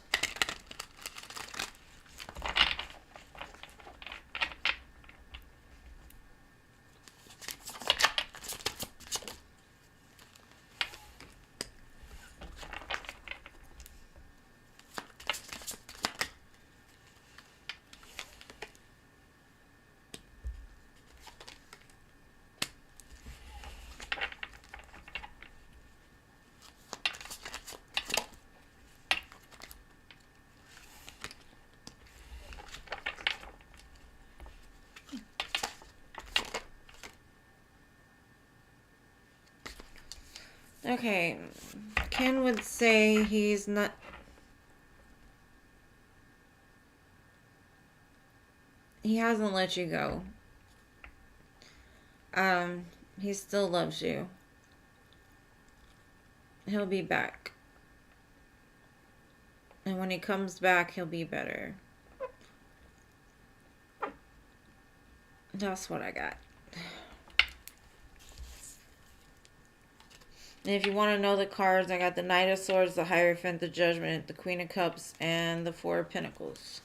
S1: Okay, Ken would say he's not... He hasn't let you go. He still loves you. He'll be back. And when he comes back, he'll be better. That's what I got. And if you want to know the cards, I got the Knight of Swords, the Hierophant, the Judgment, the Queen of Cups, and the Four of Pentacles.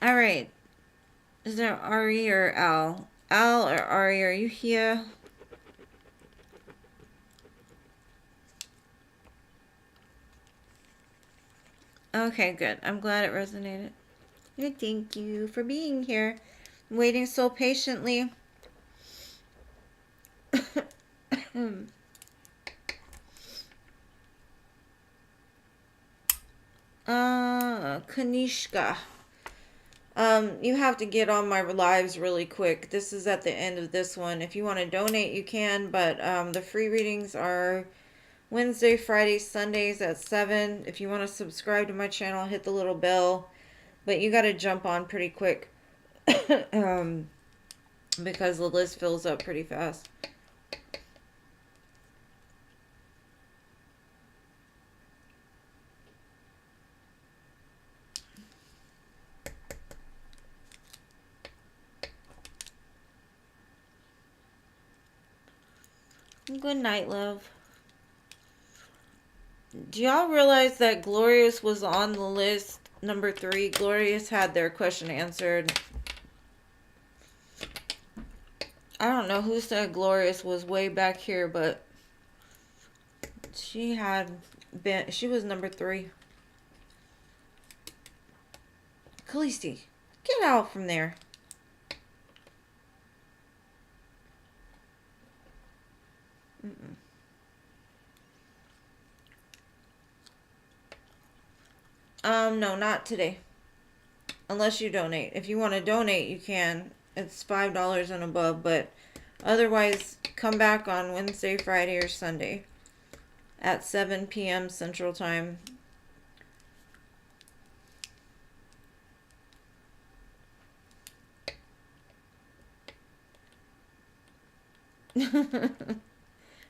S1: All right. Is there Ari or Al? Al or Ari, are you here? Okay, good. I'm glad it resonated. Thank you for being here. Waiting so patiently. Kanishka. You have to get on my lives really quick. This is at the end of this one. If you want to donate, you can, but the free readings are Wednesday, Friday, Sundays at 7. If you want to subscribe to my channel, hit the little bell. But you got to jump on pretty quick because the list fills up pretty fast. Good night, love. Do y'all realize that Glorious was on the list? Number 3. Glorious had their question answered. I don't know who said Glorious was way back here, but she was number 3. Khaleesi, get out from there. No, not today. Unless you donate. If you want to donate, you can. It's $5 and above, but otherwise, come back on Wednesday, Friday, or Sunday at 7 p.m. Central Time.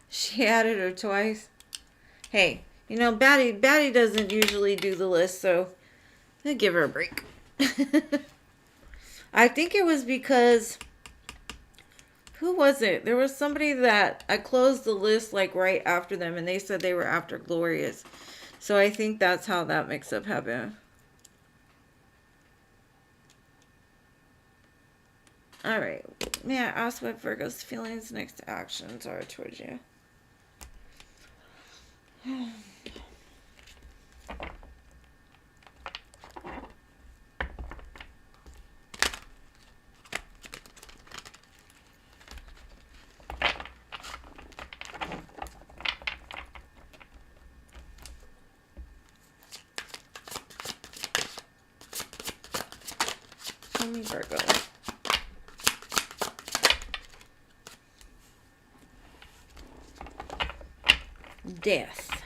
S1: She added her twice. Hey, you know, Batty doesn't usually do the list, so I'll give her a break. I think it was because, who was it? There was somebody that I closed the list like right after them, and they said they were after Glorious. So I think that's how that mix-up happened. Alright. May I ask what Virgo's feelings next actions are towards you? Tell me, Virgo. Death.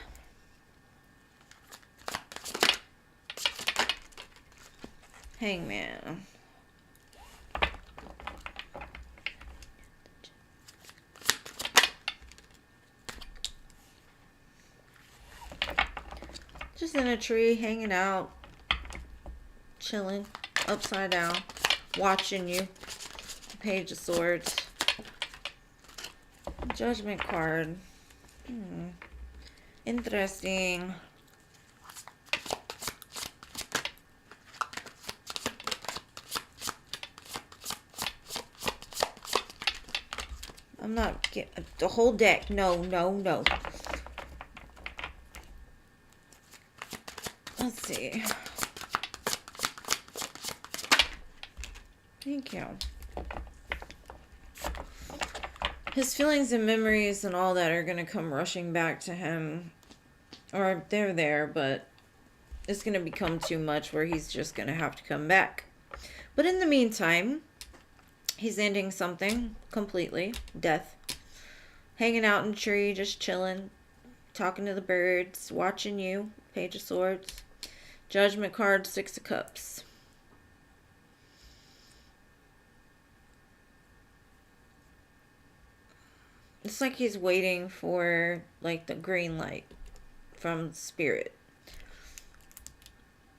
S1: Hangman. Just in a tree, hanging out, chilling, upside down, watching you. Page of Swords. Judgment card. Interesting. I'm not getting the whole deck. No, no, no. Let's see. Thank you. His feelings and memories and all that are going to come rushing back to him. Or they're there, but it's going to become too much where he's just going to have to come back. But in the meantime, he's ending something completely. Death. Hanging out in a tree, just chilling. Talking to the birds. Watching you. Page of Swords. Judgment card, Six of Cups. It's like he's waiting for, like, the green light from Spirit.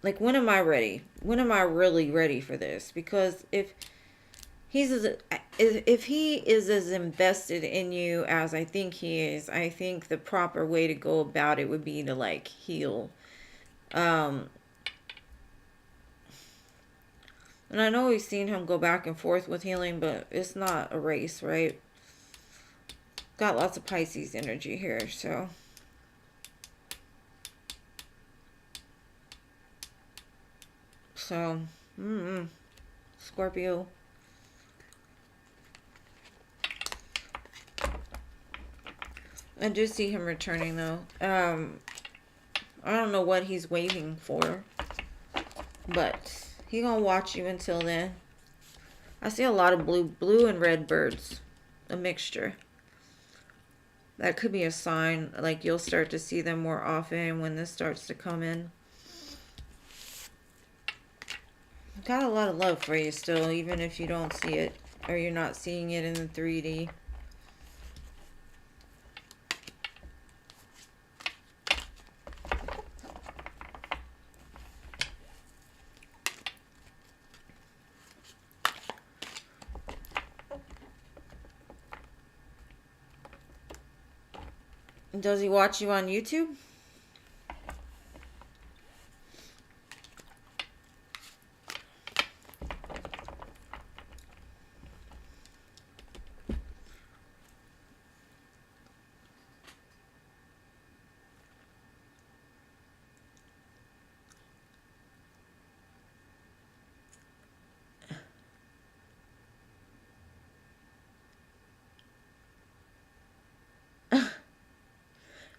S1: Like, when am I ready? When am I really ready for this? Because if he is as invested in you as I think he is, I think the proper way to go about it would be to, like, heal. And I know we've seen him go back and forth with healing, but it's not a race, right? Got lots of Pisces energy here, so. So, Scorpio. I do see him returning, though. I don't know what he's waiting for, but he gonna watch you until then. I see a lot of blue and red birds, a mixture. That could be a sign, like you'll start to see them more often when this starts to come in. Got a lot of love for you still, even if you don't see it, or you're not seeing it in the 3D. Does he watch you on YouTube?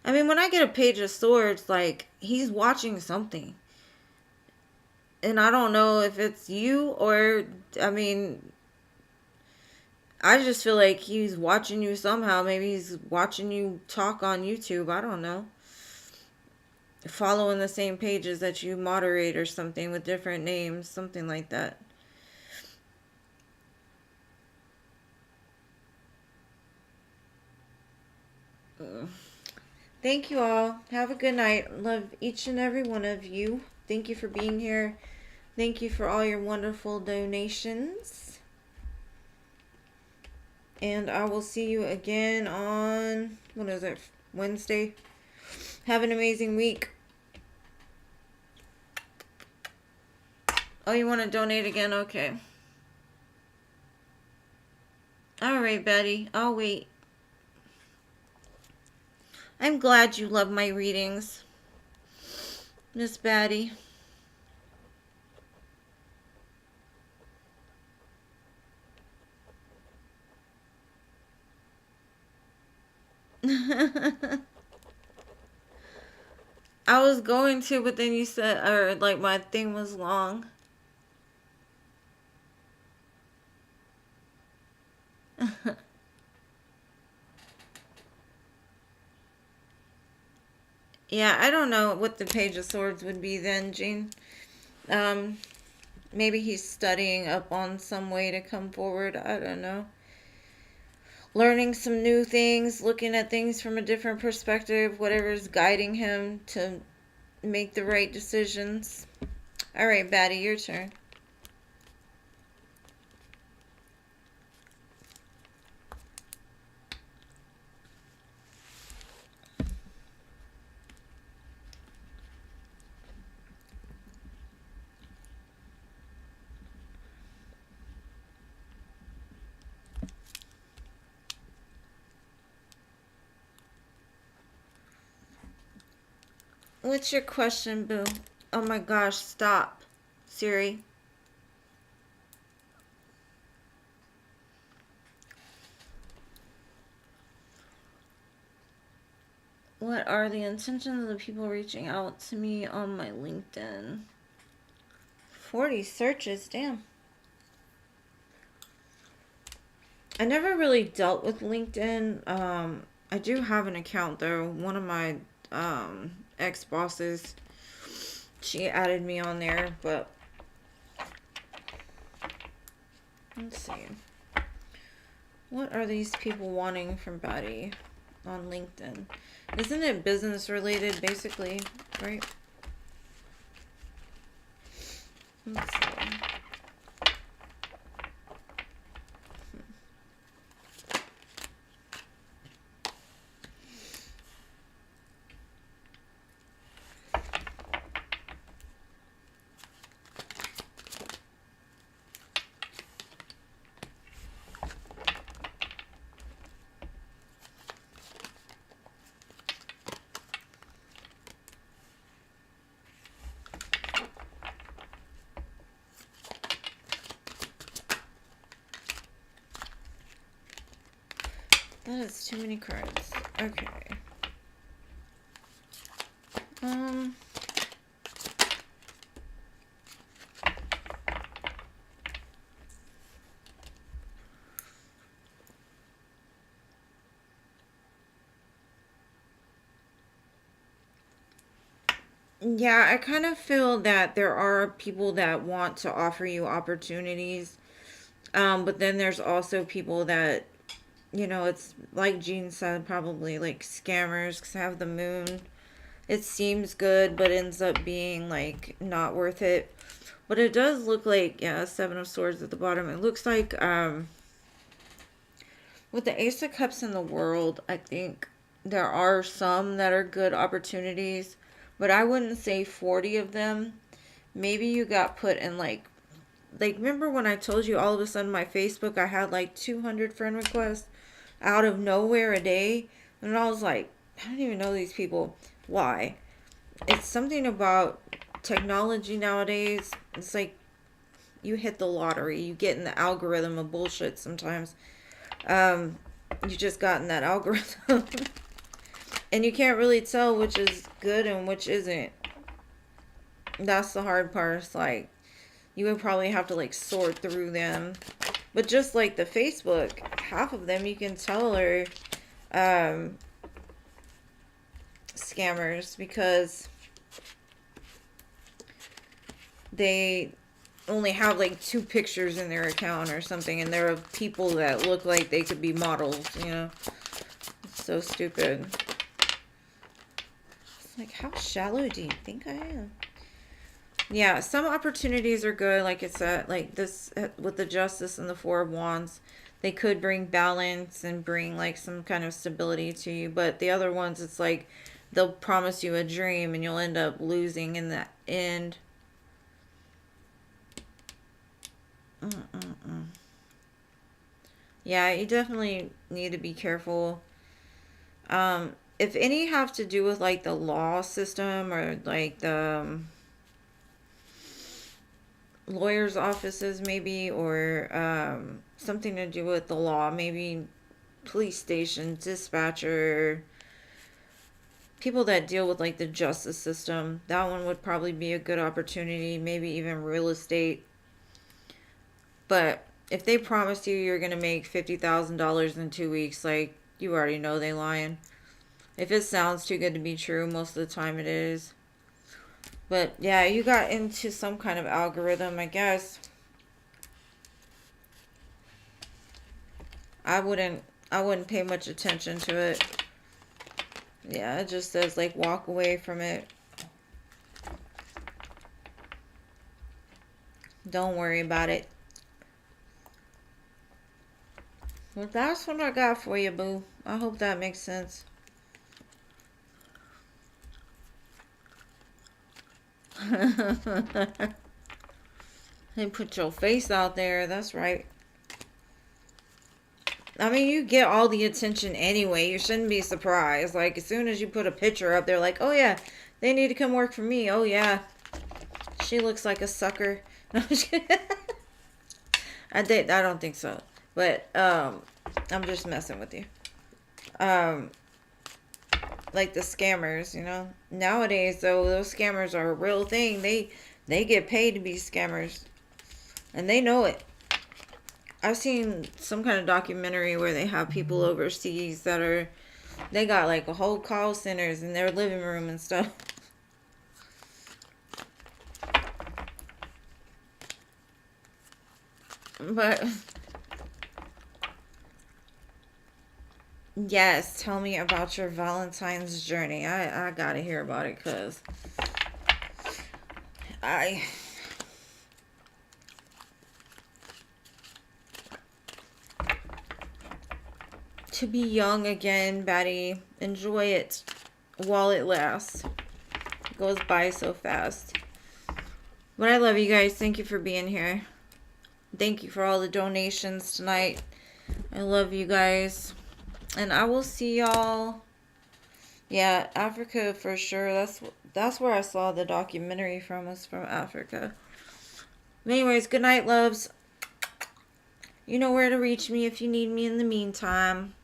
S1: I mean, when I get a Page of Swords, like, he's watching something. And I don't know if it's you or, I mean, I just feel like he's watching you somehow. Maybe he's watching you talk on YouTube. I don't know. Following the same pages that you moderate or something with different names. Something like that. Thank you all. Have a good night. Love each and every one of you. Thank you for being here. Thank you for all your wonderful donations. And I will see you again on, what is it, Wednesday. Have an amazing week. Oh, you want to donate again? Okay. Alright, Betty. I'll wait. I'm glad you love my readings, Miss Batty. I was going to, but then you said, or like my thing was long. Yeah, I don't know what the Page of Swords would be then, Jean. Maybe he's studying up on some way to come forward. I don't know. Learning some new things, looking at things from a different perspective, whatever's guiding him to make the right decisions. All right, Batty, your turn. What's your question, Boo? Oh my gosh, stop, Siri. What are the intentions of the people reaching out to me on my LinkedIn? 40 searches, damn. I never really dealt with LinkedIn. I do have an account though. One of my ex-bosses, she added me on there, but let's see. What are these people wanting from Batty on LinkedIn? Isn't it business related, basically, right? Let's see. That is too many cards. Okay. Yeah, I kind of feel that there are people that want to offer you opportunities. But then there's also people that, it's like Jean said, probably like scammers because have the moon. It seems good, but ends up being like not worth it. But it does look like, yeah, Seven of Swords at the bottom. It looks like, with the Ace of Cups in the world, I think there are some that are good opportunities, but I wouldn't say 40 of them. Maybe you got put in like remember when I told you all of a sudden my Facebook I had like 200 friend requests out of nowhere a day, and I was like, I don't even know these people. Why? It's something about technology nowadays. It's like you hit the lottery. You get in the algorithm of bullshit sometimes. You just got in that algorithm. And you can't really tell which is good and which isn't. That's the hard part. It's like you would probably have to like sort through them. But just like the Facebook, half of them you can tell are scammers because they only have like 2 pictures in their account or something, and they're of people that look like they could be models, So stupid. It's like, how shallow do you think I am? Yeah, some opportunities are good, like I said, like this with the Justice and the Four of Wands. They could bring balance and bring like some kind of stability to you, but the other ones, it's like they'll promise you a dream and you'll end up losing in the end. Yeah, you definitely need to be careful. If any have to do with like the law system or like the lawyers' offices maybe, or something to do with the law, maybe police station, dispatcher, people that deal with like the justice system, that one would probably be a good opportunity, maybe even real estate. But if they promise you you're gonna make $50,000 in 2 weeks, like, you already know they lying. If it sounds too good to be true, most of the time it is. But yeah, you got into some kind of algorithm, I guess. I wouldn't pay much attention to it. Yeah, it just says like walk away from it. Don't worry about it. Well, that's what I got for you, boo. I hope that makes sense. They put your face out there. That's right. I mean, you get all the attention anyway. You shouldn't be surprised. Like, as soon as you put a picture up, they're like, oh, yeah, they need to come work for me. Oh, yeah. She looks like a sucker. I don't think so. But, I'm just messing with you. Like the scammers, you know. Nowadays, though, those scammers are a real thing. They get paid to be scammers. And they know it. I've seen some kind of documentary where they have people overseas that they got like a whole call centers in their living room and stuff. But yes, tell me about your Valentine's journey. I gotta hear about it, because I to be young again, Betty. Enjoy it while it lasts. It goes by so fast. But I love you guys. Thank you for being here. Thank you for all the donations tonight. I love you guys. And I will see y'all. Yeah, Africa for sure. That's where I saw the documentary from, was from Africa. Anyways, good night, loves. You know where to reach me if you need me in the meantime.